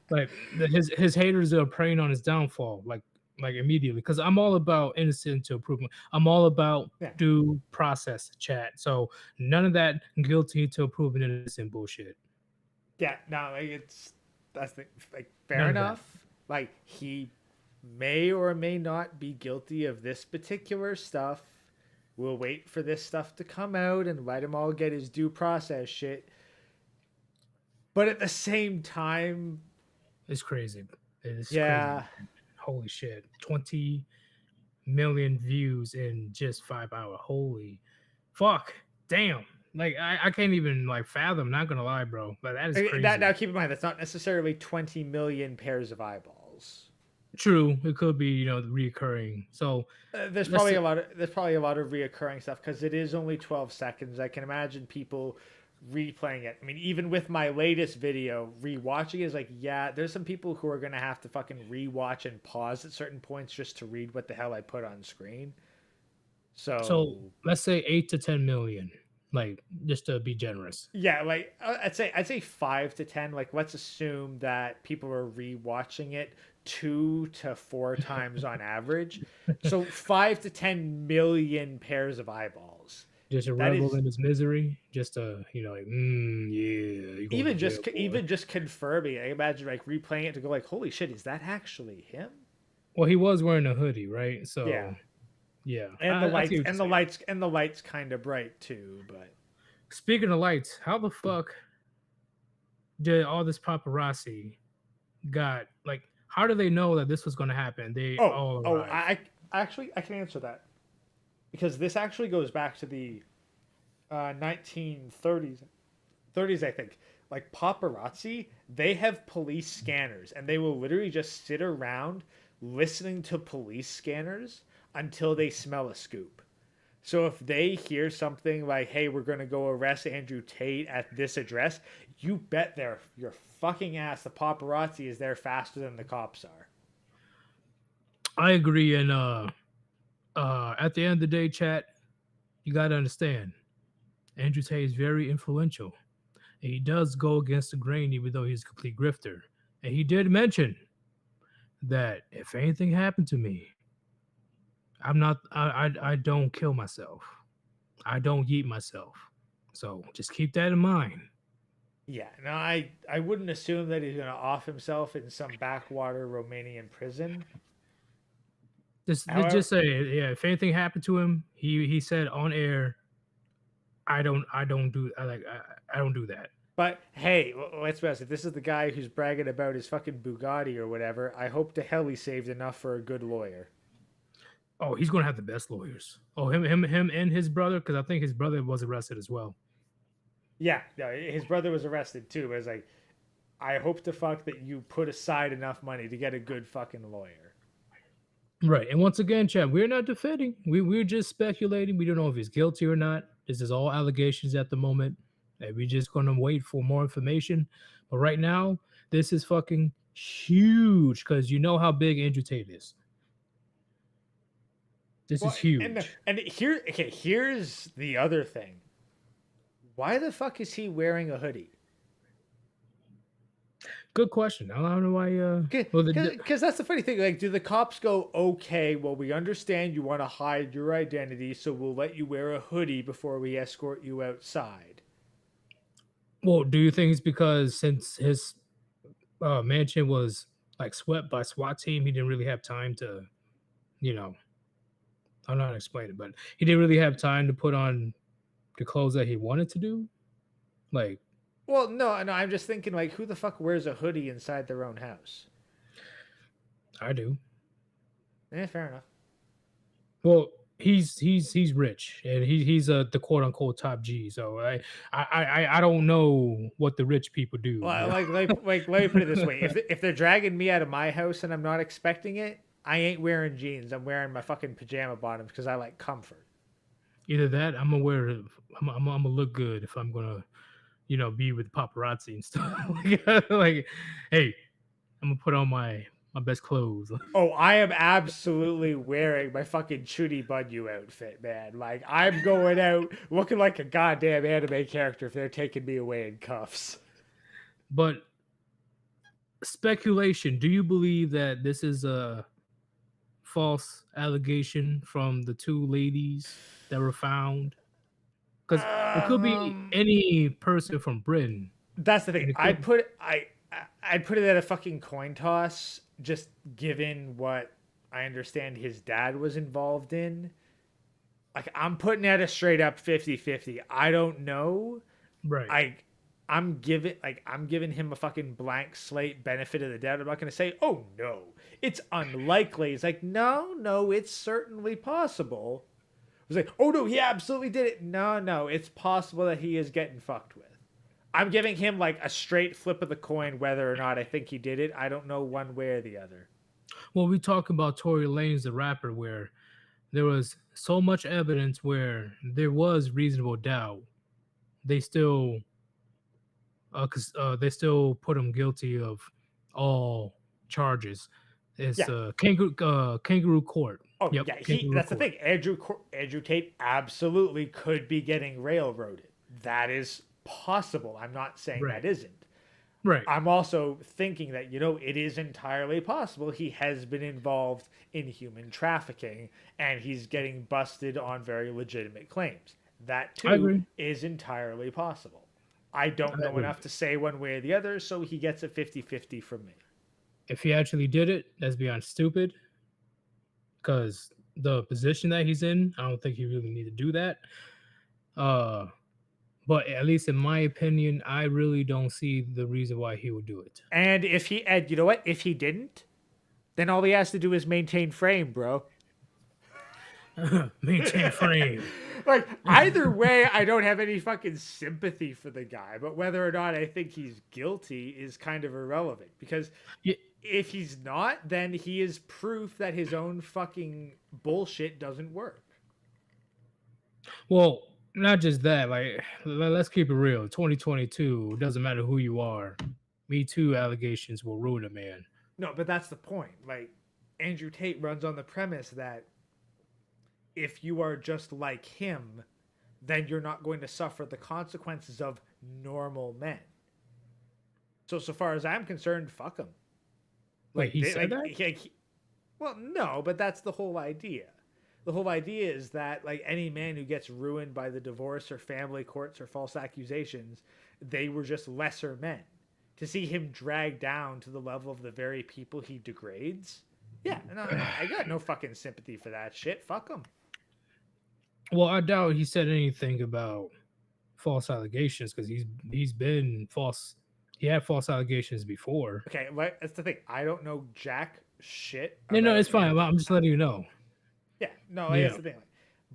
C: Like his haters are preying on his downfall, like immediately. Because I'm all about innocent to improvement. I'm all about due process chat. So none of that guilty to proven innocent bullshit.
A: Yeah, no, that's fair enough. Like he may or may not be guilty of this particular stuff. We'll wait for this stuff to come out and let him all get his due process shit. But at the same time,
C: it's crazy. It's
A: yeah.
C: Crazy. Holy shit. 20 million views in just 5 hours. Holy fuck. Damn. Like I can't even like fathom, not gonna lie, bro. But that is crazy.
A: Now keep in mind that's not necessarily 20 million pairs of eyeballs.
C: True, it could be reoccurring. So
A: there's probably a lot of reoccurring stuff because it is only 12 seconds. I can imagine people replaying it. I mean, even with my latest video, rewatching is like, yeah, there's some people who are gonna have to fucking rewatch and pause at certain points just to read what the hell I put on screen. So
C: let's say 8 to 10 million. Like just to be generous.
A: Yeah, like I'd say 5 to 10. Like let's assume that people are rewatching it 2 to 4 times on average. So 5 to 10 million pairs of eyeballs.
C: Just a rebel in his misery. Just a like yeah.
A: Even just confirming. I imagine like replaying it to go like, holy shit, is that actually him?
C: Well, he was wearing a hoodie, right?
A: Yeah.
C: So yeah,
A: And the
C: I
A: lights
C: see what you're saying.
A: and the lights kind of bright too, but
C: Speaking of lights, how the fuck did all this paparazzi got like? How do they know that this was going to happen? They all arrived.
A: I can answer that because this actually goes back to the 1930s, 30s, I think. Like paparazzi, they have police scanners, and they will literally just sit around listening to police scanners until they smell a scoop. So if they hear something like, "Hey, we're gonna go arrest Andrew Tate at this address," you bet your fucking ass the paparazzi is there faster than the cops are.
C: I agree, and at the end of the day, chat, you got to understand, Andrew Tate is very influential. And he does go against the grain, even though he's a complete grifter. And he did mention that if anything happened to me, I'm not. I don't kill myself. I don't yeet myself. So just keep that in mind.
A: Yeah, no, I wouldn't assume that he's gonna off himself in some backwater Romanian prison. However,
C: Just say, yeah. If anything happened to him, he said on air, I don't do I don't do that.
A: but hey, let's be honest. If this is the guy who's bragging about his fucking Bugatti or whatever, I hope to hell he saved enough for a good lawyer.
C: Oh, he's gonna have the best lawyers. Oh, him, and his brother, because I think his brother was arrested as well.
A: Yeah, no, his brother was arrested too. But it's like, I hope to fuck that you put aside enough money to get a good fucking lawyer.
C: Right. And once again, Chad, we're not defending. We're just speculating. We don't know if he's guilty or not. This is all allegations at the moment. And we're just gonna wait for more information. But right now, this is fucking huge because you know how big Andrew Tate is. This
A: Well,
C: is huge.
A: and here, okay, here's the other thing. Why the fuck is he wearing a hoodie?
C: Good question. I don't know why. Well,
A: Because that's the funny thing. Like, do the cops go, "Okay, well, we understand you want to hide your identity, so we'll let you wear a hoodie before we escort you outside"?
C: well, do you think it's because since his mansion was like swept by SWAT team, he didn't really have time to, you know, I'm not explaining, but he didn't really have time to put on the clothes that he wanted to do. Like,
A: Well, no, no. I'm just thinking, like, who the fuck wears a hoodie inside their own house?
C: I do.
A: Fair enough.
C: Well, he's rich and he's the quote unquote top G. So I don't know what the rich people do.
A: Well,
C: Bro.
A: like, let me put it this way: if they're dragging me out of my house and I'm not expecting it, I ain't wearing jeans. I'm wearing my fucking pajama bottoms because I like comfort.
C: Either that, I'm gonna wear. I'm gonna look good if I'm gonna, be with paparazzi and stuff. like, hey, I'm gonna put on my best clothes.
A: Oh, I am absolutely wearing my fucking Chudy Bunyu outfit, man. Like, I'm going out looking like a goddamn anime character if they're taking me away in cuffs.
C: But speculation, do you believe that this is a false allegation from the two ladies that were found? Because it could be any person from Britain.
A: That's the thing. I'd put it at a fucking coin toss, just given what I understand his dad was involved in. Like, I'm putting at a straight up 50-50. I don't know.
C: Right.
A: I'm giving him a fucking blank slate benefit of the doubt. I'm not gonna say, "Oh no, it's unlikely." It's like, no, it's certainly possible. It was like, "Oh no, he absolutely did it." No, it's possible that he is getting fucked with. I'm giving him like a straight flip of the coin whether or not I think he did it. I don't know one way or the other.
C: Well, we talk about Tory Lanez, the rapper, where there was so much evidence where there was reasonable doubt. They still they still put him guilty of all charges. It's kangaroo court.
A: Oh
C: Yep,
A: yeah,
C: court.
A: that's the thing. Andrew Tate absolutely could be getting railroaded. That is possible. I'm not saying that isn't.
C: Right.
A: I'm also thinking that, it is entirely possible he has been involved in human trafficking and he's getting busted on very legitimate claims. That too is entirely possible. I don't know enough to say one way or the other, so he gets a 50-50 from me.
C: If he actually did it, that's beyond stupid. because the position that he's in, I don't think he really need to do that. But at least in my opinion, I really don't see the reason why he would do it.
A: And you know what? If he didn't, then all he has to do is maintain frame, bro.
C: Maintain frame.
A: Like, either way, I don't have any fucking sympathy for the guy, but whether or not I think he's guilty is kind of irrelevant, because
C: Yeah.
A: if he's not, then he is proof that his own fucking bullshit doesn't work.
C: Well, not just that. Like, let's keep it real. 2022, doesn't matter who you are. Me Too allegations will ruin a man.
A: No, but that's the point. Like, Andrew Tate runs on the premise that if you are just like him, then you're not going to suffer the consequences of normal men. So far as I'm concerned, fuck him.
C: Like, he said that?
A: Well, no, but that's the whole idea. The whole idea is that, like, any man who gets ruined by the divorce or family courts or false accusations, they were just lesser men. To see him dragged down to the level of the very people he degrades, yeah, no, I got no fucking sympathy for that shit. Fuck him.
C: Well, I doubt he said anything about false allegations because he's been false. He had false allegations before.
A: Okay, that's the thing. I don't know jack shit.
C: No, it's fine. I'm just letting you know.
A: Yeah, no, that's the thing.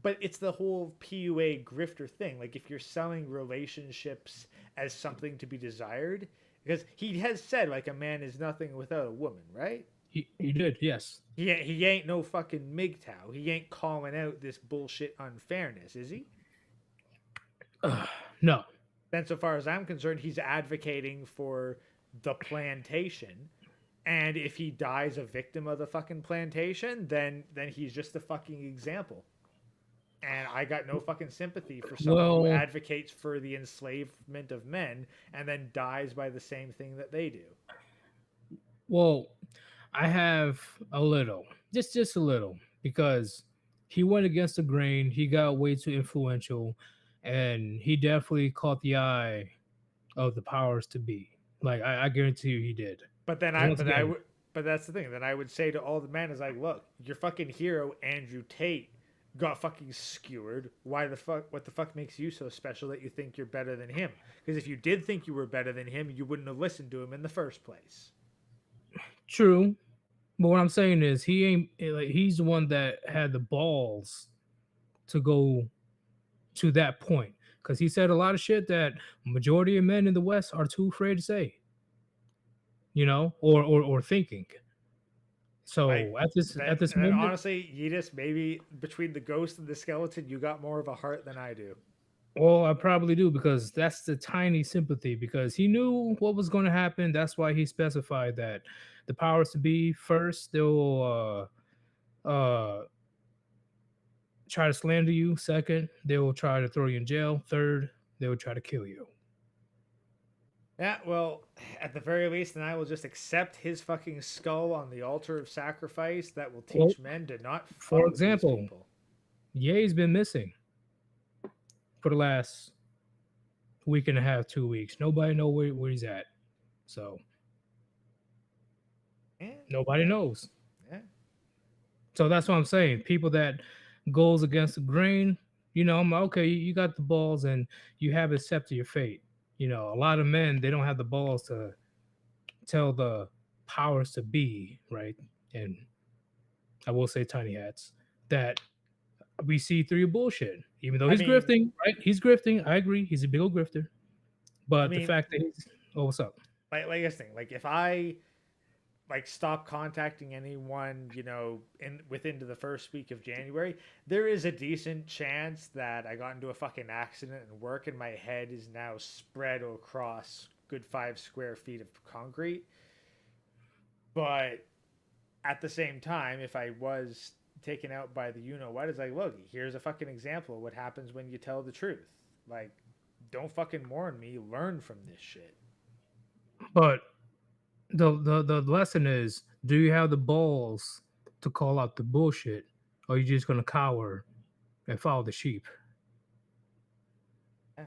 A: But it's the whole PUA grifter thing. Like, if you're selling relationships as something to be desired, because he has said, like, a man is nothing without a woman, right?
C: He did, yes.
A: He ain't no fucking MGTOW. He ain't calling out this bullshit unfairness, is he?
C: No.
A: Then, so far as I'm concerned, he's advocating for the plantation. And if he dies a victim of the fucking plantation, then he's just a fucking example. And I got no fucking sympathy for someone who advocates for the enslavement of men and then dies by the same thing that they do.
C: Well, I have a little, just a little, because he went against the grain. He got way too influential, and he definitely caught the eye of the powers to be. Like, I guarantee you, he did.
A: But then but that's the thing. Then I would say to all the men is like, look, your fucking hero Andrew Tate got fucking skewered. What the fuck makes you so special that you think you're better than him? Because if you did think you were better than him, you wouldn't have listened to him in the first place.
C: True. But what I'm saying is he's the one that had the balls to go to that point. Because he said a lot of shit that majority of men in the West are too afraid to say. You know, or thinking. So at this moment,
A: honestly, Yeetus, maybe between the ghost and the skeleton, you got more of a heart than I do.
C: Well, I probably do, because that's the tiny sympathy, because he knew what was going to happen. That's why he specified that the powers to be, first they will try to slander you. Second, they will try to throw you in jail. Third, they will try to kill you.
A: Yeah, well, at the very least, then I will just accept his fucking skull on the altar of sacrifice that will teach men to not fuck
C: for
A: with
C: example,
A: these people.
C: Ye's been missing for the last week and a half, 2 weeks. Nobody know where he's at. So nobody knows.
A: Yeah.
C: So that's what I'm saying. People that goes against the grain, you know, I'm like, okay, you got the balls and you have accepted your fate. You know, a lot of men, they don't have the balls to tell the powers to be, right? And I will say tiny hats, that we see through your bullshit. Even though he's grifting, right? He's grifting. I agree. He's a big old grifter. But the fact that he's, what's up?
A: Like this thing, like if I stop contacting anyone, you know, within the first week of January, there is a decent chance that I got into a fucking accident and work and my head is now spread across good 5 square feet of concrete. But at the same time, if I was taken out by the you-know-what, it's like, look, here's a fucking example of what happens when you tell the truth. Like, don't fucking mourn me. Learn from this shit.
C: But the lesson is, do you have the balls to call out the bullshit, or are you just going to cower and follow the sheep? Yeah.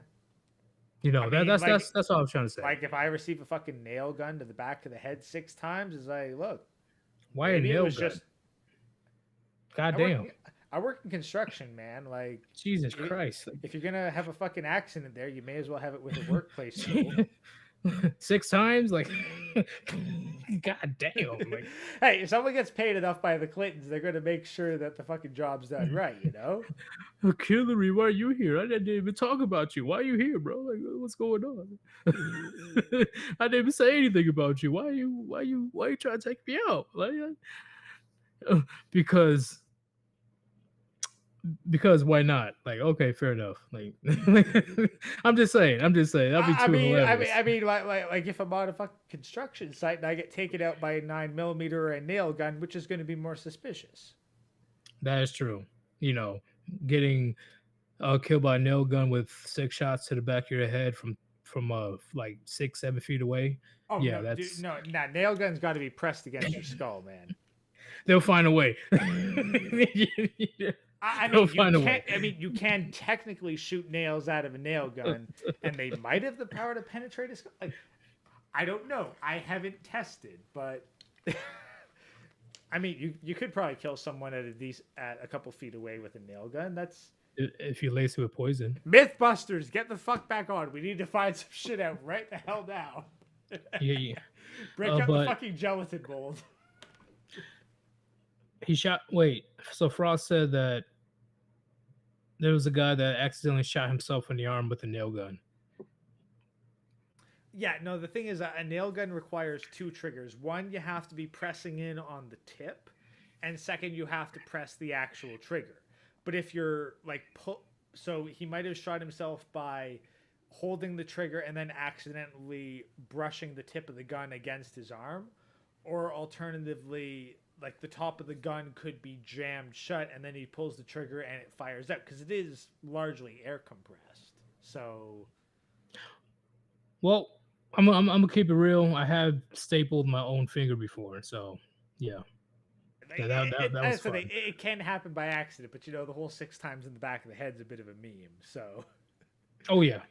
C: You know, that's all I'm trying to say.
A: Like, if I receive a fucking nail gun to the back of the head 6 times, it's like, look,
C: why a nail gun? God damn.
A: I work in construction, man. Like,
C: Jesus Christ.
A: if you're gonna have a fucking accident there, you may as well have it with a workplace tool.
C: 6 times? Like, God damn. Like,
A: Hey, if someone gets paid enough by the Clintons, they're gonna make sure that the fucking job's done right, you know?
C: Hillary, why are you here? I didn't even talk about you. Why are you here, bro? Like, what's going on? I didn't even say anything about you. Why you trying to take me out? Like, because why not? Like, okay, fair enough. Like, I'm just saying. That'd be too hilarious.
A: I mean, like if I'm on a fucking construction site and I get taken out by a 9mm or a nail gun, which is going to be more suspicious?
C: That is true. You know, getting killed by a nail gun with 6 shots to the back of your head from like 6-7 feet away.
A: Oh
C: yeah,
A: no,
C: that's
A: dude, no, nah, nail guns got to be pressed against your skull, man.
C: They'll find a way.
A: I mean, you can technically shoot nails out of a nail gun, and they might have the power to penetrate a skull. Like, I don't know. I haven't tested, but I mean, you could probably kill someone at a couple feet away with a nail gun. That's
C: if you lace it with poison.
A: Mythbusters, get the fuck back on. We need to find some shit out right the hell now.
C: Yeah.
A: Break out the fucking gelatin mold.
C: He shot. Wait. So Frost said that there was a guy that accidentally shot himself in the arm with a nail gun.
A: Yeah, no, the thing is, a nail gun requires 2 triggers. One, you have to be pressing in on the tip, and second, you have to press the actual trigger. But if you're like so he might have shot himself by holding the trigger and then accidentally brushing the tip of the gun against his arm, or alternatively, like the top of the gun could be jammed shut and then he pulls the trigger and it fires out because it is largely air compressed. So,
C: well, I'm gonna keep it real. I have stapled my own finger before, so yeah. That was fun.
A: It can happen by accident, but you know the whole 6 times in the back of the head's a bit of a meme. So,
C: oh yeah,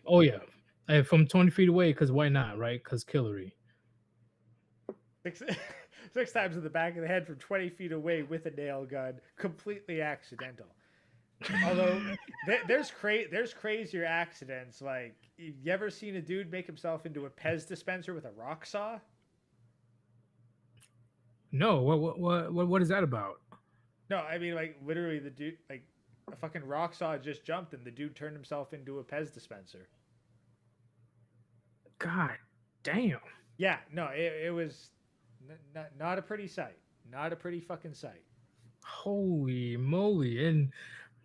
C: and from 20 feet away, because why not, right? Because Hillary.
A: 6 times in the back of the head from 20 feet away with a nail gun, completely accidental. Although there's crazier accidents. Like, you ever seen a dude make himself into a Pez dispenser with a rock saw?
C: No, what is that about?
A: No, I mean, like, literally the dude, like, a fucking rock saw just jumped and the dude turned himself into a Pez dispenser.
C: God damn.
A: Yeah, no, it was not a pretty sight. Not a pretty fucking sight.
C: Holy moly. And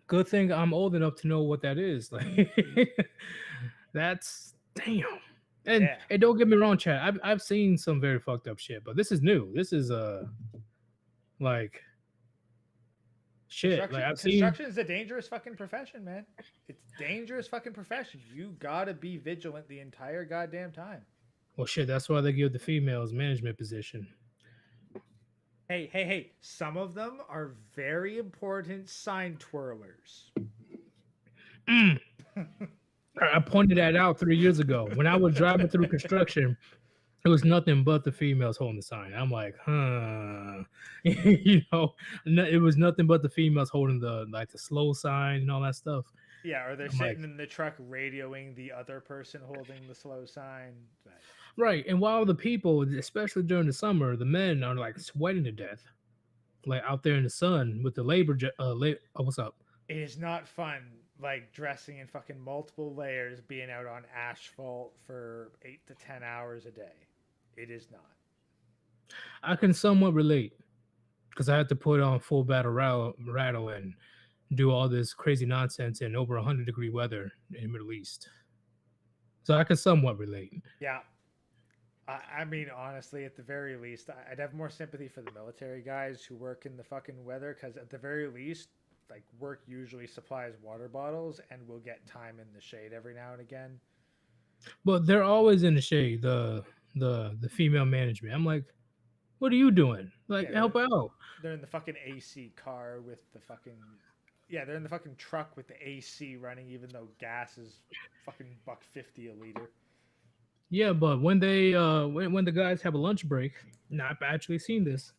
C: good thing I'm old enough to know what that is. Like, that's damn. And don't get me wrong, Chad. I've seen some very fucked up shit, but this is new. This is like shit. Like,
A: construction is a dangerous fucking profession, man. It's a dangerous fucking profession. You gotta be vigilant the entire goddamn time.
C: Well, shit. That's why they give the females management position.
A: Hey. Some of them are very important sign twirlers.
C: I pointed that out 3 years ago when I was driving through construction. It was nothing but the females holding the sign. I'm like, you know, it was nothing but the females holding the slow sign and all that stuff.
A: Yeah, or they're sitting in the truck radioing the other person holding the slow sign.
C: Right, and while the people, especially during the summer, the men are like sweating to death, like out there in the sun with the labor. What's up?
A: It is not fun. Like dressing in fucking multiple layers, being out on asphalt for 8 to 10 hours a day. It is not.
C: I can somewhat relate because I had to put on full battle rattle and do all this crazy nonsense in over 100-degree weather in the Middle East. So I can somewhat relate.
A: Yeah. I mean, honestly, at the very least, I'd have more sympathy for the military guys who work in the fucking weather because at the very least, like, work usually supplies water bottles and we'll get time in the shade every now and again.
C: But they're always in the shade, the female management. I'm like, what are you doing? Like, help out.
A: They're in the fucking AC car with the fucking... Yeah, they're in the fucking truck with the AC running even though gas is fucking $1.50 a liter.
C: Yeah, but when they when the guys have a lunch break, now I've actually seen this.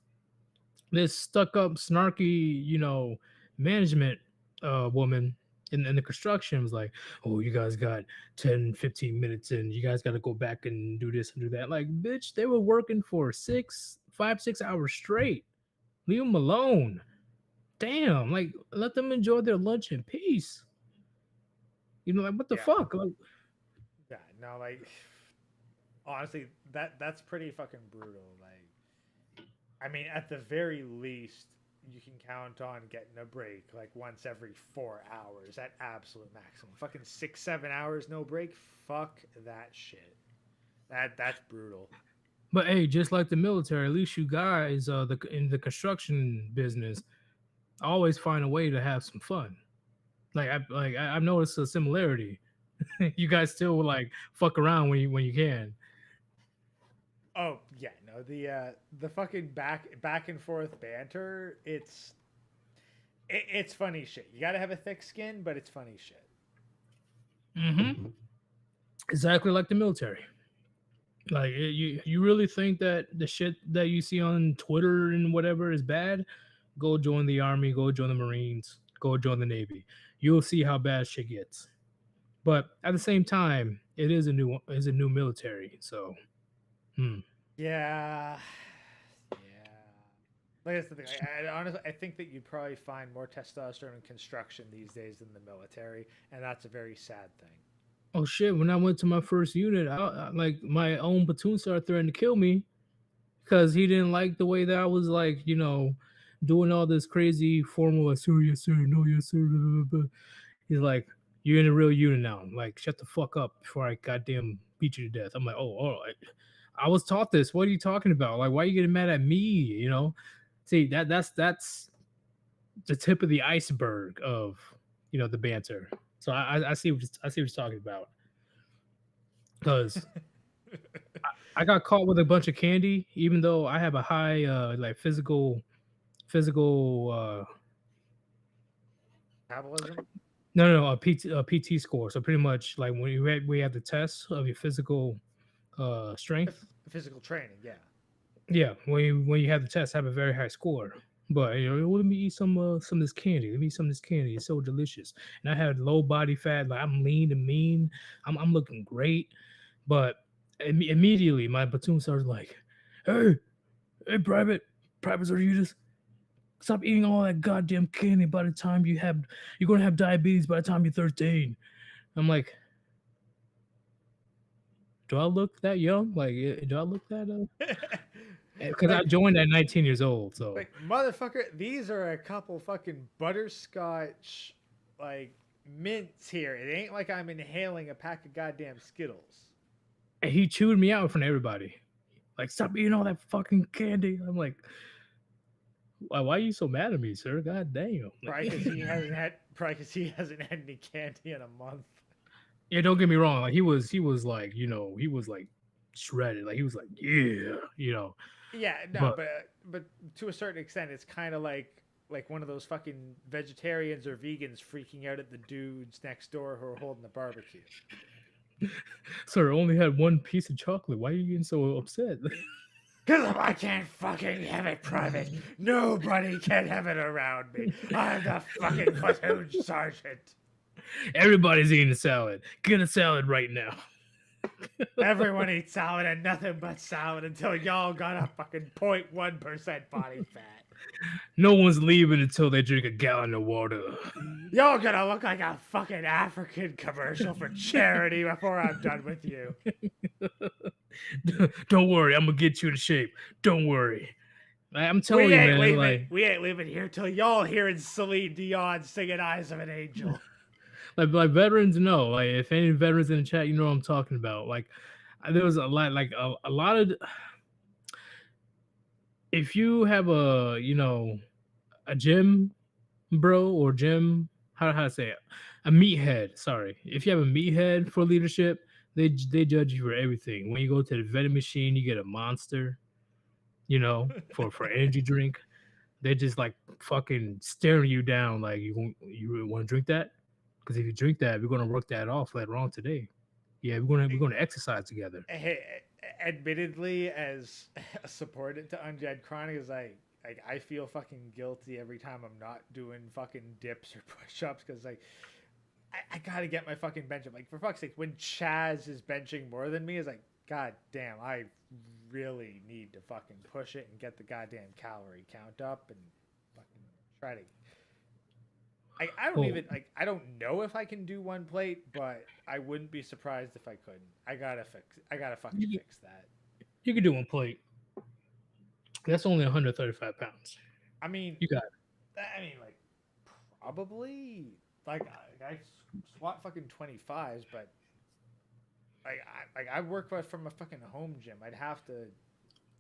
C: this stuck up, snarky, management woman in the construction was like, oh, you guys got 10, 15 minutes and you guys got to go back and do this and do that. Like, bitch, they were working for 5, 6 hours straight. Leave them alone. Damn, like, let them enjoy their lunch in peace. Like, what the
A: Yeah.
C: fuck? Like,
A: Yeah, no, like honestly, that's pretty fucking brutal. Like, I mean, at the very least, you can count on getting a break like once every 4 hours at absolute maximum. Fucking 6, 7 hours no break. Fuck that shit. That's brutal.
C: but hey, just like the military, at least you guys, in the construction business, always find a way to have some fun. I've noticed a similarity. You guys still like fuck around when you can.
A: Oh yeah, no, the fucking back and forth banter. It's funny shit. You gotta have a thick skin, but it's funny shit.
C: Mm-hmm. Exactly like the military. Like you really think that the shit that you see on Twitter and whatever is bad? Go join the army. Go join the Marines. Go join the Navy. You'll see how bad shit gets. But at the same time, it is a new military. So,
A: Yeah, yeah. Like that's the thing. I honestly, I think that you'd probably find more testosterone in construction these days than the military, and that's a very sad thing.
C: Oh shit! When I went to my first unit, like my own platoon started threatening to kill me because he didn't like the way that I was like, doing all this crazy formal, like, sir, yes, sir, no, yes, sir. Blah, blah, blah. He's like, you're in a real unit now. Like, shut the fuck up before I goddamn beat you to death. I'm like, oh, all right. I was taught this. What are you talking about? Like, why are you getting mad at me? See, that's the tip of the iceberg of the banter. So I see what you're talking about. Because I got caught with a bunch of candy, even though I have a high like physical
A: Metabolism,
C: no PT score. So pretty much like when we had the test of your physical strength.
A: physical training. Yeah.
C: Yeah, when you have the test, have a very high score. But let me eat some of this candy. Let me eat some of this candy. It's so delicious. And I had low body fat. Like I'm lean and mean. I'm looking great. But immediately my platoon started like, hey, privates are you just stop eating all that goddamn candy. By the time you're gonna have diabetes by the time you're 13. I'm like, do I look that young? Like, do I look that? Because I joined at 19 years old. So,
A: Like motherfucker, these are a couple fucking butterscotch like mints here. It ain't like I'm inhaling a pack of goddamn Skittles.
C: and he chewed me out in front of everybody. Like, stop eating all that fucking candy. I'm like, why are you so mad at me, sir? God damn.
A: Probably because he hasn't had any candy in a month.
C: Yeah, don't get me wrong. Like he was like, he was like shredded. Like he was like, yeah,
A: Yeah, no, but to a certain extent, it's kind of like one of those fucking vegetarians or vegans freaking out at the dudes next door who are holding the barbecue.
C: Sir, I only had one piece of chocolate. Why are you getting so upset?
A: Because I can't fucking have it private. Nobody can have it around me. I'm the fucking platoon sergeant.
C: Everybody's eating a salad. Get a salad right now.
A: Everyone eats salad and nothing but salad until y'all got a fucking 0.1% body fat.
C: No one's leaving until they drink a gallon of water.
A: Y'all gonna look like a fucking African commercial for charity before I'm done with you.
C: Don't worry, I'm gonna get you in shape. Don't worry. I'm telling you, man.
A: We ain't leaving here till y'all hearing Celine Dion singing "Eyes of an Angel."
C: like veterans know. Like if any veterans in the chat, you know what I'm talking about. Like there was a lot, like a lot of. If you have a gym bro or gym, how to say it, a meathead. Sorry, if you have a meathead for leadership, they judge you for everything. When you go to the vending machine, you get a Monster, for energy drink. They're just like fucking staring you down. Like you want to drink that? Because if you drink that, we're gonna work that off later on today. Yeah, we're gonna exercise together.
A: Hey, admittedly, as a supportant to Undead Chronic, is like like I feel fucking guilty every time I'm not doing fucking dips or push-ups because like I gotta get my fucking bench up. Like for fuck's sake, when Chaz is benching more than me, is like, god damn, I really need to fucking push it and get the goddamn calorie count up and fucking try to. I don't
C: Well,
A: even like. I don't know if I can do one plate, but I wouldn't be surprised if I couldn't. I gotta fix. I gotta fucking
C: you,
A: fix that.
C: you can do one plate. That's only 135 pounds.
A: I mean,
C: You got it.
A: like probably like I squat fucking 25s, but I work from a fucking home gym. I'd have to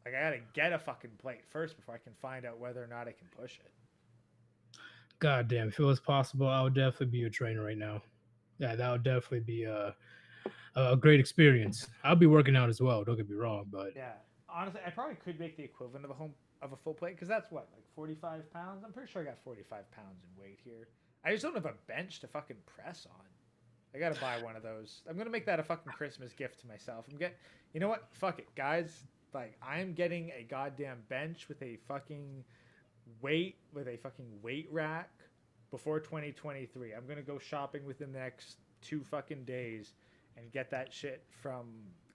A: like I gotta get a fucking plate first before I can find out whether or not I can push it.
C: God damn, if it was possible, I would definitely be a trainer right now. Yeah, that would definitely be a great experience. I'll be working out as well. Don't get me wrong, but
A: Yeah, honestly, I probably could make the equivalent of a full plate because that's what like 45 pounds. I'm pretty sure I got 45 pounds in weight here. I just don't have a bench to fucking press on. I gotta buy one of those. I'm gonna make that a fucking Christmas gift to myself. You know what? Fuck it, guys. Like I'm getting a goddamn bench with a fucking weight rack before 2023. I'm gonna go shopping within the next 2 fucking days and get that shit from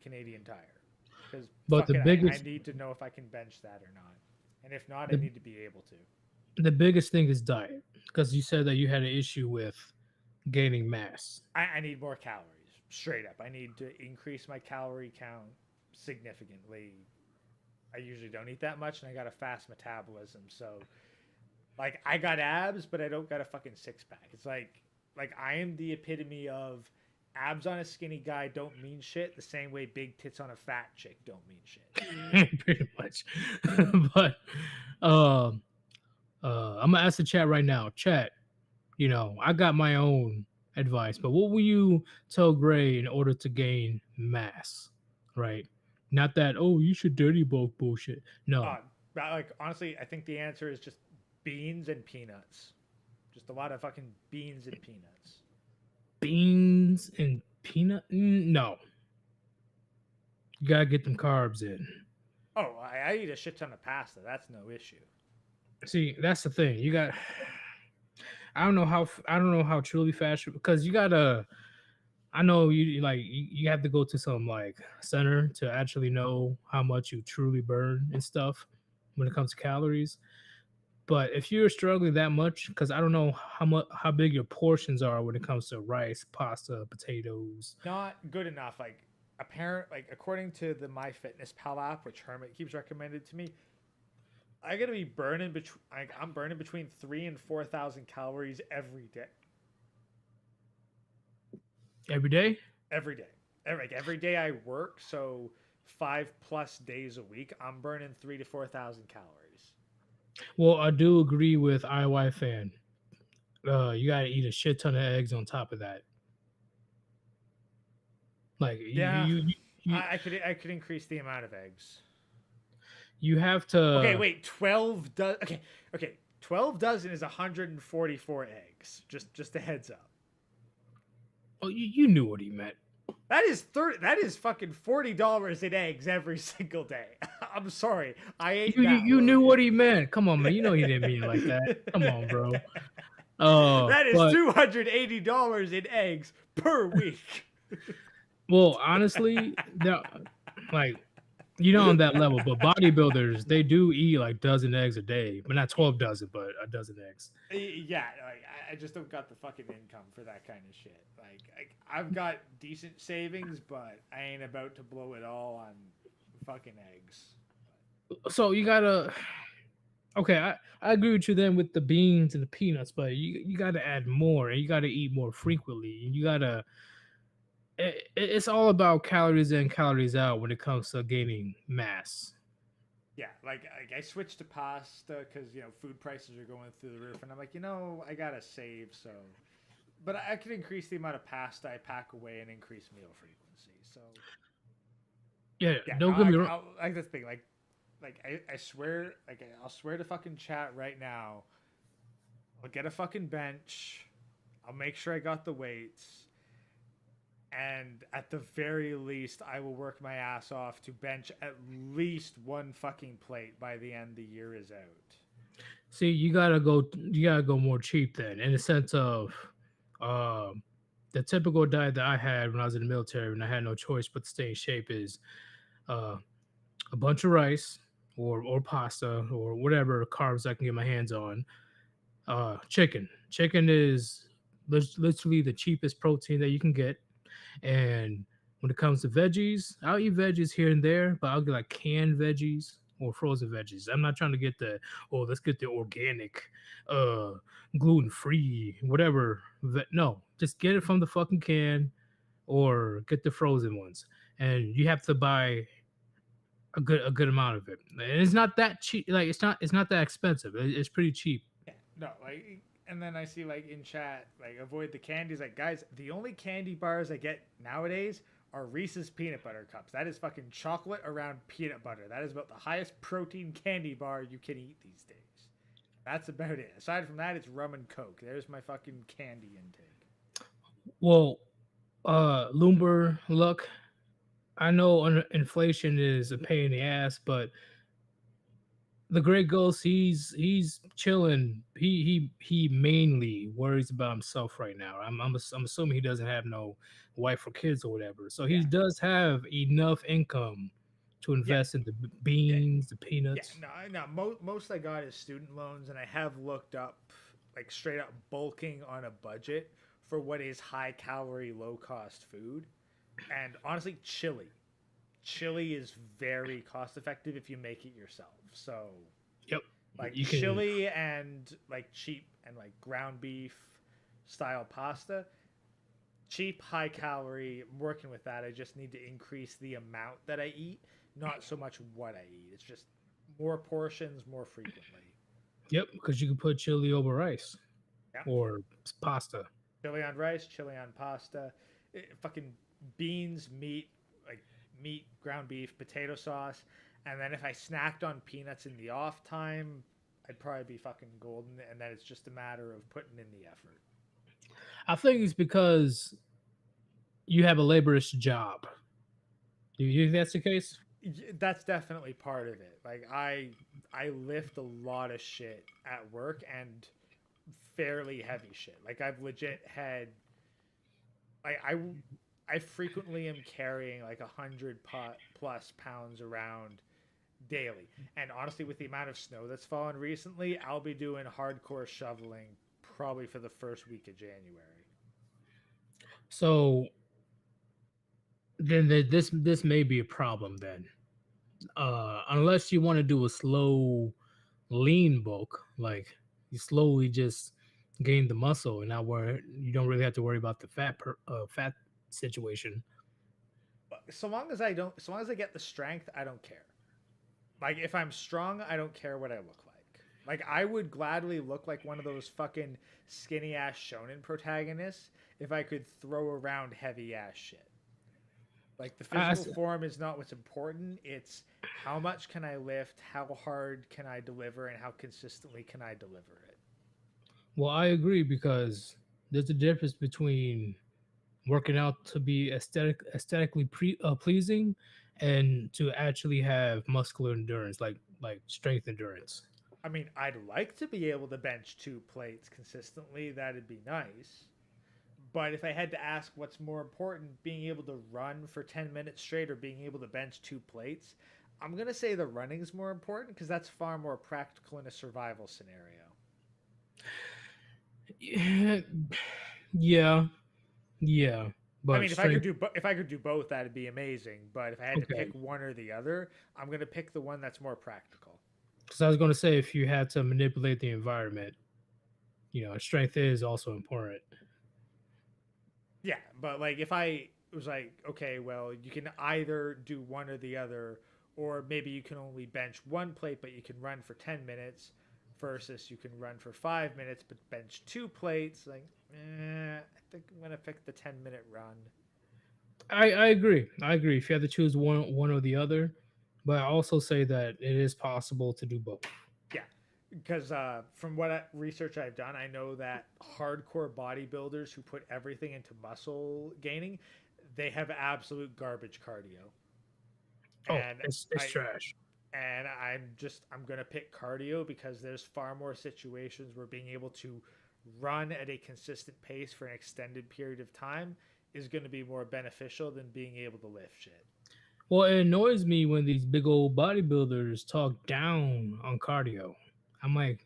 A: Canadian Tire. Because
C: but the biggest
A: I need to know if I can bench that or not, and if not,
C: the,
A: I need to be able to.
C: the biggest thing is diet because you said that you had an issue with gaining mass.
A: I need more calories. Straight up, I need to increase my calorie count significantly. I usually don't eat that much, and I got a fast metabolism, so like I got abs, but I don't got a fucking six pack. It's like I am the epitome of abs on a skinny guy don't mean shit the same way big tits on a fat chick don't mean shit.
C: Pretty much. But I'm gonna ask the chat right now. Chat, I got my own advice, but what will you tell Gray in order to gain mass? Right? Not that, oh, you should dirty bulk bullshit. No.
A: Like honestly, I think the answer is just beans and peanuts. Just a lot of fucking beans and peanuts.
C: Beans and peanut? No. You gotta get them carbs in.
A: Oh, I eat a shit ton of pasta. That's no issue.
C: See, that's the thing. You got. I don't know how truly fast because you gotta. I know you have to go to some like center to actually know how much you truly burn and stuff when it comes to calories. But if you're struggling that much, because I don't know how big your portions are when it comes to rice, pasta, potatoes.
A: Not good enough. Like according to the MyFitnessPal app, which Hermit keeps recommended to me, I gotta be burning between. I'm burning between 3,000 and 4,000 calories every day.
C: Every day?
A: Every day. Every day I work, so 5+ days a week, I'm burning 3,000 to 4,000 calories.
C: Well, I do agree with IY fan. You gotta eat a shit ton of eggs on top of that. Like
A: yeah, I could increase the amount of eggs.
C: You have to.
A: Okay, wait. 12 dozen. Okay. 12 dozen is 144 eggs. Just a heads up.
C: Oh, you knew what he meant.
A: That is That is fucking $40 in eggs every single day. I'm sorry, I ate that.
C: You knew what he meant. Come on, man. You know he didn't mean it like that. Come on, bro.
A: That is $280 in eggs per week.
C: Well, honestly, like on that level, but bodybuilders they do eat like dozen eggs a day, but not 12 dozen, but a dozen eggs.
A: Yeah, like I just don't got the fucking income for that kind of shit. Like I've got decent savings, but I ain't about to blow it all on fucking eggs.
C: So you gotta. Okay, I agree with you then with the beans and the peanuts, but you gotta add more, and you gotta eat more frequently, and you gotta. It's all about calories in, calories out when it comes to gaining mass.
A: Yeah, like I switched to pasta because food prices are going through the roof, and I'm like, I gotta save. So, but I could increase the amount of pasta I pack away and increase meal frequency. So,
C: yeah don't get me wrong.
A: Like this thing, like I swear, I'll swear to fucking chat right now. I'll get a fucking bench. I'll make sure I got the weights. And at the very least, I will work my ass off to bench at least one fucking plate by the end the year is out.
C: See, you gotta go more cheap then, in the sense of um the typical diet that I had when I was in the military and I had no choice but to stay in shape is uh a bunch of rice or pasta or whatever carbs I can get my hands on. Chicken. Chicken is literally the cheapest protein that you can get. And when it comes to veggies, I'll eat veggies here and there, but I'll get like canned veggies or frozen veggies. I'm not trying to get let's get the organic, uh, gluten free, whatever. No, just get it from the fucking can or get the frozen ones. And you have to buy a good amount of it. And it's not that cheap. Like it's not that expensive. It's pretty cheap.
A: Yeah, no, like, and then I see like in chat, like avoid the candies. Like, guys, the only candy bars I get nowadays are Reese's peanut butter cups. That is fucking chocolate around peanut butter. That is about the highest protein candy bar you can eat these days. That's about it. Aside from that, it's rum and coke. There's my fucking candy intake.
C: Well, Lumber luck. I know inflation is a pain in the ass, but the Great Ghost, he's chilling. He mainly worries about himself right now. I'm assuming he doesn't have no wife or kids or whatever. So he
A: Yeah,
C: does have enough income to
A: yeah,
C: invest in the
A: yeah,
C: beans, the
A: yeah.
C: peanuts.
A: No, no. Most I got is student loans, and I have looked up like straight up bulking on a budget for what is high calorie, low cost food. And honestly, chili is very cost effective if you make it yourself. So
C: Yep,
A: like
C: you can.
A: chili and like cheap and like ground beef style pasta, cheap, high calorie. I'm working with that. I just need to increase the amount that I eat, not so much what I eat. It's just more portions more frequently.
C: Yep, because you can put chili over rice
A: Yeah.
C: or pasta.
A: Chili on rice, chili on pasta, fucking beans, meat, like meat, ground beef, potato sauce, and then if I snacked on peanuts in the off time, I'd probably be fucking golden. And then it's just a matter of putting in the effort.
C: I think it's because you have a laborious job. Do you think that's the case?
A: That's definitely part of it. Like I lift a lot of shit at work and fairly heavy shit. Like I've legit had like I frequently am carrying like 100+ pounds around daily. And honestly, with the amount of snow that's fallen recently, I'll be doing hardcore shoveling probably for the first week of January.
C: So then this may be a problem then. Unless you want to do a slow lean bulk, like you slowly just gain the muscle and now where you don't really have to worry about the fat situation.
A: But so long as I get the strength, I don't care. Like if I'm strong, I don't care what I look like. Like I would gladly look like one of those fucking skinny ass shonen protagonists if I could throw around heavy ass shit. Like the
C: I, I
A: physical form is not what's important. It's how much can I lift, how hard can I deliver, and how consistently can I deliver it.
C: well, I agree because there's a difference between working out to be aesthetically pleasing and to actually have muscular endurance, like strength endurance.
A: I mean, I'd like to be able to bench 2 plates consistently. That'd be nice. But if I had to ask what's more important, being able to run for 10 minutes straight or being able to bench 2 plates, I'm going to say the running's more important because that's far more practical in a survival scenario.
C: Yeah, yeah, yeah.
A: I
C: But
A: mean, if I could
C: strength,
A: do if I could do both, that'd be amazing. But if I had to
C: okay.
A: pick one or the other, I'm going to pick the one that's more practical.
C: Because I was going to say, if you had to manipulate the environment, strength is also important.
A: Yeah, but like if I was like, okay, well, you can either do one or the other, or maybe you can only bench 1 plate, but you can run for 10 minutes, versus you can run for 5 minutes but bench 2 plates. Like, I think I'm gonna pick the 10-minute run.
C: I agree. I agree. If you had to choose one or the other, but I also say that it is possible to do both.
A: Yeah, because from research I've done, I know that hardcore bodybuilders who put everything into muscle gaining, they have absolute garbage cardio.
C: Oh,
A: And
C: it's
A: I
C: trash.
A: And I'm gonna pick cardio because there's far more situations where being able to run at a consistent pace for an extended period of time is going to be more beneficial than being able to lift shit.
C: Well, it annoys me when these big old bodybuilders talk down on cardio. I'm like,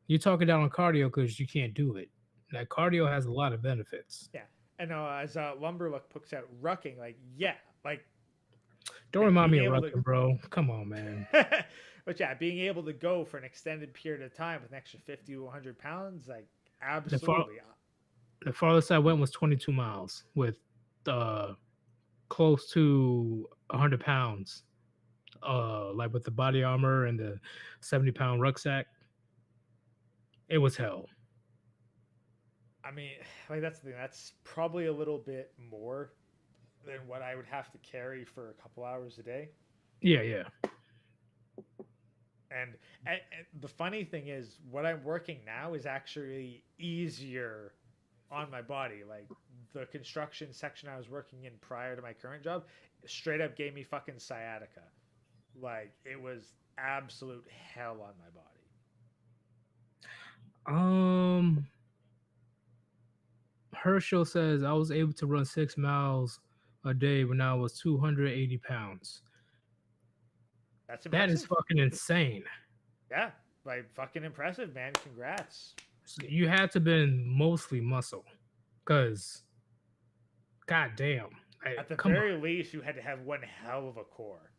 C: you're talking down on cardio because you can't do it. Like cardio has a lot of benefits.
A: Yeah, and as Lumberluck puts out, rucking, like yeah,
C: Don't remind me
A: being
C: of
A: able to,
C: rucking, bro. Come on, man.
A: but yeah, being able to go for an extended period of time with an extra 50 to 100 pounds, like
C: The, far,
A: absolutely.
C: the farthest I went was 22 miles with close to 100 pounds. Like with the body armor and the 70-pound rucksack. It was hell.
A: I mean, like that's the thing. That's probably a little bit more than what I would have to carry for a couple hours a day.
C: Yeah, yeah.
A: And the funny thing is, what I'm working now is actually easier on my body. Like the construction section I was working in prior to my current job, straight up gave me fucking sciatica. Like it was absolute hell on my body.
C: Herschel says I was able to run 6 miles a day when I was 280 pounds.
A: That's
C: That is
A: impressive.
C: fucking insane.
A: Yeah, like fucking impressive, man. Congrats.
C: So you had to been mostly muscle, cause, god damn.
A: At the
C: come
A: very
C: on.
A: least, you had to have one hell of a core.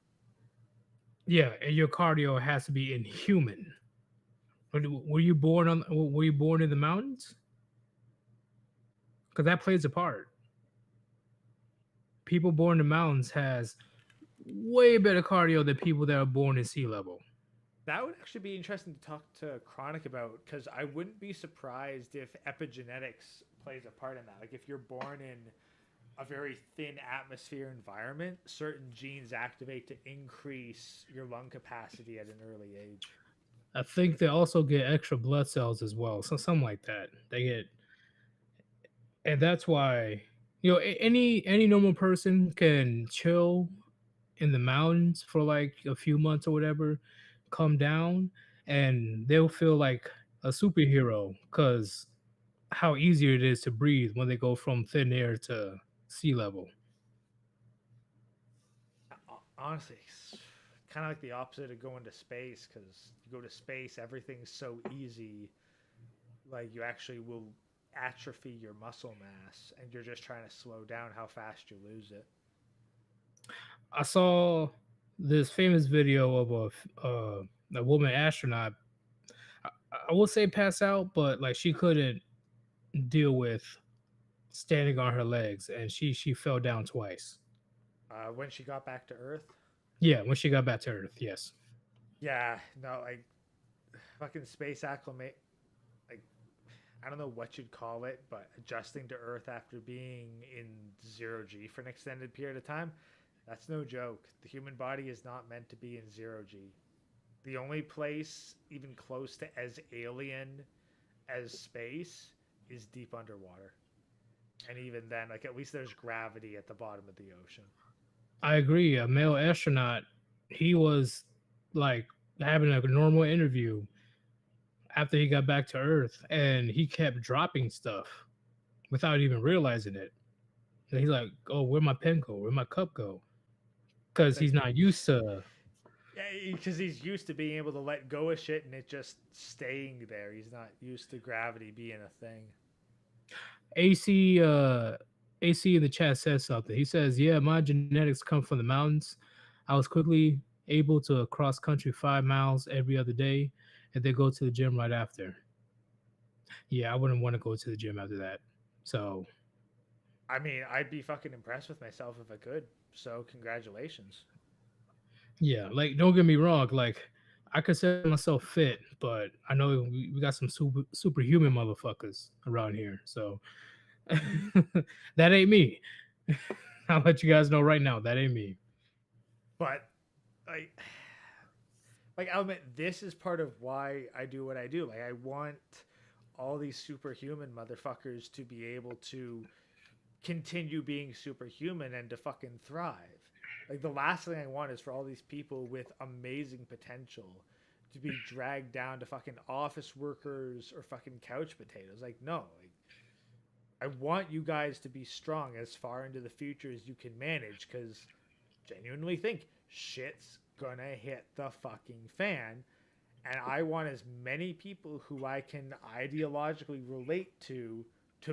C: Yeah, and your cardio has to be inhuman. Were you born in the mountains? Because that plays a part. People born in the mountains has way better cardio than people that are born in sea level.
A: That would actually be interesting to talk to Chronic about, because I wouldn't be surprised if epigenetics plays a part in that. Like if you're born in a very thin atmosphere environment, certain genes activate to increase your lung capacity at an early age.
C: I think they also get extra blood cells as well, so something like that. They get, and that's why any normal person can chill in the mountains for like a few months or whatever, come down, and they'll feel like a superhero because how easier it is to breathe when they go from thin air to sea level.
A: Honestly, it's kind of like the opposite of going to space, because you go to space, everything's so easy. Like you actually will atrophy your muscle mass, and you're just trying to slow down how fast you lose it.
C: I saw this famous video of a woman astronaut. I, I will say pass out, but like she couldn't deal with standing on her legs, and she fell down twice.
A: When she got back to Earth,
C: Yeah, when she got back to Earth, yes.
A: yeah, no, like fucking space acclimate. Like I don't know what you'd call it, but adjusting to Earth after being in 0G for an extended period of time, that's no joke. The human body is not meant to be in 0G. The only place even close to as alien as space is deep underwater. And even then, like at least there's gravity at the bottom of the ocean.
C: I agree. A male astronaut, he was like having a normal interview after he got back to Earth, and he kept dropping stuff without even realizing it. And he's like, "Oh, where'd my pen go? Where'd my cup go?" Because he's not used to.
A: Yeah, because he's used to being able to let go of shit and it just staying there. He's not used to gravity being a thing.
C: AC in the chat says something. He says, "Yeah, my genetics come from the mountains. I was quickly able to cross country 5 miles every other day, and then go to the gym right after." Yeah, I wouldn't want to go to the gym after that. So
A: I mean, I'd be fucking impressed with myself if I could. So, congratulations.
C: yeah, like don't get me wrong, like I consider myself fit, but I know we got some superhuman motherfuckers around here. So that ain't me. I'll let you guys know right now, that ain't me.
A: But, like, I'll admit, this is part of why I do what I do. Like, I want all these superhuman motherfuckers to be able to continue being superhuman and to fucking thrive. Like the last thing I want is for all these people with amazing potential to be dragged down to fucking office workers or fucking couch potatoes. Like no, like I want you guys to be strong as far into the future as you can manage cuz genuinely think shit's gonna hit the fucking fan and I want as many people who I can ideologically relate to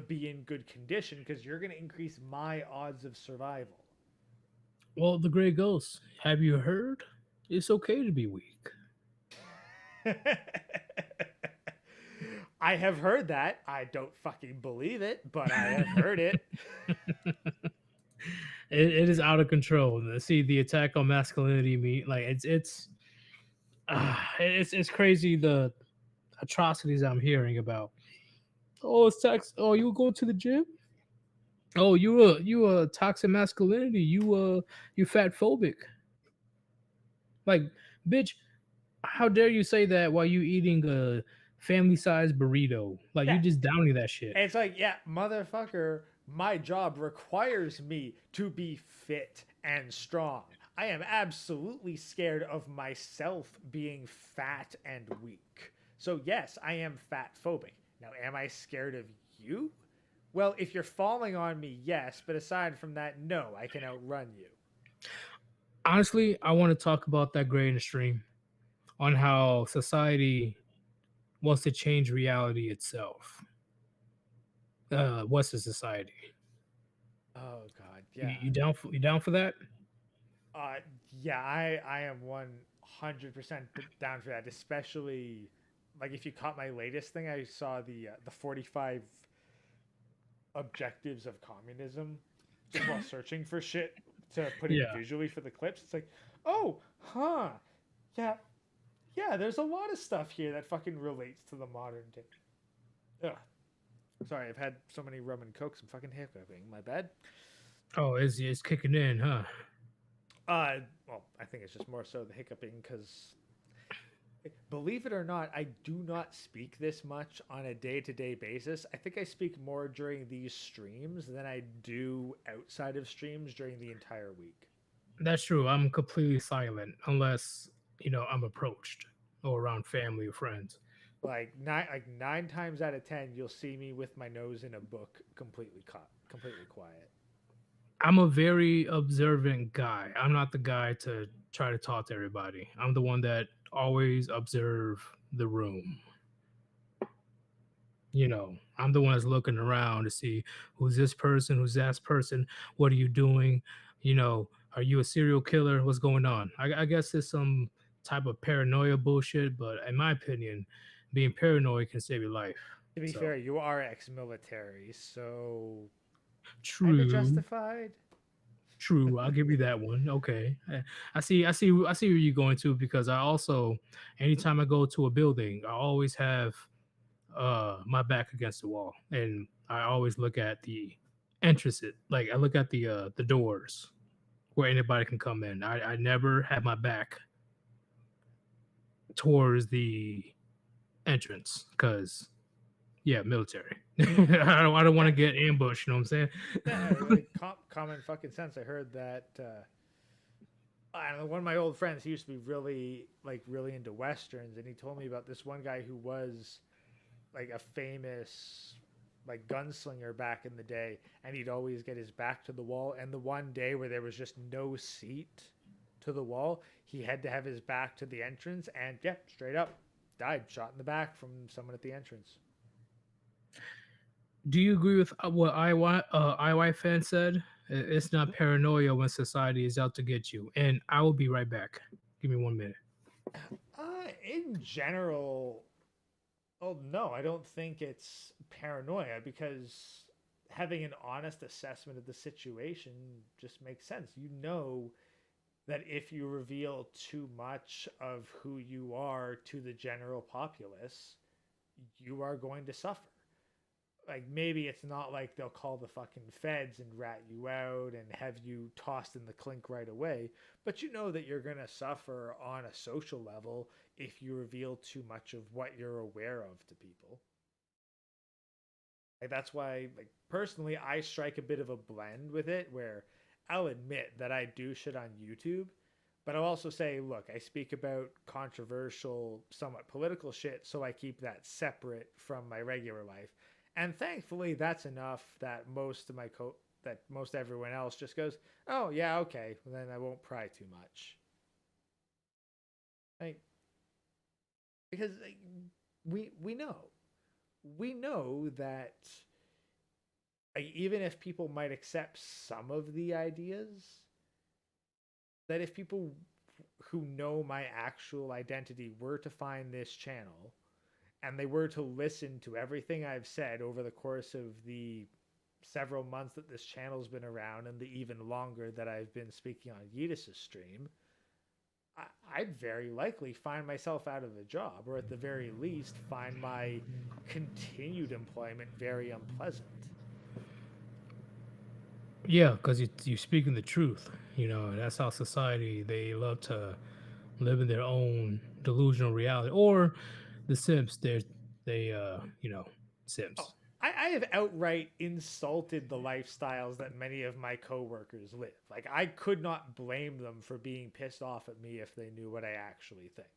A: be in good condition because you're going to increase my odds of survival.
C: Well, the Gray Ghost, have you heard? It's okay to be weak.
A: I have heard that. I don't fucking believe it, but I have heard it.
C: It is out of control. See the attack on masculinity, like it's crazy the atrocities I'm hearing about. Oh, it's tax. Oh, you go to the gym. Oh, you a toxic masculinity. You fat phobic. Like, bitch, how dare you say that while you eating a family sized burrito? Like you
A: Yeah.
C: just downing that shit.
A: And it's like, yeah, motherfucker, my job requires me to be fit and strong. I am absolutely scared of myself being fat and weak. So, yes, I am fat phobic. Now, am I scared of you? Well, if you're falling on me, yes, but aside from that, no, I can outrun you.
C: Honestly, I want to talk about that gray in the stream on how society wants to change reality itself. Western society.
A: Oh god,
C: You,
A: yeah.
C: you down for that?
A: Uh yeah, I am 100% down for that, especially like if you caught my latest thing, I saw the 45 objectives of communism just while searching for shit to put in
C: Yeah.
A: visually for the clips. It's like, "Oh, huh. Yeah. Yeah, there's a lot of stuff here that fucking relates to the modern day." Ugh. Sorry, I've had so many rum and cokes. I'm fucking hiccuping. My bad.
C: Oh, it's kicking in, huh?
A: Well, I think it's just more so the hiccuping because, believe it or not, I do not speak this much on a day-to-day basis. I think I speak more during these streams than I do outside of streams during the entire week.
C: That's true. I'm completely silent unless I'm approached or around family or friends.
A: Like nine times out of 10, you'll see me with my nose in a book, completely caught, completely quiet.
C: I'm a very observant guy. I'm not the guy to try to talk to everybody. I'm the one that always observe the room. I'm the one that's looking around to see who's this person, who's that person, what are you doing? Are you a serial killer? What's going on? I guess there's some type of paranoia bullshit, but in my opinion, being paranoid can save your life.
A: To be
C: So
A: fair, you are ex-military, so kind of
C: true.
A: justified.
C: True, I'll give you that one. Okay, I see where you're going to because I also, anytime I go to a building, I always have my back against the wall, and I always look at the entrances. Like I look at the doors where anybody can come in. I never have my back towards the entrance because yeah, military. I don't want to
A: Yeah,
C: get ambushed. You know what I'm saying?
A: yeah, like common fucking sense. I heard that. I don't know. One of my old friends, he used to be really into westerns, and he told me about this one guy who was like a famous like gunslinger back in the day, and he'd always get his back to the wall. And the one day where there was just no seat to the wall, he had to have his back to the entrance, and yeah, straight up died, shot in the back from someone at the entrance.
C: Do you agree with what IY fan said? It's not paranoia when society is out to get you. And I will be right back. Give me 1 minute.
A: In general, oh no, I don't think it's paranoia because having an honest assessment of the situation just makes sense. You know that if you reveal too much of who you are to the general populace, you are going to suffer. Like maybe it's not like they'll call the fucking feds and rat you out and have you tossed in the clink right away, but you know that you're going to suffer on a social level if you reveal too much of what you're aware of to people. Like that's why, like personally, I strike a bit of a blend with it where I'll admit that I do shit on YouTube, but I'll also say, look, I speak about controversial, somewhat political shit, so I keep that separate from my regular life. And thankfully, that's enough that most everyone else just goes, "Oh yeah, okay." Well, then I won't pry too much. Like, because like, we know that like, even if people might accept some of the ideas, that if people who know my actual identity were to find this channel and they were to listen to everything I've said over the course of the several months that this channel's been around and the even longer that I've been speaking on Yeetus' stream, I'd very likely find myself out of a job, or at the very least find my continued employment very unpleasant.
C: Yeah, because you're speaking the truth. That's how society, they love to live in their own delusional reality. Or the Sims,
A: Oh,
C: Sims.
A: I have outright insulted the lifestyles that many of my coworkers live. Like, I could not blame them for being pissed off at me if they knew what I actually think.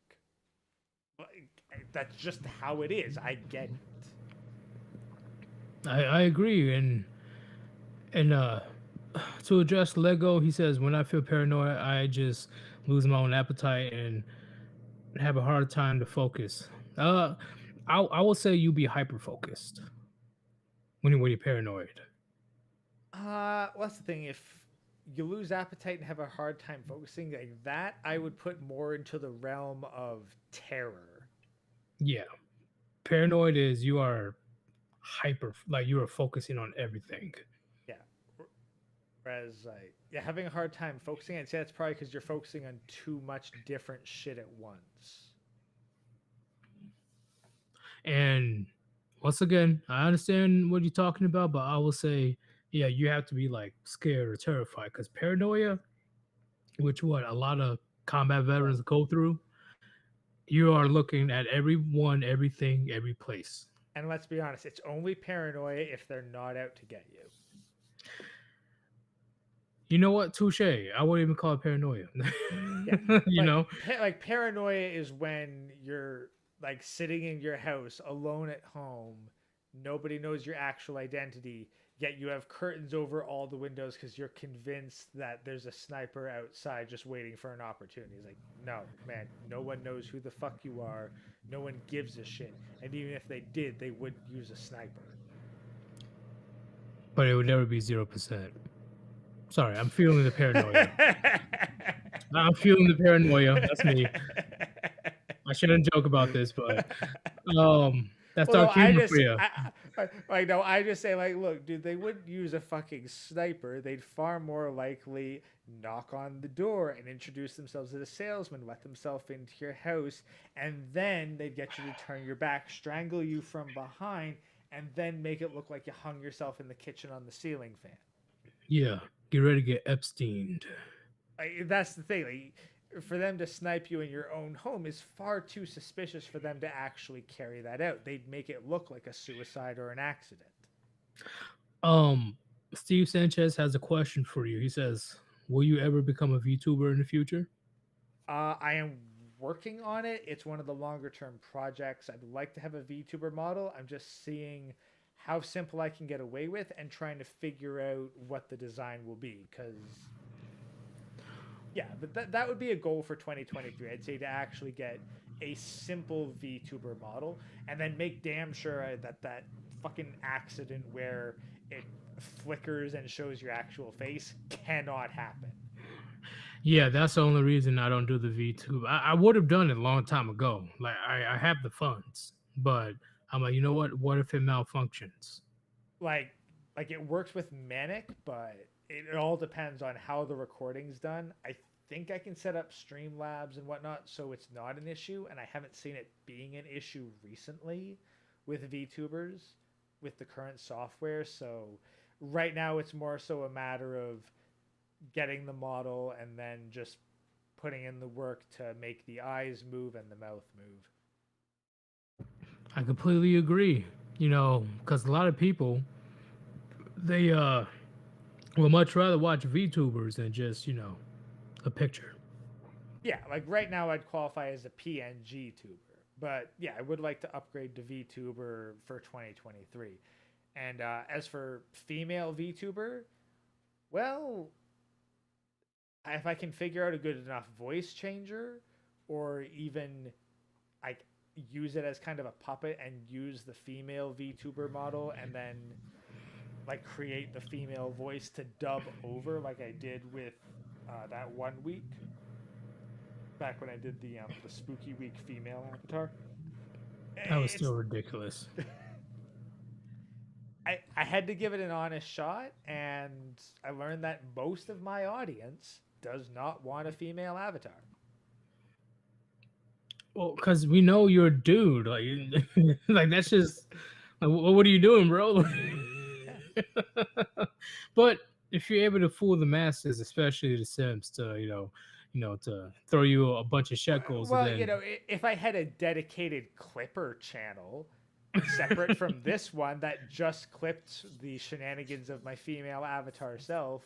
A: Like, that's just how it is. I get it.
C: I agree. And to address Lego, he says, when I feel paranoid, I just lose my own appetite and have a hard time to focus. I will say you be hyper focused when you're paranoid.
A: Well, that's the thing. If you lose appetite and have a hard time focusing like that, I would put more into the realm of terror.
C: Yeah, paranoid is you are hyper, like you are focusing on everything.
A: Yeah. Whereas, like, yeah, having a hard time focusing, I'd say that's probably because you're focusing on too much different shit at once.
C: And once again, I understand what you're talking about, but I will say, yeah, you have to be like scared or terrified because paranoia, which what a lot of combat veterans go through, you are looking at everyone, everything, every place.
A: And let's be honest, it's only paranoia if they're not out to get you.
C: You know what? Touche. I wouldn't even call it paranoia.
A: Yeah,
C: you know?
A: like paranoia is when you're like sitting in your house alone at home, nobody knows your actual identity, yet you have curtains over all the windows because you're convinced that there's a sniper outside just waiting for an opportunity. It's like, no, man, no one knows who the fuck you are. No one gives a shit. And even if they did, they wouldn't use a sniper.
C: But it would never be 0%. Sorry, I'm feeling the paranoia. I'm feeling the paranoia. That's me. I shouldn't joke about this, but that's
A: Well, no,
C: dark humor for you.
A: I just say, like, look, dude, they wouldn't use a fucking sniper. They'd far more likely knock on the door and introduce themselves as a salesman, let themselves into your house, and then they'd get you to turn your back, strangle you from behind, and then make it look like you hung yourself in the kitchen on the ceiling fan.
C: Yeah, get ready to get Epsteined.
A: That's the thing. Like, for them to snipe you in your own home is far too suspicious for them to actually carry that out. They'd make it look like a suicide or an accident.
C: Steve Sanchez has a question for you. He says, will you ever become a VTuber in the future?
A: I am working on it. It's one of the longer term projects. I'd like to have a VTuber model. I'm just seeing how simple I can get away with and trying to figure out what the design will be. Because, yeah, but that would be a goal for 2023. I'd say to actually get a simple VTuber model and then make damn sure that fucking accident where it flickers and shows your actual face cannot happen.
C: Yeah, that's the only reason I don't do the VTuber. I would have done it a long time ago. Like I have the funds, but I'm like, you know what? What if it malfunctions?
A: Like it works with Manic, but it all depends on how the recording's done. I think I can set up Streamlabs and whatnot, so it's not an issue, and I haven't seen it being an issue recently with VTubers with the current software. So right now it's more so a matter of getting the model and then just putting in the work to make the eyes move and the mouth move.
C: I completely agree. Because a lot of people, they Well, much rather watch VTubers than just a picture.
A: Yeah, like right now I'd qualify as a PNG tuber, but yeah, I would like to upgrade to VTuber for 2023. And as for female VTuber, well, if I can figure out a good enough voice changer, or even I use it as kind of a puppet and use the female VTuber model, and then like create the female voice to dub over, like I did with that 1 week back when I did the spooky week female avatar.
C: That was
A: It's
C: still ridiculous.
A: I had to give it an honest shot, and I learned that most of my audience does not want a female avatar.
C: Well, because we know you're a dude. Like, like that's just like, what are you doing, bro?
A: Yeah.
C: But if you're able to fool the masses, especially the Sims, to to throw you a bunch of shekels, and
A: Well, you
C: then
A: know, if I had a dedicated clipper channel separate from this one that just clipped the shenanigans of my female avatar self,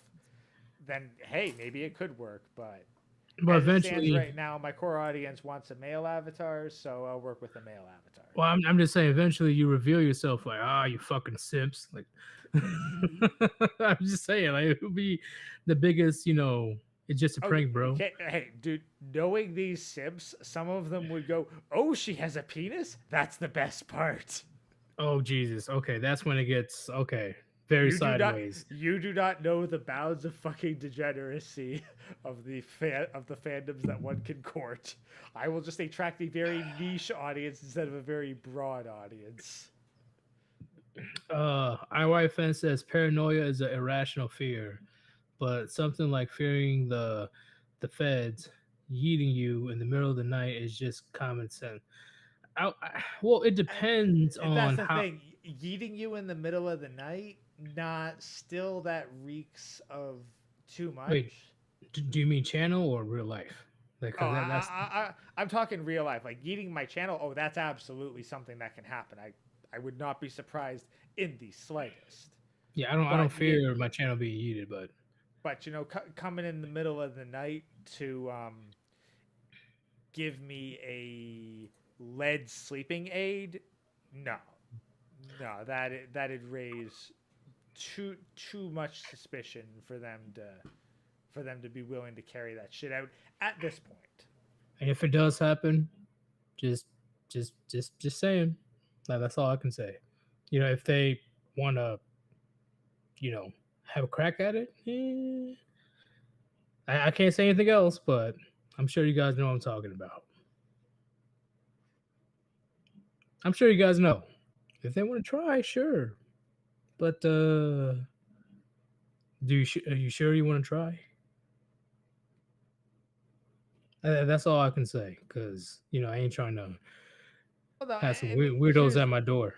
A: then hey, maybe it could work. But
C: but
A: as it stands
C: eventually,
A: right now, my core audience wants a male avatar, so I'll work with a male avatar.
C: well, I'm just saying, eventually you reveal yourself like, you fucking simps. Like, I'm just saying, like, it would be the biggest, it's just a
A: Oh,
C: prank, bro.
A: okay. Hey, dude, knowing these Sims, some of them would go, "Oh, she has a penis? That's the best part."
C: Oh, Jesus. Okay, that's when it gets, okay, very sideways.
A: You do not know the bounds of fucking degeneracy of the fandoms that one can court. I will just attract a very niche audience instead of a very broad audience.
C: IYFN says paranoia is an irrational fear, but something like fearing the feds yeeting you in the middle of the night is just common sense. Well, it depends
A: And that's
C: on
A: the
C: how.
A: thing. Yeeting you in the middle of the night, not still that reeks of too
C: Wait,
A: much.
C: do you mean channel or real life? Like,
A: Oh,
C: because that's
A: I'm talking real life. Like yeeting my channel. Oh, that's absolutely something that can happen. I would not be surprised in the slightest.
C: yeah. I don't
A: But you,
C: fear my channel being yeeted, but
A: but you know, coming in the middle of the night to give me a lead sleeping aid, no, no, that'd raise too much suspicion for them to be willing to carry that shit out at this point.
C: and if it does happen, just just saying. Like, that's all I can say. If they want to, have a crack at it, I can't say anything else, but I'm sure you guys know what I'm talking about. I'm sure you guys know. If they want to try, sure. But are you sure you want to try? That's all I can say, because I ain't trying to
A: Well, no,
C: have some
A: and
C: weirdos at my door.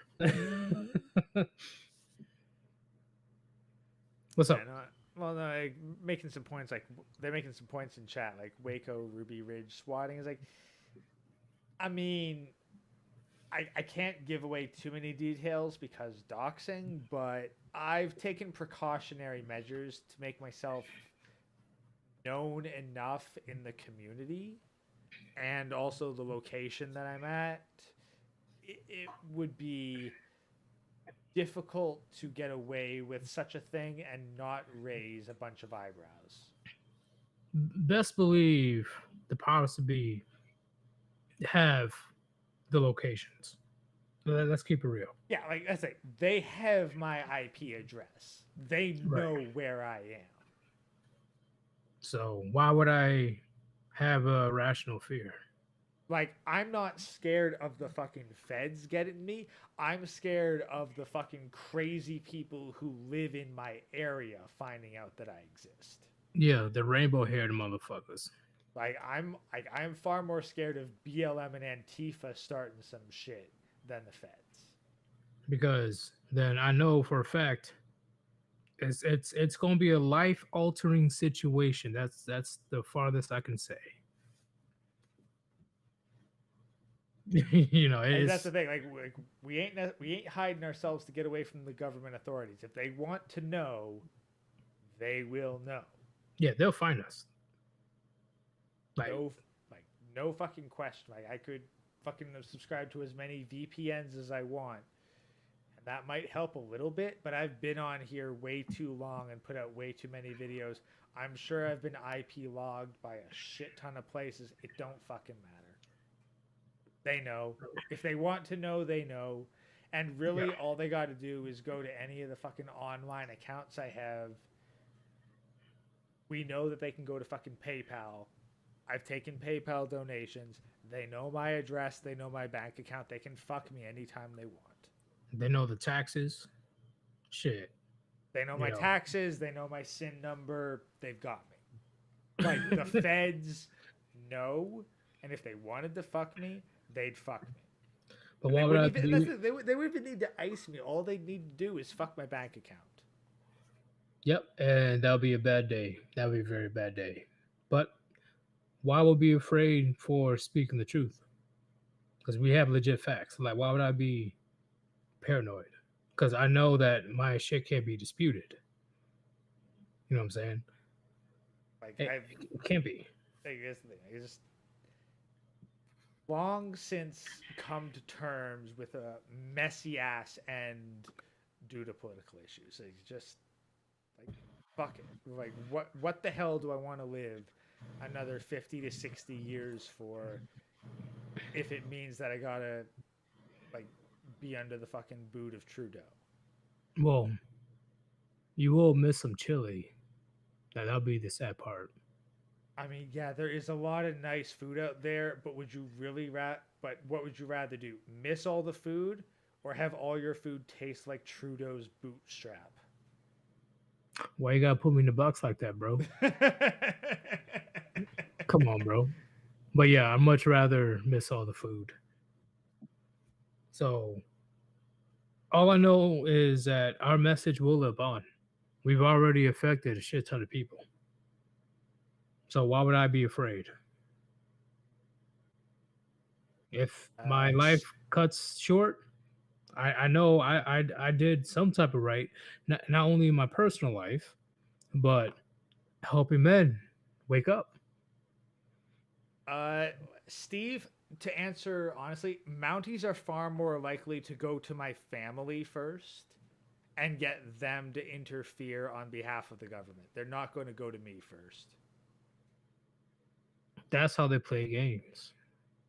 C: What's
A: yeah,
C: up?
A: no, well, no, like, making some points like they're making some points in chat like Waco, Ruby Ridge swatting is like, I mean, I can't give away too many details because doxing, but I've taken precautionary measures to make myself known enough in the community and also the location that I'm at. It would be difficult to get away with such a thing and not raise a bunch of eyebrows.
C: Best believe the powers to be have the locations. Let's keep it real.
A: Yeah, like I say, they have my IP address. They
C: Right.
A: know where I am.
C: So why would I have a rational fear?
A: Like, I'm not scared of the fucking feds getting me. I'm scared of the fucking crazy people who live in my area finding out that I exist.
C: Yeah, the rainbow haired motherfuckers.
A: I'm far more scared of BLM and Antifa starting some shit than the feds.
C: Because then I know for a fact it's going to be a life altering situation. That's the farthest I can say.
A: That's
C: It's
A: the thing. Like we ain't hiding ourselves to get away from the government authorities. If they want to know, they will know.
C: Yeah, they'll find us. Like,
A: No fucking question. Like, I could fucking subscribe to as many VPNs as I want, and that might help a little bit. But I've been on here way too long and put out way too many videos. I'm sure I've been IP logged by a shit ton of places. It don't fucking matter. They know. If they want to know, they know. And really, all they got to do is go to any of the fucking online accounts I have. We know that they can go to fucking PayPal. I've taken PayPal donations. They know my address. They know my bank account. They can fuck me anytime they want.
C: they know the taxes. Shit.
A: They know my taxes. They know my SIN number. They've got me. Like, the feds know. And if they wanted to fuck me, they'd fuck me.
C: But why would I
A: they wouldn't even need to ice me. All they need to do is fuck my bank account.
C: Yep, and that'll be a bad day. That'll be a very bad day. But why would I be afraid for speaking the truth? Because we have legit facts. Like, why would I be paranoid? Because I know that my shit can't be disputed. You know what I'm saying?
A: Like,
C: it can't be.
A: Here's the thing. I just long since come to terms with a messy ass end due to political issues. It's just like, fuck it. Like, what the hell do I want to live another 50 to 60 years for if it means that I gotta like be under the fucking boot of Trudeau?
C: Well, you will miss some chili. That'll be the sad part.
A: I mean, yeah, there is a lot of nice food out there, but would you really but what would you rather do? Miss all the food or have all your food taste like Trudeau's bootstrap?
C: Why you gotta put me in the box like that, bro? Come on, bro. But yeah, I'd much rather miss all the food. So all I know is that our message will live on. We've already affected a shit ton of people. So why would I be afraid? If my life cuts short, I know I did some type of right, not only in my personal life, but helping men wake up.
A: Steve, to answer honestly, Mounties are far more likely to go to my family first and get them to interfere on behalf of the government. They're not going to go to me first.
C: That's how they play games.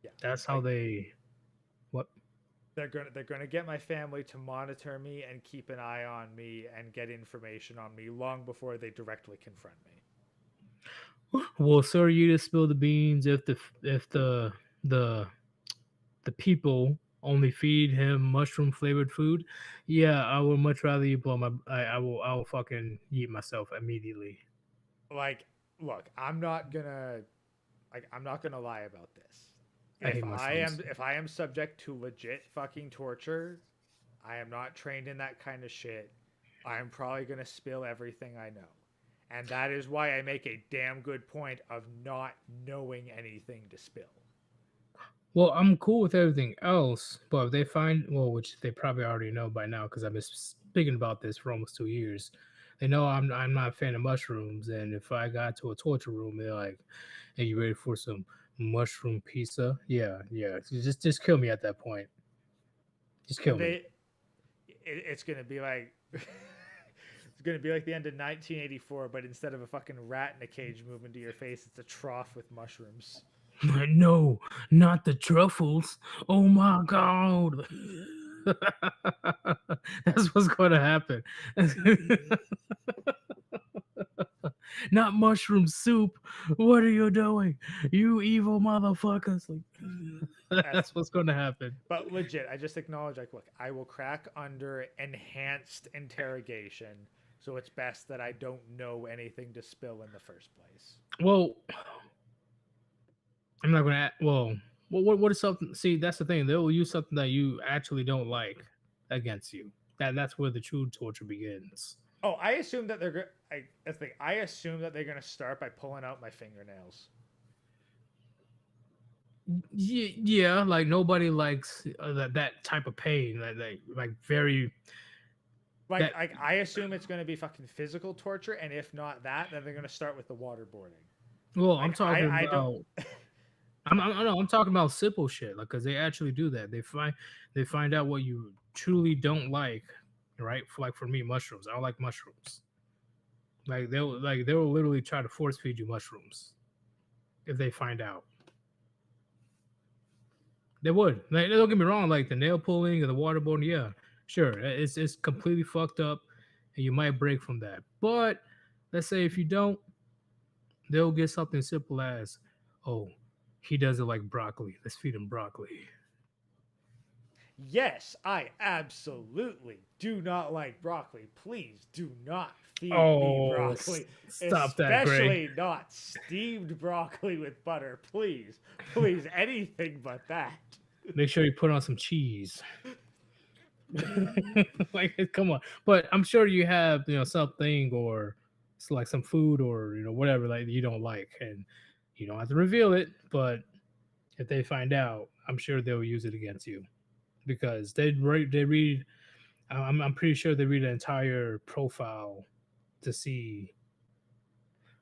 A: Yeah.
C: That's how they what?
A: They're gonna get my family to monitor me and keep an eye on me and get information on me long before they directly confront me.
C: Well, sir, you just spill the beans if the people only feed him mushroom flavored food. Yeah, I would much rather you blow my. I will fucking eat myself immediately.
A: Like, look, I'm not gonna lie about this. If I am subject to legit fucking torture, I am not trained in that kind of shit. I am probably gonna spill everything I know. And that is why I make a damn good point of not knowing anything to spill.
C: Well, I'm cool with everything else, but if they find, which they probably already know by now because I've been speaking about this for almost 2 years, they know I'm not a fan of mushrooms. And if I got to a torture room, they're like, "Hey, you ready for some mushroom pizza?" Yeah. Just kill me at that point. Just kill me.
A: It's gonna be like. It's going to be like the end of 1984, but instead of a fucking rat in a cage moving to your face, it's a trough with mushrooms.
C: No, not the truffles. Oh my God. That's what's going to happen. Not mushroom soup. What are you doing? You evil motherfuckers. That's what's going to happen.
A: But legit, I just acknowledge, like, look, I will crack under enhanced interrogation. So it's best that I don't know anything to spill in the first place.
C: Well, I'm not going to. Well, what is something? See, that's the thing. They will use something that you actually don't like against you. That's where the true torture begins.
A: Oh, I assume that they're. I assume that they're going to start by pulling out my fingernails.
C: Yeah, like nobody likes that type of pain. Like very.
A: Like I assume it's going to be fucking physical torture, and if not that, then they're going to start with the waterboarding.
C: Well,
A: Like,
C: I'm talking
A: I
C: about.
A: don't.
C: I'm talking about simple shit, like because they actually do that. They find out what you truly don't like, right? For me, mushrooms. I don't like mushrooms. They will literally try to force feed you mushrooms if they find out. They would. Like, don't get me wrong. Like the nail pulling or the waterboarding, yeah, sure, it's completely fucked up, and you might break from that. But let's say if you don't, they'll get something simple as, oh, he doesn't like broccoli. Let's feed him broccoli.
A: Yes, I absolutely do not like broccoli. Please do not feed me
C: Oh,
A: broccoli.
C: stop that,
A: Especially
C: Greg.
A: not steamed broccoli with butter. Please. Please, anything but that.
C: Make sure you put on some cheese. Like, come on. But I'm sure you have, something or it's like some food or whatever like you don't like, and you don't have to reveal it. But if they find out, I'm sure they'll use it against you because they read. I'm pretty sure they read an entire profile to see,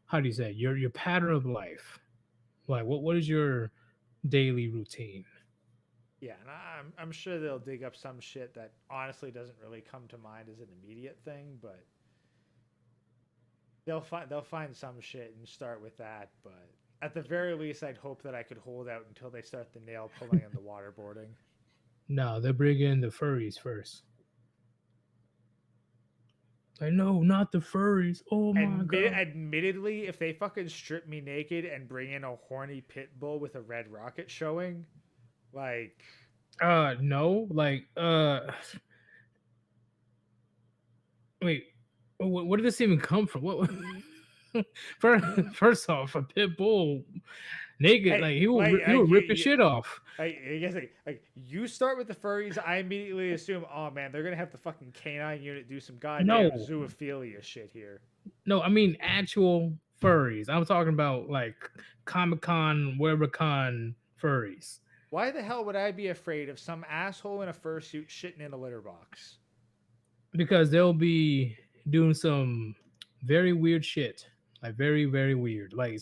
C: how do you say it? Your pattern of life. Like what is your daily routine?
A: Yeah, and I'm sure they'll dig up some shit that honestly doesn't really come to mind as an immediate thing, but they'll find some shit and start with that. But at the very least, I'd hope that I could hold out until they start the nail pulling and the waterboarding.
C: No, they bring in the furries first. I know, not the furries. Oh my god.
A: Admittedly, if they fucking strip me naked and bring in a horny pit bull with a red rocket showing, like,
C: no, like, wait, where did this even come from? What? First off, a pit bull naked,
A: hey,
C: like he will rip your shit off.
A: I guess like you start with the furries, I immediately assume, oh man, they're gonna have the fucking canine unit do some goddamn zoophilia shit here.
C: No, I mean actual furries. I'm talking about like Comic-Con, whatever con furries.
A: Why the hell would I be afraid of some asshole in a fursuit shitting in a litter box?
C: Because they'll be doing some very weird shit. Like very, very weird. Like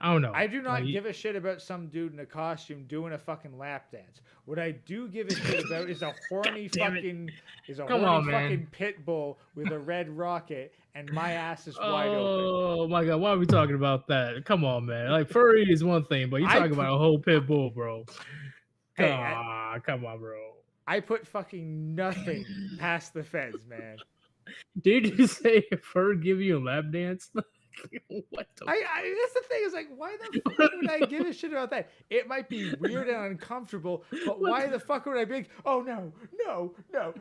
C: I don't know.
A: I do not give a shit about some dude in a costume doing a fucking lap dance. What I do give a shit about is a horny fucking pit bull with a red rocket, and my ass is wide open.
C: Oh my god, why are we talking about that? Come on, man. Like furry is one thing, but you're talking about a whole pit bull, bro. Come on, bro.
A: I put fucking nothing past the feds, man.
C: Did you say fur give you a lap dance? What the
A: that's the thing, is like, why the fuck would I give a shit about that? It might be weird and uncomfortable, but why the fuck would I be like, oh no,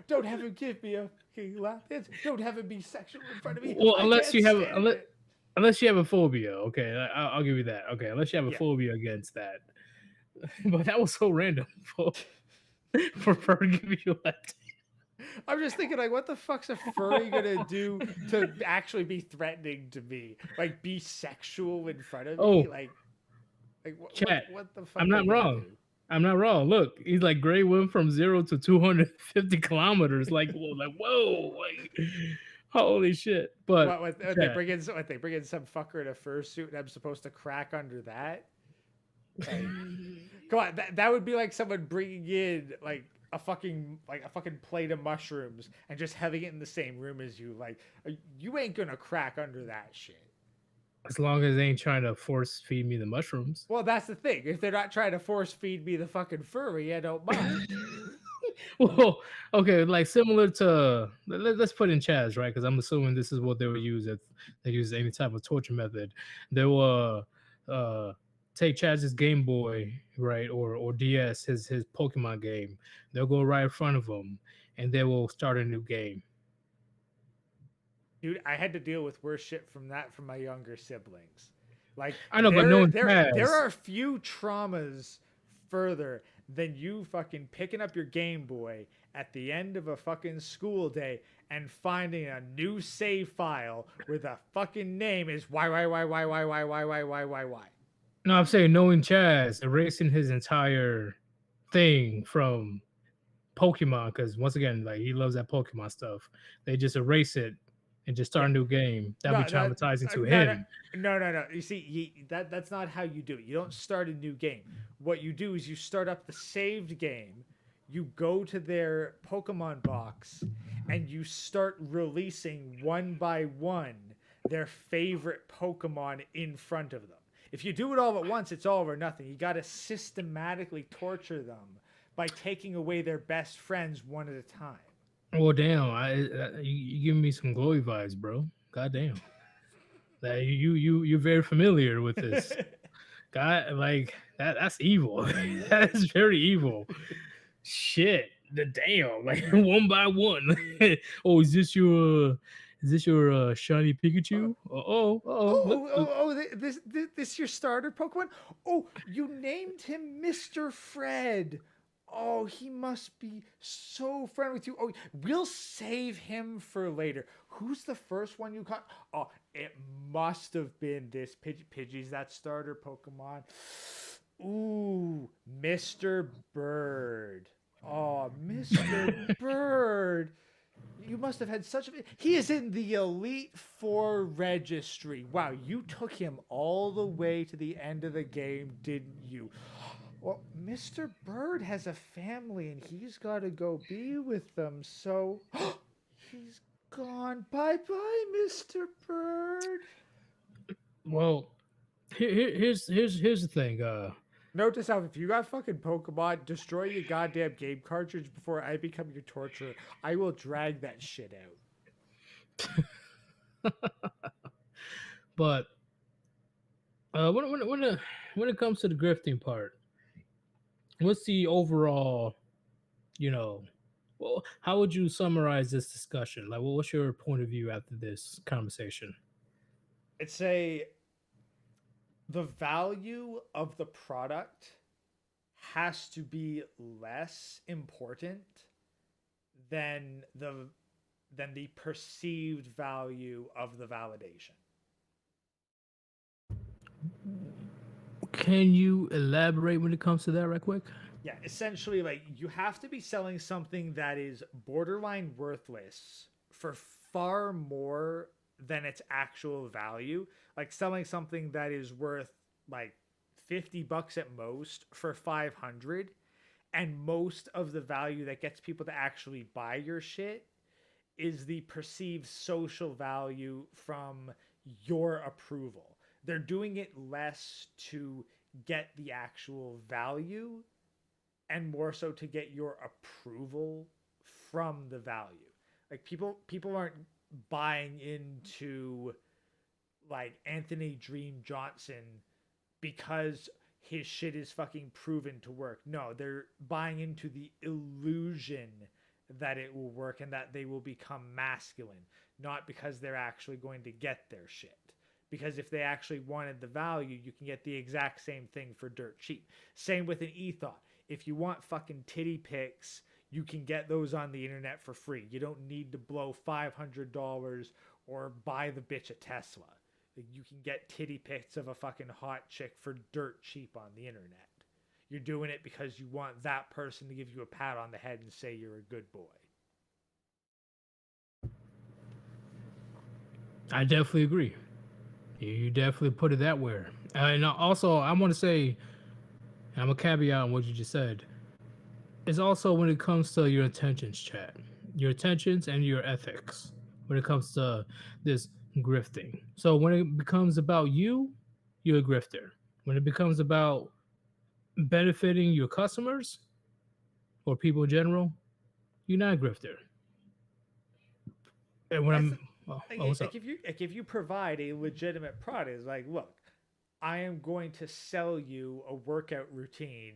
A: don't have him give me a lap dance, don't have him be sexual in front of me.
C: Well, unless you have a phobia, okay, I'll give you that. Okay, unless you have a phobia against that. But that was so random for fur to give you a lap dance.
A: I'm just thinking, like, what the fuck's a furry gonna do to actually be threatening to me? Like, be sexual in front of me? Like
C: Chat,
A: what the fuck?
C: I'm not wrong. I'm not wrong. Look, he's like Gray went from 0 to 250 kilometers. Like, whoa, like, holy shit! But
A: they bring in some fucker in a fursuit, and I'm supposed to crack under that? Like, come on, that would be like someone bringing in like a fucking plate of mushrooms and just having it in the same room as you. Like, you ain't gonna crack under that shit.
C: As long as they ain't trying to force feed me the mushrooms.
A: Well, that's the thing. If they're not trying to force feed me the fucking furry, I don't mind.
C: Well, okay, like similar to, let's put in Chaz, right? Because I'm assuming this is what they would use if they use any type of torture method. They will take Chaz's Game Boy, right, or DS, his Pokemon game. They'll go right in front of him, and they will start a new game.
A: Dude, I had to deal with worse shit from my younger siblings. Like,
C: I know, but no one
A: there are few traumas further than you fucking picking up your Game Boy at the end of a fucking school day and finding a new save file where the fucking name is Y.
C: No, I'm saying knowing Chaz, erasing his entire thing from Pokemon, because once again, like he loves that Pokemon stuff. They just erase it and just start
A: Yeah.
C: a new game. That'd be
A: No,
C: traumatizing to
A: no, no,
C: him.
A: no. You see, that's not how you do it. You don't start a new game. What you do is you start up the saved game. You go to their Pokemon box, and you start releasing one by one their favorite Pokemon in front of them. If you do it all at once, it's all or nothing. You got to systematically torture them by taking away their best friends one at a time.
C: Well, damn, you giving me some glowy vibes, bro. God damn, that you're very familiar with this. God, like that's evil. That's very evil. Shit, the damn, like one by one. Oh, is this your shiny Pikachu?
A: This your starter Pokemon? Oh, you named him Mr. Fred. Oh, he must be so friendly with you. Oh, we'll save him for later. Who's the first one you caught? Oh, it must have been this Pidgey's that starter Pokemon. Ooh, Mr. Bird. Oh, Mr. Bird. You must have had such a. He is in the Elite Four registry. Wow, you took him all the way to the end of the game, didn't you? Well, Mr. Bird has a family and he's got to go be with them, so he's gone. Bye bye, Mr. Bird.
C: Well, here's the thing.
A: Note to self, if you got fucking Pokemon, destroy your goddamn game cartridge before I become your torturer. I will drag that shit out.
C: But when it comes to the grifting part, what's the overall, well, how would you summarize this discussion? Like, what's your point of view after this conversation?
A: It's the value of the product has to be less important than the perceived value of the validation.
C: Can you elaborate when it comes to that right quick?
A: Yeah, essentially, like, you have to be selling something that is borderline worthless for far more than its actual value. Like selling something that is worth like $50 at most for 500, and most of the value that gets people to actually buy your shit is the perceived social value from your approval. They're doing it less to get the actual value and more so to get your approval from the value. Like people aren't buying into like Anthony Dream Johnson because his shit is fucking proven to work. No, they're buying into the illusion that it will work and that they will become masculine, not because they're actually going to get their shit. Because if they actually wanted the value, you can get the exact same thing for dirt cheap. Same with an e-thought. If you want fucking titty pics, you can get those on the internet for free. You don't need to blow $500 or buy the bitch a Tesla. You can get titty pics of a fucking hot chick for dirt cheap on the internet. You're doing it because you want that person to give you a pat on the head and say you're a good boy.
C: I definitely agree. You definitely put it that way. And also, I want to say, I'm a caveat on what you just said. It's also when it comes to your intentions, chat. Your intentions and your ethics when it comes to this grifting. So when it becomes about you, you're a grifter. When it becomes about benefiting your customers or people in general, you're not a grifter. And when what's up?
A: If you provide a legitimate product, it's like, look, I am going to sell you a workout routine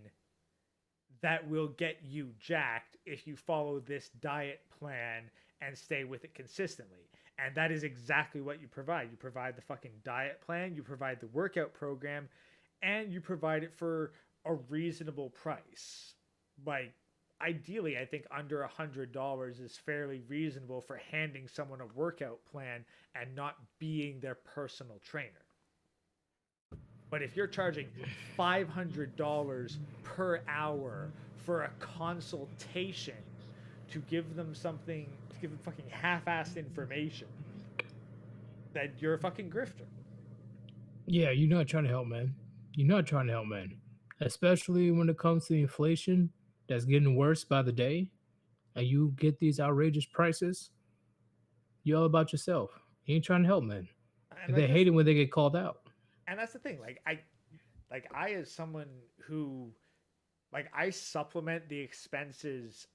A: that will get you jacked if you follow this diet plan and stay with it consistently. And that is exactly what you provide. You provide the fucking diet plan, you provide the workout program, and you provide it for a reasonable price. Like, ideally, I think under $100 is fairly reasonable for handing someone a workout plan and not being their personal trainer. But if you're charging $500 per hour for a consultation to give them something, to give them fucking half-assed information, then you're a fucking grifter.
C: Yeah, you're not trying to help, man. You're not trying to help, man. Especially when it comes to the inflation that's getting worse by the day, and you get these outrageous prices. You're all about yourself. You ain't trying to help, man.
A: And
C: And
A: like
C: they
A: this,
C: hate it when they get called out.
A: and that's the thing. I as someone who, like, I supplement the expenses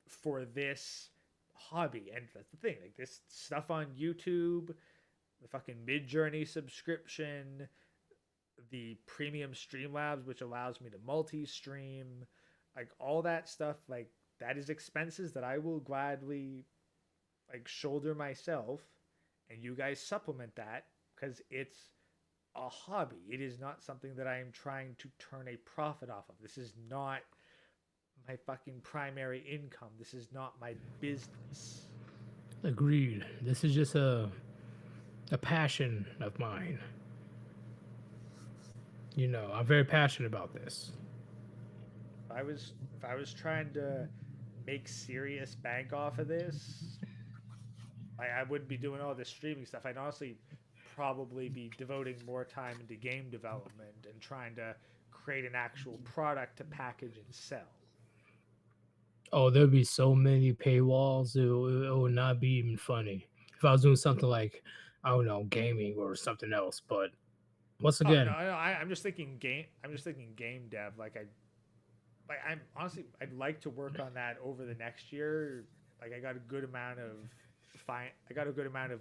A: for this hobby, and that's the thing. Like, this stuff on YouTube, the fucking Mid-Journey subscription, the premium Streamlabs, which allows me to multi-stream, like all that stuff, like that is expenses that I will gladly like shoulder myself, and you guys supplement that because it's a hobby. It is not something that I am trying to turn a profit off of. This is not my fucking primary income. This is not my business.
C: Agreed. This is just a passion of mine. You know, I'm very passionate about this.
A: If I was trying to make serious bank off of this, I wouldn't be doing all this streaming stuff. I'd honestly probably be devoting more time into game development and trying to create an actual product to package and sell.
C: Oh, there'd be so many paywalls. It would not be even funny if I was doing something like, I don't know, gaming or something else. But once
A: Oh
C: again,
A: no, I'm just thinking game. I'm just thinking game dev. I'm honestly, I'd like to work on that over the next year. Like I got a good amount of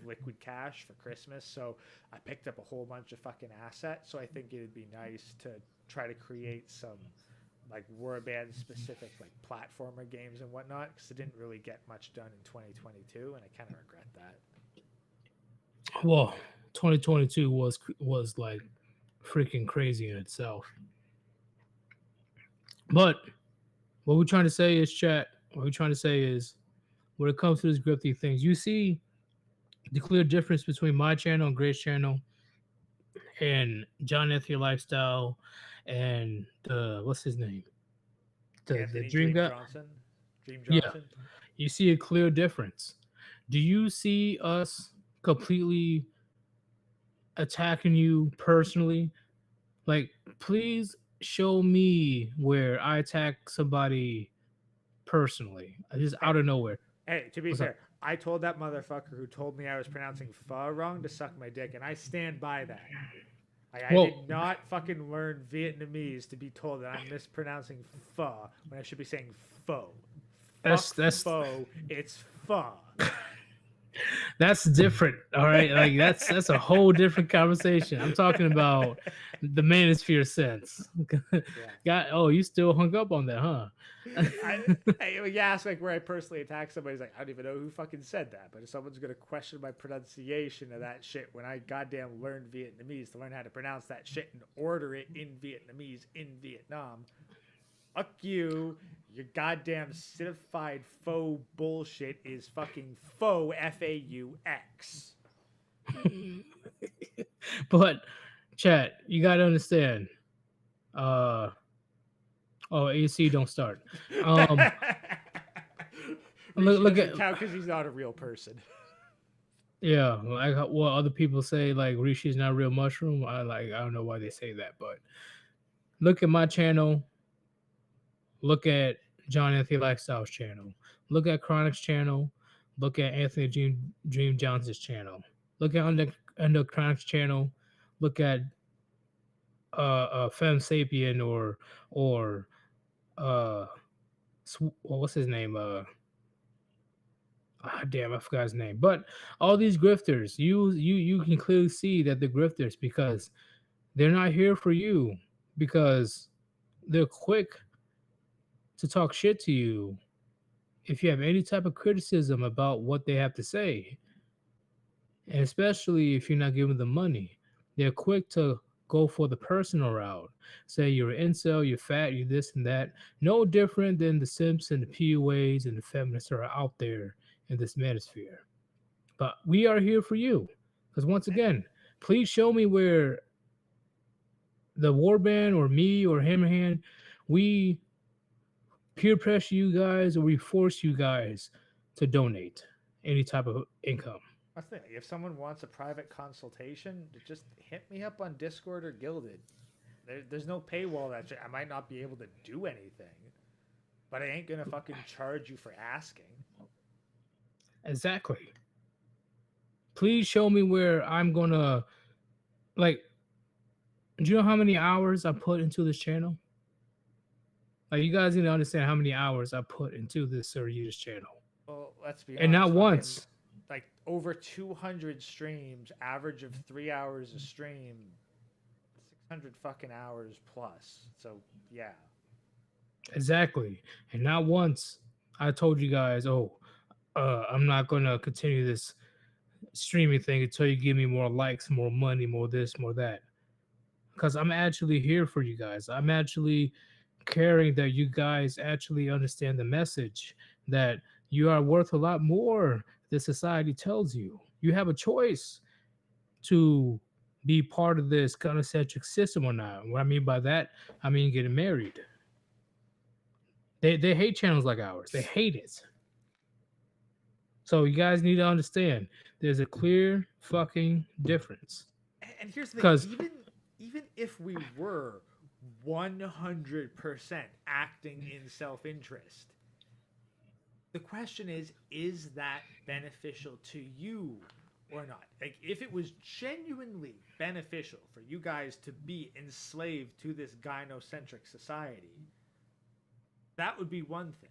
A: liquid cash for Christmas, so I picked up a whole bunch of fucking assets. So I think it'd be nice to try to create some like warband specific like platformer games and whatnot, because I didn't really get much done in 2022, and I kind of regret that.
C: well, 2022 was like freaking crazy in itself. But what we're trying to say is, chat. What we're trying to say is, when it comes to these grifty things, you see the clear difference between my channel and Grace channel and John Anthony Lifestyle and the what's his name? The Dream guy.
A: Dream
C: Yeah.
A: Johnson.
C: You see a clear difference. Do you see us completely attacking you personally? Like, please show me where I attack somebody personally, just out of nowhere.
A: Hey, to be
C: What's
A: fair,
C: up?
A: I told that motherfucker who told me I was pronouncing pho wrong to suck my dick, and I stand by that. I
C: Well-
A: did not fucking learn Vietnamese to be told that I'm mispronouncing pho when I should be saying pho.
C: That's
A: Pho. It's pho.
C: That's different. All right, like that's a whole different conversation. I'm talking about the manosphere sense.
A: Yeah.
C: Oh, you still hung up on that, huh?
A: You ask like where I personally attack somebody, like I don't even know who fucking said that, but if someone's gonna question my pronunciation of that shit when I goddamn learned Vietnamese to learn how to pronounce that shit and order it in Vietnamese in Vietnam, fuck you. Your goddamn certified faux bullshit is fucking faux FAUX.
C: But chat, you gotta understand. AC don't start. Look at
A: count because he's not a real person.
C: yeah, like what other people say, like Rishi's not a real mushroom. I don't know why they say that, but look at my channel. Look at John Anthony Lifestyle's channel. Look at Chronic's channel. Look at Anthony Dream Johnson's channel. Look at under Chronic's channel. Look at Femme Sapien or what's his name? Damn, I forgot his name. But all these grifters, you can clearly see that they're grifters because they're not here for you, because they're quick to talk shit to you if you have any type of criticism about what they have to say. And especially if you're not giving them money, they're quick to go for the personal route. Say you're an incel, you're fat, you're this and that. No different than the simps and the PUAs and the feminists are out there in this manosphere. But we are here for you. Because once again, please show me where the warband or me or Hammerhand, we peer pressure you guys, or we force you guys to donate any type of income.
A: That's the thing. If someone wants a private consultation, just hit me up on Discord or Gilded. There's no paywall that shit. I might not be able to do anything, but I ain't gonna fucking charge you for asking.
C: Exactly. Please show me where I'm gonna, like, do you know how many hours I put into this channel? Like, you guys need to understand how many hours I put into this Sir Yeetus channel.
A: Well, let's be
C: And
A: honest.
C: not once.
A: Like over 200 streams, average of 3 hours a stream, 600 fucking hours plus. So yeah.
C: Exactly. And not once I told you guys, oh, I'm not gonna continue this streaming thing until you give me more likes, more money, more this, more that. Because I'm actually here for you guys. I'm actually caring that you guys actually understand the message that you are worth a lot more than society tells you. You have a choice to be part of this concentric system or not. What I mean by that, I mean getting married. They hate channels like ours. They hate it. So you guys need to understand there's a clear fucking difference.
A: And here's the
C: Because
A: thing, even if we were 100% acting in self-interest, the question is that beneficial to you or not? Like, if it was genuinely beneficial for you guys to be enslaved to this gynocentric society, that would be one thing.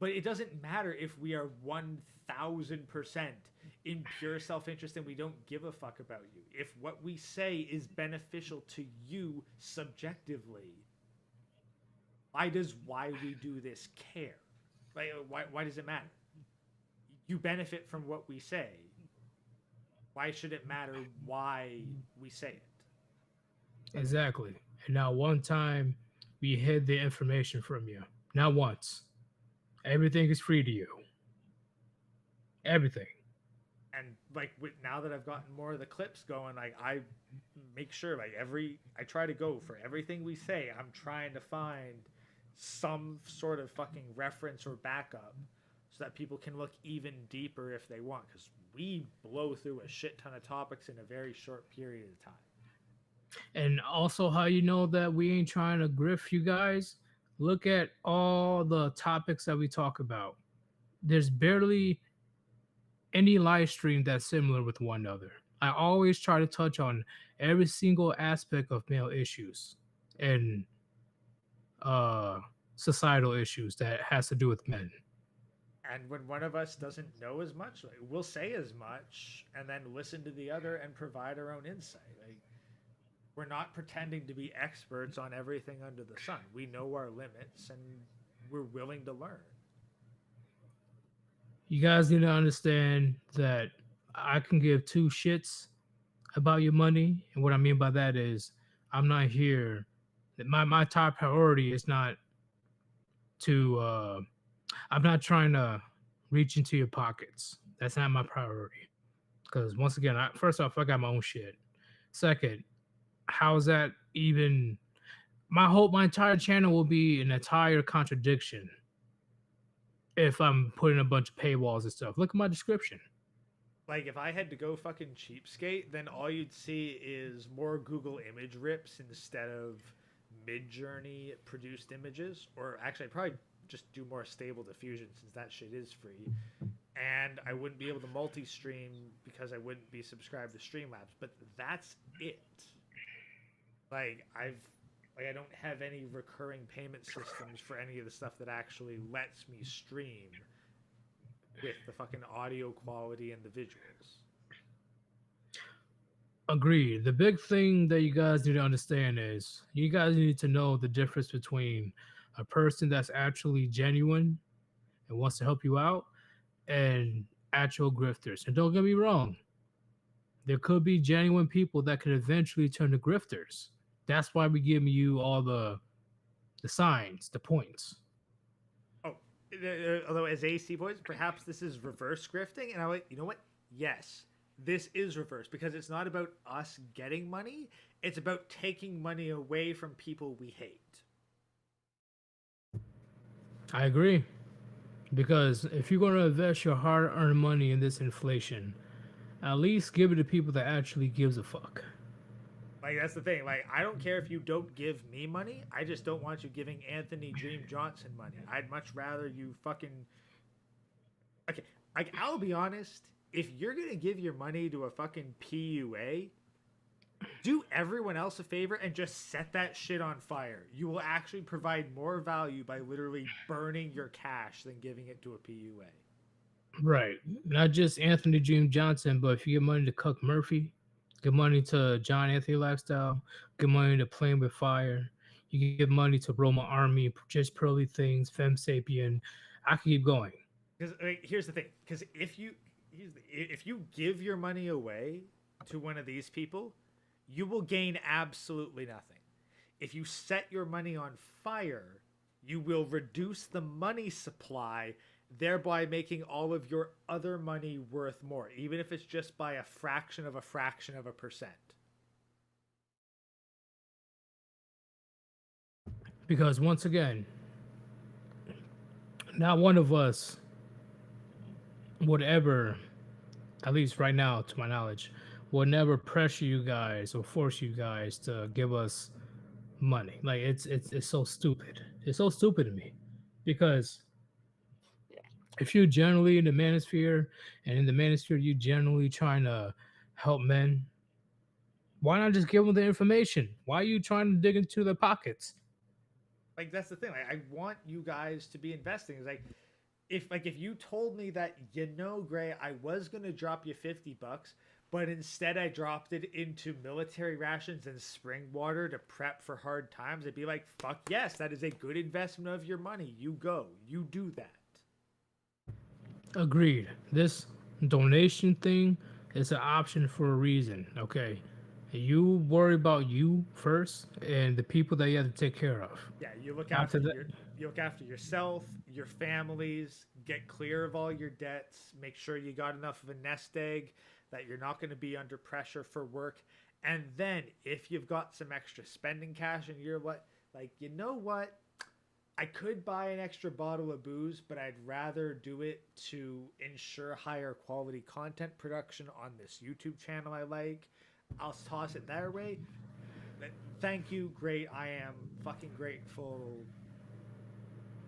A: But it doesn't matter if we are 1000% in pure self-interest and we don't give a fuck about you. If what we say is beneficial to you subjectively, why does why we do this care? Like, why does it matter? You benefit from what we say. Why should it matter why we say it?
C: exactly. And now one time we hid the information from you. Not once. Everything is free to you. Everything.
A: And like now that I've gotten more of the clips going, like I make sure like I try to go for everything we say. I'm trying to find some sort of fucking reference or backup so that people can look even deeper if they want, because we blow through a shit ton of topics in a very short period of time.
C: And also, how you know that we ain't trying to grift you guys? Look at all the topics that we talk about. There's barely any live stream that's similar with one another. I always try to touch on every single aspect of male issues and societal issues that has to do with men.
A: And when one of us doesn't know as much, like, we'll say as much and then listen to the other and provide our own insight. Like, we're not pretending to be experts on everything under the sun. We know our limits and we're willing to learn.
C: You guys need to understand that I can give two shits about your money. And what I mean by that is I'm not here. My top priority is not to I'm not trying to reach into your pockets. That's not my priority. Because once again, first off, I got my own shit. Second, how's that even? My entire channel will be an entire contradiction if I'm putting a bunch of paywalls and stuff. Look at my description.
A: Like, if I had to go fucking cheapskate, then all you'd see is more Google image rips instead of Mid-Journey produced images. Or actually, I'd probably just do more stable diffusion since that shit is free. And I wouldn't be able to multi-stream because I wouldn't be subscribed to Streamlabs. But that's it. Like, I don't have any recurring payment systems for any of the stuff that actually lets me stream with the fucking audio quality and the visuals.
C: Agreed. The big thing that you guys need to understand is you guys need to know the difference between a person that's actually genuine and wants to help you out and actual grifters. And don't get me wrong, there could be genuine people that could eventually turn to grifters. That's why we give you all the signs, the points.
A: Oh, although as AC boys, perhaps this is reverse grifting, and I'm like, you know what? Yes, this is reverse because it's not about us getting money; it's about taking money away from people we hate.
C: I agree. Because if you're going to invest your hard-earned money in this inflation, at least give it to people that actually gives a fuck.
A: Like that's the thing. Like I don't care if you don't give me money. I just don't want you giving Anthony Dream Johnson money. I'd much rather you fucking okay. Like I'll be honest. If you're gonna give your money to a fucking PUA, do everyone else a favor and just set that shit on fire. You will actually provide more value by literally burning your cash than giving it to a PUA.
C: Right. Not just Anthony Dream Johnson, but if you give money to Cuck Murphy, give money to John Anthony Lifestyle, give money to Playing with Fire, you can give money to Roma Army, Just Pearly Things, Fem Sapien. I can keep going.
A: Because like, here's the thing. Because if you give your money away to one of these people, you will gain absolutely nothing. If you set your money on fire, you will reduce the money supply, thereby making all of your other money worth more, even if it's just by a fraction of a percent.
C: Because once again, not one of us would ever, at least right now, to my knowledge, would never pressure you guys or force you guys to give us money. Like it's so stupid. It's so stupid to me. Because if you're generally in the manosphere and in the manosphere you generally trying to help men, why not just give them the information? Why are you trying to dig into their pockets?
A: Like that's the thing. Like I want you guys to be investing. It's like if you told me that Gray, I was gonna drop you $50, but instead I dropped it into military rations and spring water to prep for hard times, I'd be like, fuck yes, that is a good investment of your money. You go, you do that.
C: Agreed. This donation thing is an option for a reason. Okay. You worry about you first and the people that you have to take care of.
A: Yeah,
C: After that,
A: you look after yourself, your families, get clear of all your debts, make sure you got enough of a nest egg that you're not going to be under pressure for work. And then if you've got some extra spending cash and you're like, you know what? I could buy an extra bottle of booze, but I'd rather do it to ensure higher quality content production on this YouTube channel I like. I'll toss it their way. Thank you, great. I am fucking grateful.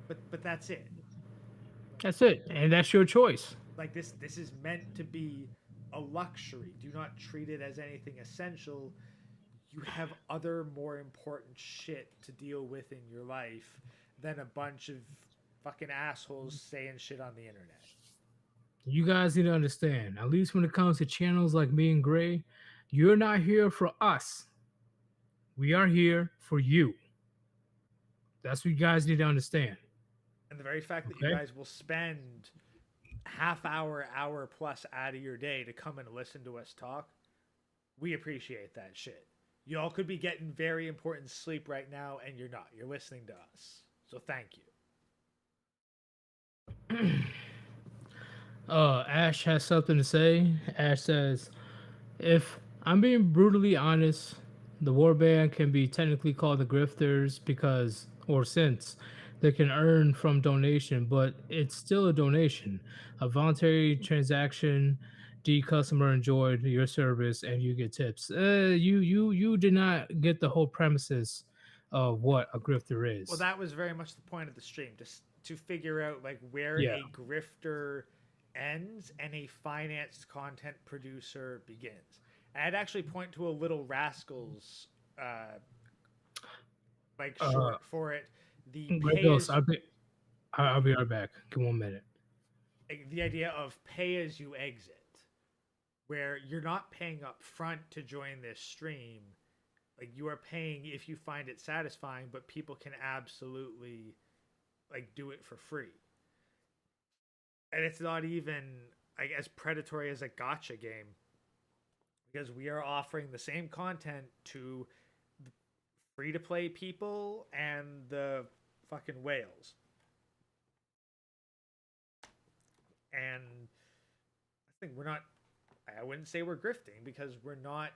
A: But that's it.
C: that's it. And that's your choice.
A: Like this is meant to be a luxury. Do not treat it as anything essential. You have other more important shit to deal with in your life than a bunch of fucking assholes saying shit on the internet.
C: You guys need to understand, at least when it comes to channels like me and Gray, you're not here for us. We are here for you. That's what you guys need to understand.
A: And the very fact that you guys will spend hour plus out of your day to come and listen to us talk, we appreciate that shit. Y'all could be getting very important sleep right now, and you're not. You're listening to us. So thank you.
C: Ash has something to say. Ash says, if I'm being brutally honest, the warband can be technically called the grifters because, or since, they can earn from donation, but it's still a donation, a voluntary transaction. The customer enjoyed your service and you get tips. You did not get the whole premises of what a grifter is.
A: Well, that was very much the point of the stream, just to figure out like where
C: Yeah.
A: a grifter ends and a financed content producer begins. I'd actually point to a Little Rascals short for it. The
C: I'll be right back. Give me 1 minute.
A: The idea of pay as you exit, where you're not paying up front to join this stream. Like you are paying if you find it satisfying, but people can absolutely like do it for free. And it's not even like as predatory as a gacha game, because we are offering the same content to the free to play people and the fucking whales. And I think I wouldn't say we're grifting because we're not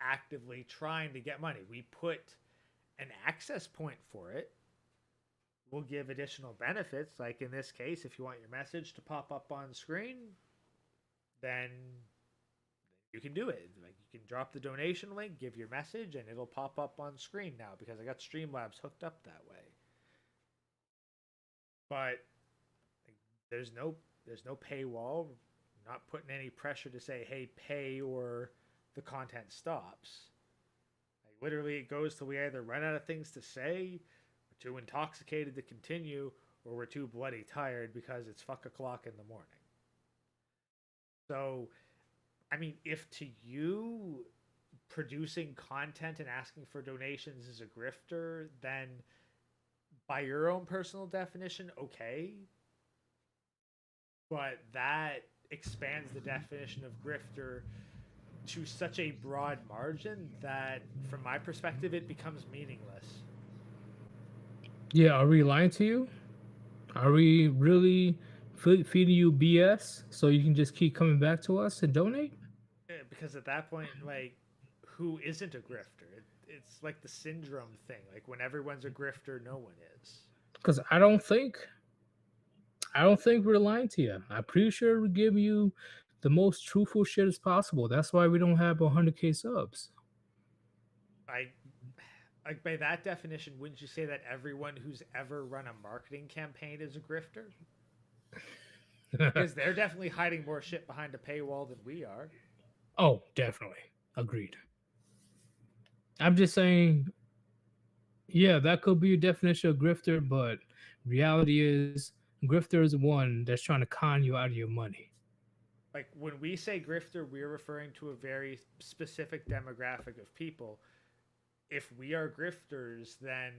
A: actively trying to get money. We put an access point for it. we'll give additional benefits. Like in this case, if you want your message to pop up on screen, then you can do it. Like you can drop the donation link, give your message, and it'll pop up on screen now because I got Streamlabs hooked up that way. But like, there's no paywall. I'm not putting any pressure to say, hey, pay or the content stops. Like literally, it goes till we either run out of things to say, we're too intoxicated to continue, or we're too bloody tired because it's fuck o'clock in the morning. So, I mean, if to you producing content and asking for donations is a grifter, then by your own personal definition, okay. But that expands the definition of grifter to such a broad margin that, from my perspective, it becomes meaningless.
C: Yeah, are we lying to you? Are we really feeding you BS so you can just keep coming back to us and donate?
A: Because at that point, like, who isn't a grifter? It's like the syndrome thing. Like, when everyone's a grifter, no one is.
C: Because I don't think we're lying to you. I'm pretty sure we give you the most truthful shit as possible. That's why we don't have 100K subs.
A: I like by that definition, wouldn't you say that everyone who's ever run a marketing campaign is a grifter? Because they're definitely hiding more shit behind a paywall than we are.
C: Oh, definitely. Agreed. I'm just saying, yeah, that could be a definition of grifter, but reality is grifter is one that's trying to con you out of your money.
A: Like when we say grifter, we're referring to a very specific demographic of people. If we are grifters, then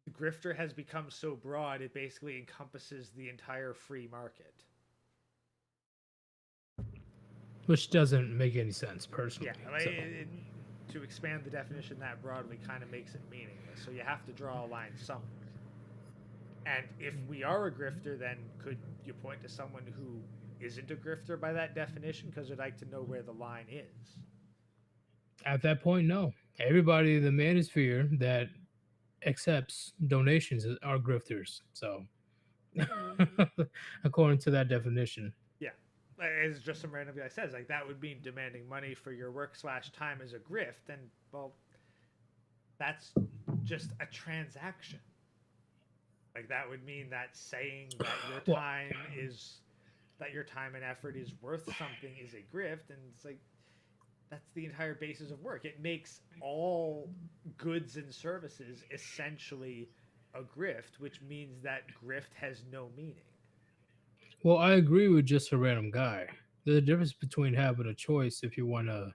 A: the grifter has become so broad it basically encompasses the entire free market.
C: Which doesn't make any sense personally.
A: Yeah, like
C: So,
A: to expand the definition that broadly kind of makes it meaningless. So you have to draw a line somewhere. And if we are a grifter, then could you point to someone who isn't a grifter by that definition? Because I'd like to know where the line is.
C: at that point, no. Everybody in the manosphere that accepts donations are grifters. So, according to that definition.
A: Yeah. It's just some random guy says, like, that would mean demanding money for your work / time as a grift. And, well, that's just a transaction. Like, that would mean that saying that your time is, that your time and effort is worth something is a grift. And it's like, that's the entire basis of work. It makes all goods and services essentially a grift, which means that grift has no meaning.
C: Well, I agree with just a random guy. There's a difference between having a choice if you want to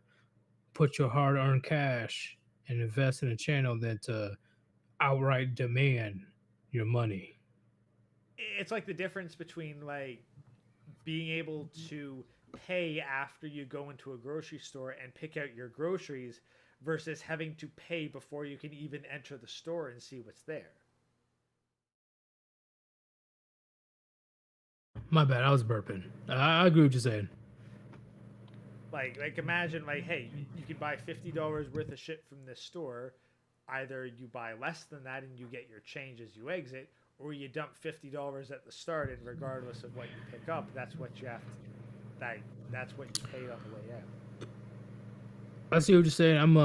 C: put your hard earned cash and invest in a channel than to outright demand your money.
A: It's like the difference between like being able to pay after you go into a grocery store and pick out your groceries versus having to pay before you can even enter the store and see what's there.
C: My bad, I was burping. I agree with you saying.
A: Like imagine like, hey, you can buy $50 worth of shit from this store. Either you buy less than that and you get your change as you exit, or you dump $50 at the start, and regardless of what you pick up, that's what you have to. That's what you paid on the way out.
C: I see what you're saying. I'm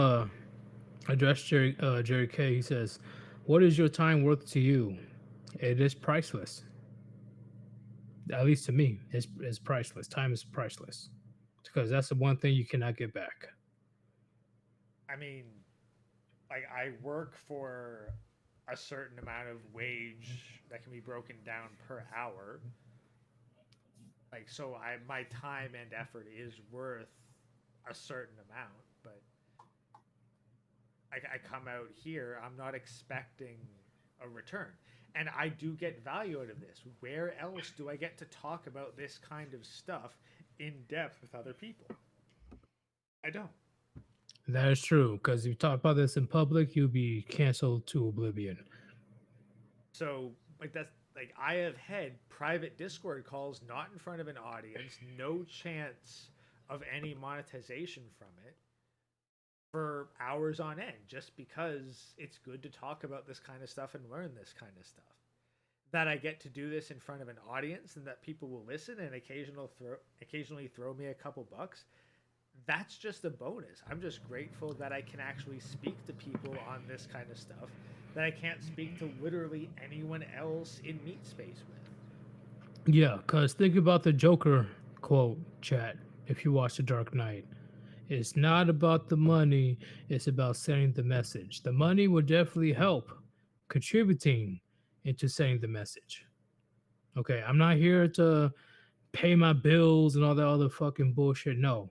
C: address Jerry K. He says, "What is your time worth to you? It is priceless. At least to me, it's priceless. Time is priceless because that's the one thing you cannot get back."
A: I mean, like I work for a certain amount of wage that can be broken down per hour. Like so my time and effort is worth a certain amount, but I come out here, I'm not expecting a return. And I do get value out of this. Where else do I get to talk about this kind of stuff in depth with other people? I don't.
C: That is true because if you talk about this in public, you'll be canceled to oblivion.
A: So like that's like I have had private Discord calls not in front of an audience, no chance of any monetization from it. for hours on end just because it's good to talk about this kind of stuff and learn this kind of stuff. That I get to do this in front of an audience and that people will listen and occasionally throw me a couple bucks. That's just a bonus. I'm just grateful that I can actually speak to people on this kind of stuff that I can't speak to literally anyone else in meat space with.
C: Yeah, because think about the Joker quote, chat, if you watch The Dark Knight. It's not about the money, it's about sending the message. The money will definitely help contributing into sending the message. Okay, I'm not here to pay my bills and all that other fucking bullshit. No,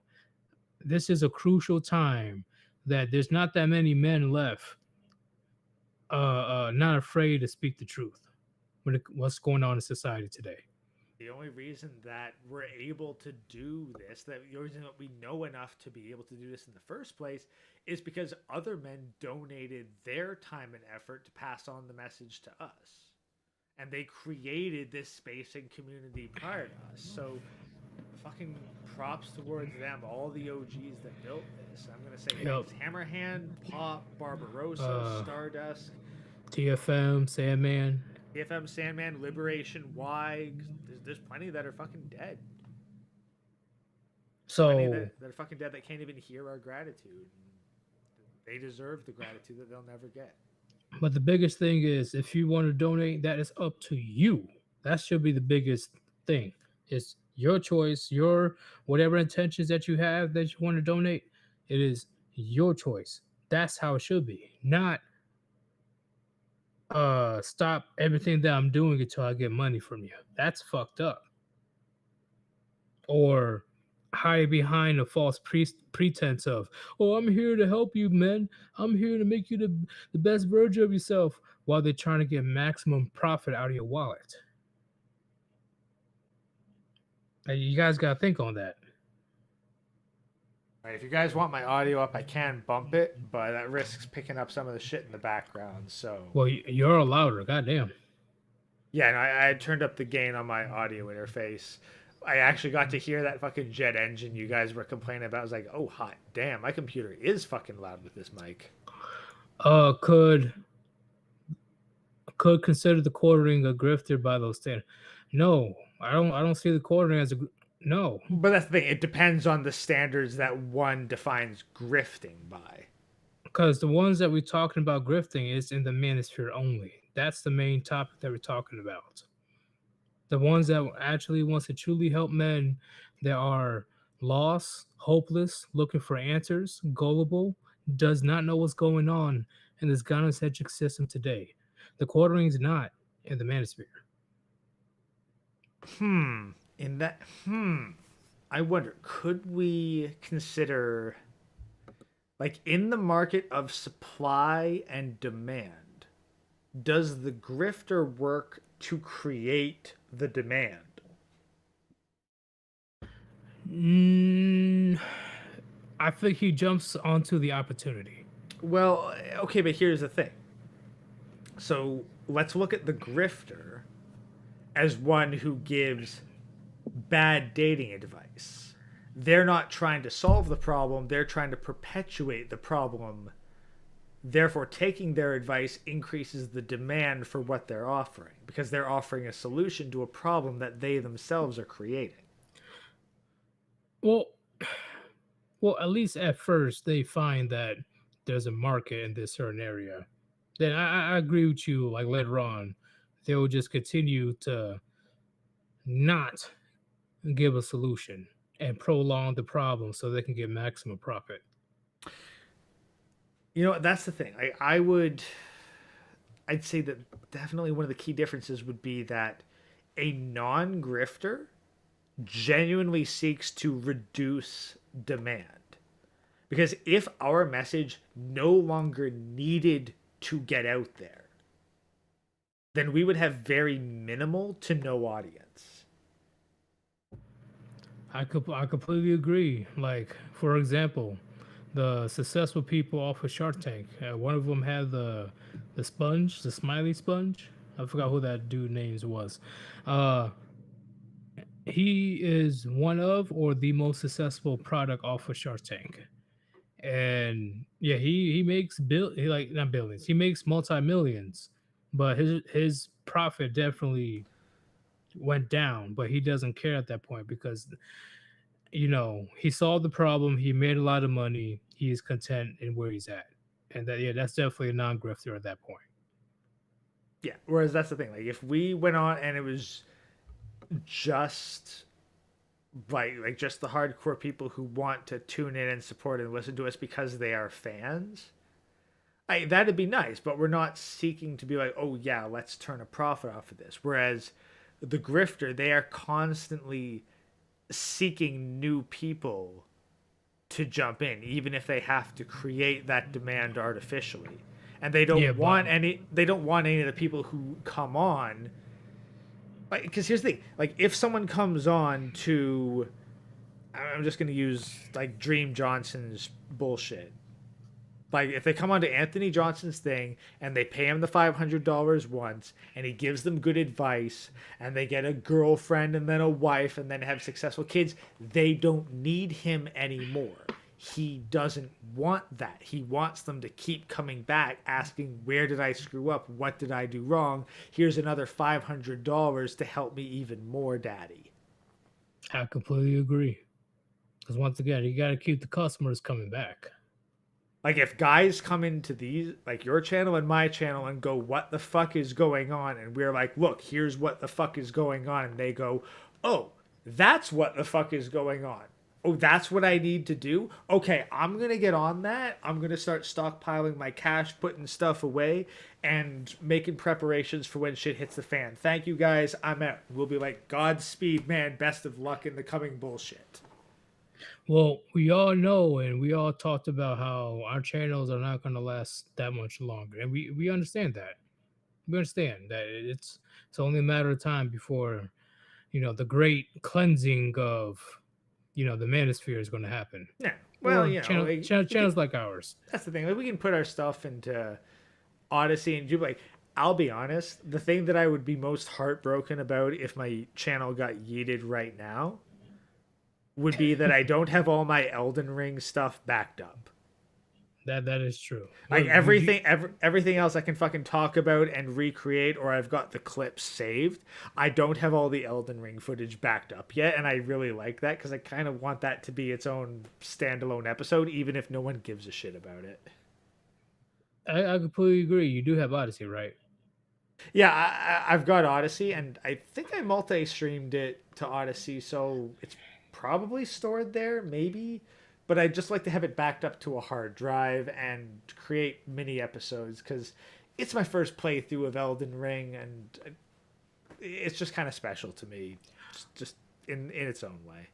C: this is a crucial time that there's not that many men left not afraid to speak the truth what's going on in society today.
A: The only reason that we're able to do this, that the reason that we know enough to be able to do this in the first place, is because other men donated their time and effort to pass on the message to us. And they created this space and community prior to us. So fucking props towards them, all the OGs that built this. I'm going to say thanks Hammerhand, Pop, Barbarossa, Stardust,
C: TFM, Sandman.
A: TFM, Sandman, Liberation, Y. There's plenty that are fucking dead.
C: So
A: that are fucking dead that can't even hear our gratitude. They deserve the gratitude that they'll never get.
C: But the biggest thing is, if you want to donate, that is up to you. That should be the biggest thing. It's your choice, your whatever intentions that you have that you want to donate. It is your choice. That's how it should be. Not stop everything that I'm doing until I get money from you. That's fucked up. Or hide behind a false pretense of, oh, I'm here to help you, man. I'm here to make you the best version of yourself, while they're trying to get maximum profit out of your wallet. You guys got to think on that.
A: All right, if you guys want my audio up, I can bump it, but that risks picking up some of the shit in the background. So,
C: well, you're louder. Goddamn.
A: Yeah, and I turned up the gain on my audio interface. I actually got to hear that fucking jet engine you guys were complaining about. I was like, oh, hot damn, my computer is fucking loud with this mic.
C: Could consider the quartering a grifter by those standards? No, I don't see the quartering as a no.
A: But that's the thing. It depends on the standards that one defines grifting by.
C: Because the ones that we're talking about grifting is in the manosphere only. That's the main topic that we're talking about. The ones that actually wants to truly help men that are lost, hopeless, looking for answers, gullible, does not know what's going on in this gynocentric system today. The quartering is not in the manosphere.
A: I wonder, could we consider, like, in the market of supply and demand, does the grifter work to create the demand?
C: I think he jumps onto the opportunity.
A: Well, okay, but here's the thing. So let's look at the grifter as one who gives bad dating advice. They're not trying to solve the problem, they're trying to perpetuate the problem. Therefore, taking their advice increases the demand for what they're offering, because they're offering a solution to a problem that they themselves are creating.
C: Well, at least at first they find that there's a market in this certain area. Then I agree with you. Like later on, they will just continue to not give a solution and prolong the problem so they can get maximum profit.
A: You know, that's the thing. I'd say that definitely one of the key differences would be that a non-grifter genuinely seeks to reduce demand. Because if our message no longer needed to get out there, then we would have very minimal to no audience.
C: I completely agree. Like, for example, the successful people off of Shark Tank, one of them had the sponge, the smiley sponge. I forgot who that dude names was. He is one of or the most successful product off of Shark Tank. And yeah, he makes like not billions, he makes multi-millions, but his profit definitely went down, but he doesn't care at that point because he solved the problem, he made a lot of money, he's content in where he's at. And that's definitely a non-grifter at that point.
A: Yeah. Whereas that's the thing. Like if we went on and it was just like just the hardcore people who want to tune in and support and listen to us because they are fans, that'd be nice. But we're not seeking to be like, oh yeah, let's turn a profit off of this. Whereas the grifter, they are constantly seeking new people to jump in, even if they have to create that demand artificially. And they don't want any. They don't want any of the people who come on. Like, because here's the thing: like, if someone comes on to, I'm just gonna use like Dream Johnson's bullshit. Like, if they come on to Anthony Johnson's thing and they pay him the $500 once, and he gives them good advice, and they get a girlfriend and then a wife and then have successful kids, they don't need him anymore. He doesn't want that. He wants them to keep coming back asking, where did I screw up? What did I do wrong? Here's another $500 to help me even more, daddy.
C: I completely agree. Because once again, you got to keep the customers coming back.
A: Like if guys come into these, like your channel and my channel, and go, what the fuck is going on? And we're like, look, here's what the fuck is going on. And they go, oh, that's what the fuck is going on. Oh, that's what I need to do? Okay, I'm going to get on that. I'm going to start stockpiling my cash, putting stuff away, and making preparations for when shit hits the fan. Thank you, guys. I'm out. We'll be like, Godspeed, man. Best of luck in the coming bullshit.
C: Well, we all know and we all talked about how our channels are not going to last that much longer. And we understand that. We understand that it's only a matter of time before, the great cleansing of, the manosphere is going to happen.
A: Yeah. Well,
C: channels like ours.
A: That's the thing. Like, we can put our stuff into Odyssey and do like, I'll be honest, the thing that I would be most heartbroken about if my channel got yeeted right now would be that I don't have all my Elden Ring stuff backed up.
C: That is true.
A: Like everything else I can fucking talk about and recreate, or I've got the clips saved. I don't have all the Elden Ring footage backed up yet, and I really like that because I kind of want that to be its own standalone episode, even if no one gives a shit about it.
C: I completely agree. You do have Odyssey, right?
A: Yeah, I've got Odyssey, and I think I multi-streamed it to Odyssey, so it's probably stored there, maybe, but I'd just like to have it backed up to a hard drive and create mini episodes because it's my first playthrough of Elden Ring, and it's just kind of special to me, just in its own way.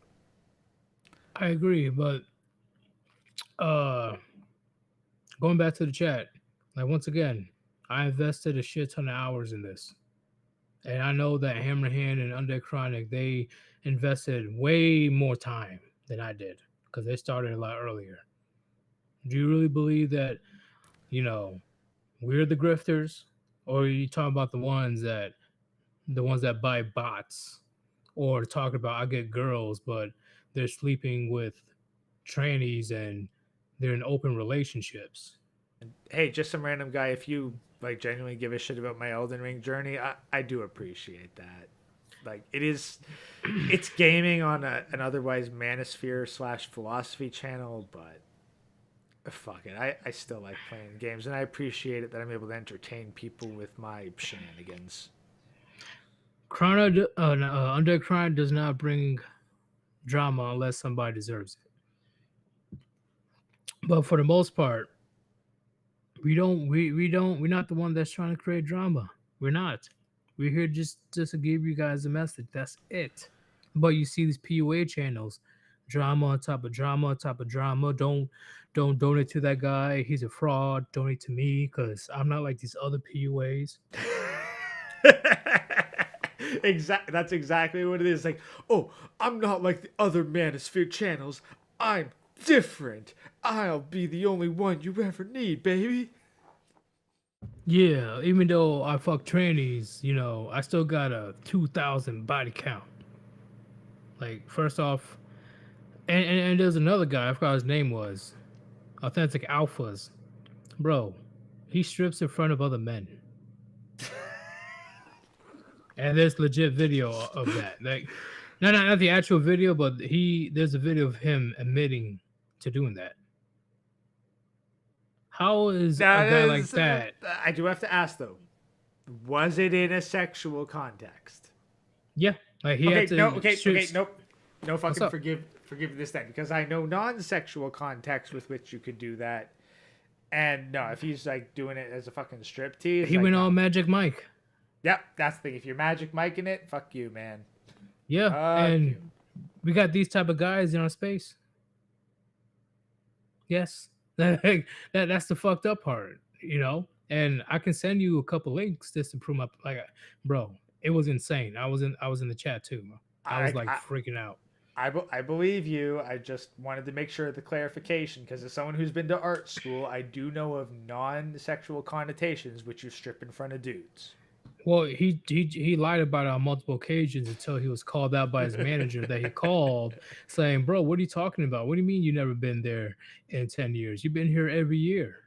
C: I agree, but going back to the chat, like once again, I invested a shit ton of hours in this. And I know that Hammerhand and Undead Chronic, they invested way more time than I did because they started a lot earlier. Do you really believe that, we're the grifters? Or are you talking about the ones that buy bots, or talk about I get girls, but they're sleeping with trannies and they're in open relationships?
A: And hey, just some random guy, if you like genuinely give a shit about my Elden Ring journey, I do appreciate that. Like it's gaming on an otherwise manosphere / philosophy channel, but fuck it, I still like playing games, and I appreciate it that I'm able to entertain people with my shenanigans.
C: Undead Crime does not bring drama unless somebody deserves it. But for the most part, we're not the one that's trying to create drama. We're not. We're here just to give you guys a message. That's it. But you see these PUA channels, drama on top of drama on top of drama. Don't donate to that guy. He's a fraud. Donate to me because I'm not like these other PUAs.
A: That's exactly what it is. Like, oh, I'm not like the other Manosphere channels. I'm different. I'll be the only one you ever need, baby.
C: Yeah, even though I fuck trannies, I still got a 2,000 body count. Like, first off, and there's another guy, I forgot his name was. authentic alphas, bro. He strips in front of other men, and there's legit video of that. Like, not the actual video, but there's a video of him admitting to doing that. How is a
A: That
C: guy like
A: is,
C: that?
A: I do have to ask though, was it in a sexual context?
C: Yeah, like he
A: Okay,
C: had to.
A: no, okay,
C: strip.
A: okay, nope, no
C: What's
A: fucking
C: up?
A: forgive this then, because I know non-sexual context with which you could do that, and no, if he's like doing it as a fucking strip tease,
C: He
A: like,
C: went
A: no.
C: all Magic Mike.
A: Yep, that's the thing. If you're Magic Mike in it, fuck you, man.
C: Yeah,
A: Fuck you.
C: and we got these type of guys in our space. Yes, that's the fucked up part, you know. And I can send you a couple links just to prove my like, bro. It was insane. I was in the chat too. I was
A: I,
C: like
A: I,
C: freaking out.
A: I believe you. I just wanted to make sure of the clarification, because as someone who's been to art school, I do know of non-sexual connotations which you strip in front of dudes.
C: Well, he lied about it on multiple occasions until he was called out by his manager that he called saying, "Bro, what are you talking about? What do you mean you never been there in 10 years? You've been here every year."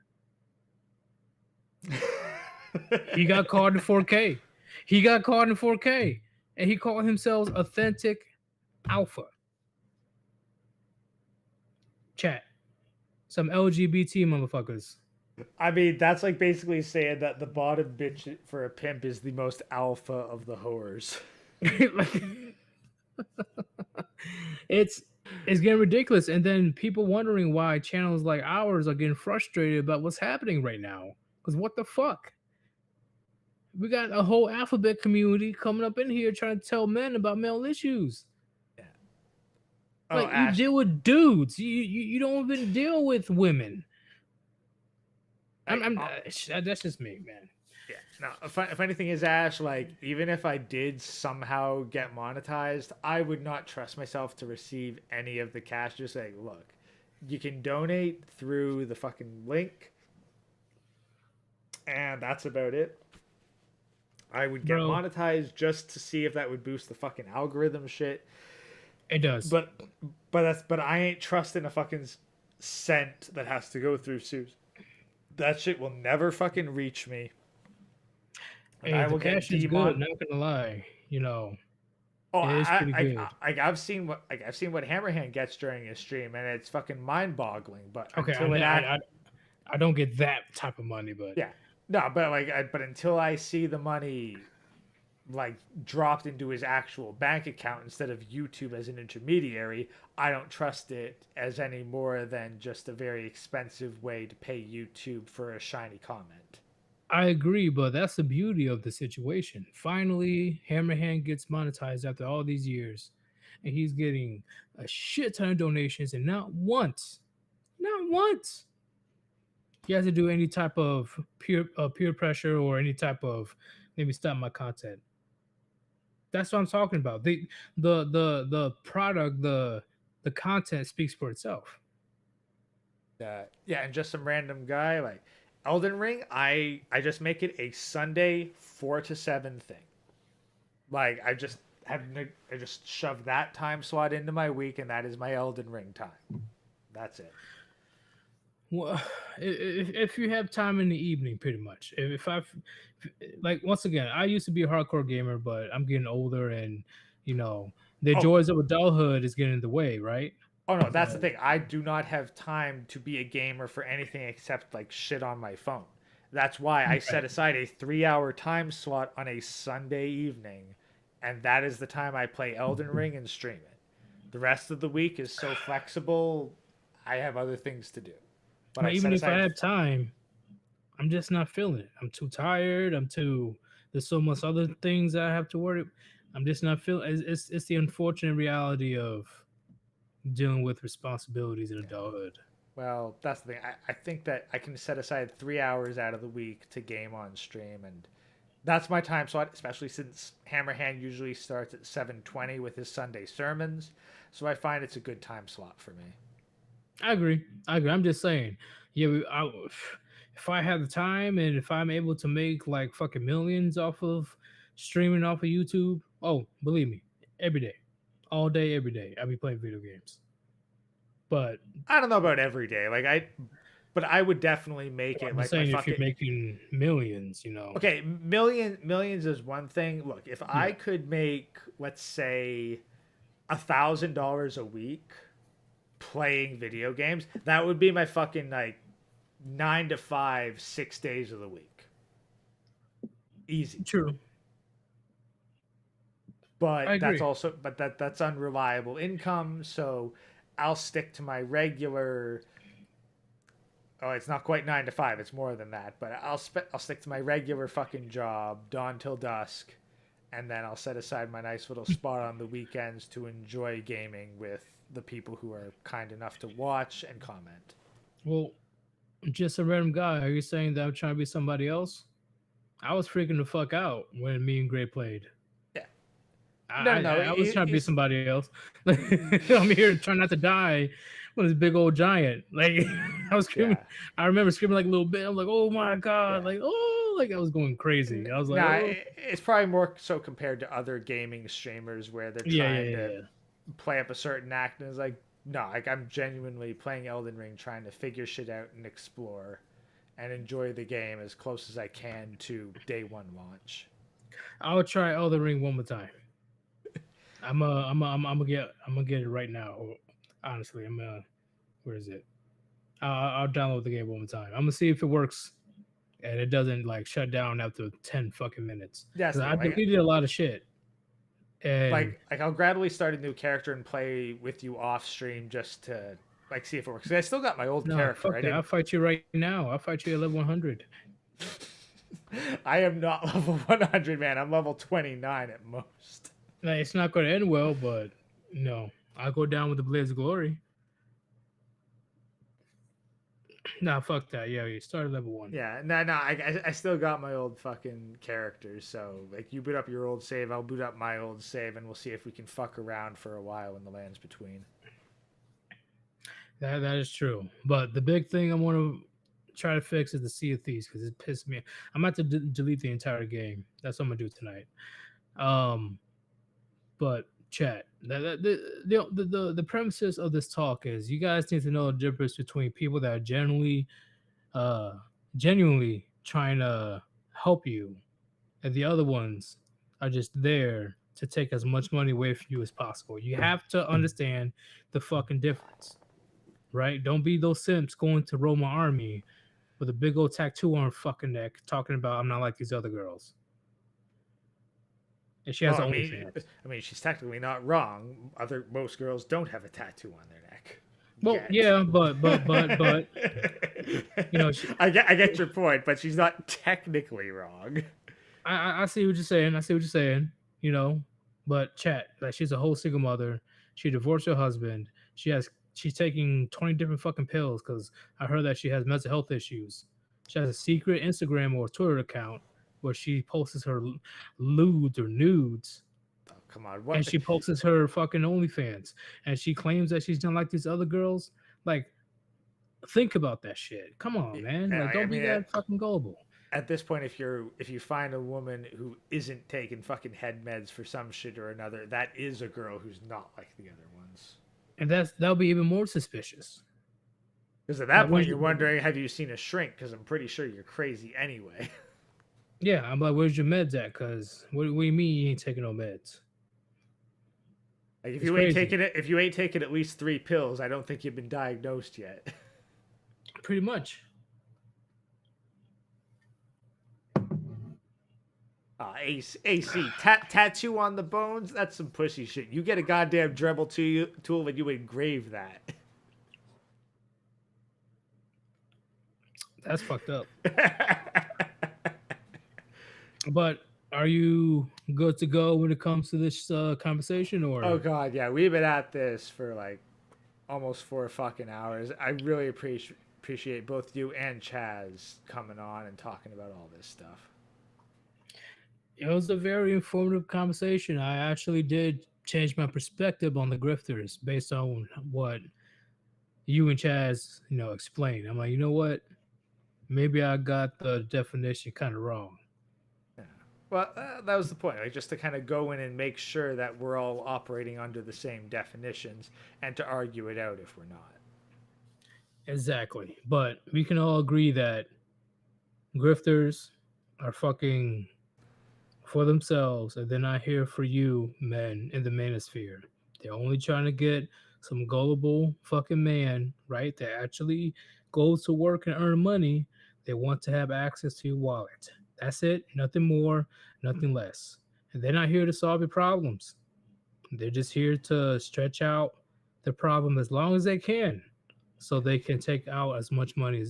C: He got caught in 4K. He got caught in 4K, and he called himself authentic alpha. Chat. Some LGBT motherfuckers.
A: I mean, that's like basically saying that the bottom bitch for a pimp is the most alpha of the whores.
C: Like, it's getting ridiculous, and then people wondering why channels like ours are getting frustrated about what's happening right now. Because what the fuck? We got a whole alphabet community coming up in here trying to tell men about male issues.
A: Yeah. Oh,
C: Like, you
A: Ash,
C: deal with dudes. You don't even deal with women. That's just me, man.
A: yeah. No, if anything is, Ash, like, even if I did somehow get monetized, I would not trust myself to receive any of the cash. Just like, look, you can donate through the fucking link, and that's about it. I would get
C: Bro.
A: monetized just to see if that would boost the fucking algorithm shit.
C: It does.
A: But I ain't trusting a fucking cent that has to go through Suze. That shit will never fucking reach me.
C: Hey,
A: I
C: the
A: will get
C: cash is
A: demon.
C: good. Not gonna lie, you know.
A: Oh,
C: it is pretty good.
A: I've seen what Hammerhand gets during his stream, and it's fucking mind-boggling. But
C: Okay,
A: until
C: I don't get that type of money, but
A: yeah, no, but but until I see the money like dropped into his actual bank account instead of YouTube as an intermediary, I don't trust it as any more than just a very expensive way to pay YouTube for a shiny comment.
C: I agree, but that's the beauty of the situation. Finally, Hammerhand gets monetized after all these years, and he's getting a shit ton of donations, and not once, he has to do any type of peer pressure or any type of maybe stop my content. That's what I'm talking about. The product, the content speaks for itself.
A: Yeah, and just some random guy like Elden Ring, I just make it a Sunday 4 to 7 thing. Like I just shove that time slot into my week, and that is my Elden Ring time. That's it.
C: Well, if you have time in the evening, pretty much. If I like, once again, I used to be a hardcore gamer, but I'm getting older, and you know the joys of adulthood is getting in the way, right?
A: Oh no, that's the thing. I do not have time to be a gamer for anything except like shit on my phone. That's why I set aside a 3-hour time slot on a Sunday evening, and that is the time I play Elden Ring and stream it. The rest of the week is so flexible. I have other things to do.
C: But even if I have time, I'm just not feeling it. I'm too tired. There's so much other things I have to worry. I'm just not feeling. It's the unfortunate reality of dealing with responsibilities in adulthood.
A: Well, that's the thing. I think that I can set aside 3 hours out of the week to game on stream, and that's my time slot, especially since Hammerhand usually starts at 7:20 with his Sunday sermons. So I find it's a good time slot for me.
C: I agree. I'm just saying, yeah, if I have the time and if I'm able to make like fucking millions off of streaming off of YouTube, oh, believe me, every day, all day, every day, I'll be playing video games. But
A: I don't know about every day. But I would definitely make it
C: I'm just
A: like my
C: saying, if you're
A: fucking.
C: making millions, you know.
A: Okay, millions is one thing. Look, if I
C: Yeah.
A: could make, let's say, $1,000 a week playing video games, that would be my fucking like 9 to 5, 6 days of the week. Easy.
C: True. I
A: But
C: agree.
A: that's unreliable income, so I'll stick to my regular. Oh, it's not quite 9 to 5. It's more than that. But I'll stick to my regular fucking job, dawn till dusk, and then I'll set aside my nice little spot on the weekends to enjoy gaming with the people who are kind enough to watch and comment.
C: Well, just a random guy. Are you saying that I'm trying to be somebody else? I was freaking the fuck out when me and Gray played.
A: Yeah.
C: I,
A: No,
C: I,
A: no, no.
C: I was trying to be
A: He's
C: somebody else. Like, I'm here trying not to die with this big old giant. Like I was screaming.
A: yeah,
C: I remember screaming like a little bit. I'm like, oh my god,
A: yeah.
C: like oh, like I was going crazy. I was like,
A: Nah,
C: oh
A: it's probably more so compared to other gaming streamers where they're
C: yeah, yeah,
A: trying
C: yeah,
A: to
C: yeah.
A: play up a certain act, and it's like, no, like I'm genuinely playing Elden Ring, trying to figure shit out and explore, and enjoy the game as close as I can to day one launch.
C: I would try Elden Ring one more time. I'm gonna get it right now. Honestly, where is it? I'll download the game one more time. I'm gonna see if it works and it doesn't like shut down after 10 fucking minutes.
A: That's
C: Because
A: the
C: I
A: thing.
C: deleted a lot of shit. And
A: Like I'll gradually start a new character and play with you off stream just to like see if it works. 'Cause I still got my old
C: no,
A: character.
C: fuck that. I'll fight you right now. I'll fight you at level 100.
A: I am not level 100, man. I'm level 29 at most.
C: Like, it's not gonna end well, but no. I'll go down with the Blaze of Glory. Nah, fuck that. Yeah, you started level 1.
A: Yeah, no. I still got my old fucking characters. So like, you boot up your old save, I'll boot up my old save, and we'll see if we can fuck around for a while in the lands between.
C: That is true. But the big thing I want to try to fix is the Sea of Thieves because it pissed me. I'm about to delete the entire game. That's what I'm gonna do tonight. But chat. The premises of this talk is you guys need to know the difference between people that are uh, genuinely trying to help you, and the other ones are just there to take as much money away from you as possible. You have to understand the fucking difference, right? Don't be those simps going to Roma Army with a big old tattoo on her fucking neck talking about I'm not like these other girls. And she has
A: Well,
C: OnlyFans.
A: she's technically not wrong. Most girls don't have a tattoo on their neck.
C: Well,
A: Yet.
C: yeah, but you know,
A: I get your point, but she's not technically wrong.
C: I see what you're saying. I see what you're saying. You know, but chat, like she's a whole single mother. She divorced her husband. She's taking 20 different fucking pills because I heard that she has mental health issues. She has a secret Instagram or Twitter account where she posts her lewds or nudes.
A: Oh, come on,
C: And
A: what?
C: she posts her fucking OnlyFans. And she claims that she's done like these other girls. Like, think about that shit. Come on, man.
A: Yeah,
C: Like, don't be that fucking gullible.
A: At this point, if you find a woman who isn't taking fucking head meds for some shit or another, that is a girl who's not like the other ones.
C: And that'll be even more suspicious.
A: Because at that point, you're wondering, have you seen a shrink? Because I'm pretty sure you're crazy anyway.
C: Yeah, I'm like, where's your meds at? Because what do you mean you ain't taking no meds?
A: Like if you ain't taking at least 3 pills, I don't think you've been diagnosed yet.
C: Pretty much.
A: AC tattoo on the bones. That's some pussy shit. You get a goddamn Dremel tool and you engrave that.
C: That's fucked up. But are you good to go when it comes to this conversation? Or
A: oh god, yeah, we've been at this for like almost 4 fucking hours. I really appreciate both you and Chaz coming on and talking about all this stuff.
C: It was a very informative conversation. I actually did change my perspective on the grifters based on what you and Chaz, explained. I'm like, you know what? Maybe I got the definition kind of wrong.
A: Yeah. Well, that was the point, like just to kind of go in and make sure that we're all operating under the same definitions and to argue it out if we're not.
C: Exactly. But we can all agree that grifters are fucking for themselves, and they're not here for you, men in the manosphere. They're only trying to get some gullible fucking man, right? That actually goes to work and earn money. They want to have access to your wallet. That's it. Nothing more, nothing less. And they're not here to solve your problems. They're just here to stretch out the problem as long as they can, so they can take out as much money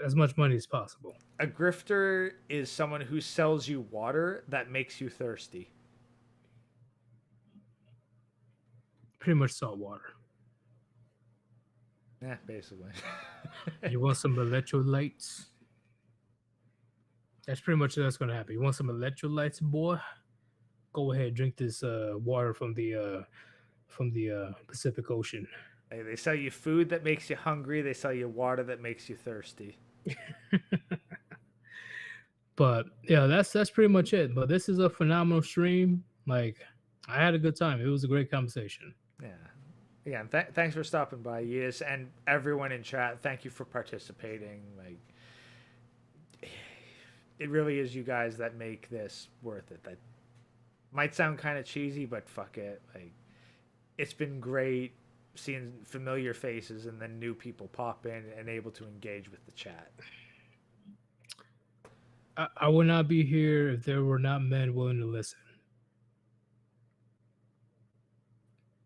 C: as much money as possible.
A: A grifter is someone who sells you water that makes you thirsty.
C: Pretty much salt water.
A: Yeah, basically.
C: You want some electrolytes? That's pretty much that's gonna happen. You want some electrolytes, boy? Go ahead, drink this water from the Pacific Ocean.
A: They sell you food that makes you hungry. They sell you water that makes you thirsty.
C: But yeah, that's pretty much it. But this is a phenomenal stream. Like, I had a good time. It was a great conversation.
A: Yeah. Again, thanks for stopping by, Yeetus, and everyone in chat. Thank you for participating. Like, it really is you guys that make this worth it. That might sound kind of cheesy, but fuck it. Like, it's been great seeing familiar faces and then new people pop in and able to engage with the chat.
C: I would not be here if there were not men willing to listen.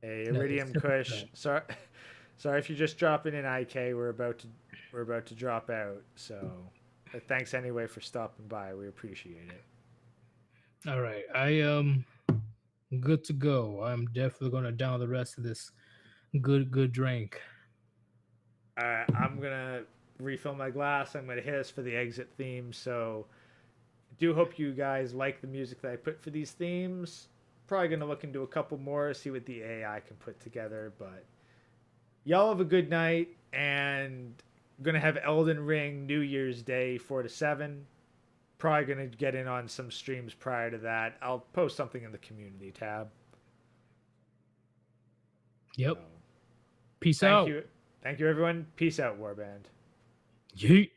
A: Hey,
C: No,
A: Iridium
C: it's
A: Kush. Sorry if you're just dropping in IK. We're about to drop out. So, but thanks anyway for stopping by. We appreciate it.
C: All right, I good to go. I'm definitely gonna down the rest of this good drink.
A: I'm gonna refill my glass. I'm gonna hit us for the exit theme. So, do hope you guys like the music that I put for these themes. Probably gonna look into a couple more, see what the AI can put together. But y'all have a good night, and I'm gonna have Elden Ring New Year's Day 4 to 7. Probably gonna get in on some streams prior to that. I'll post something in the community tab.
C: Yep.
A: So,
C: Peace out.
A: thank you everyone. Peace out, Warband.
C: Yeet.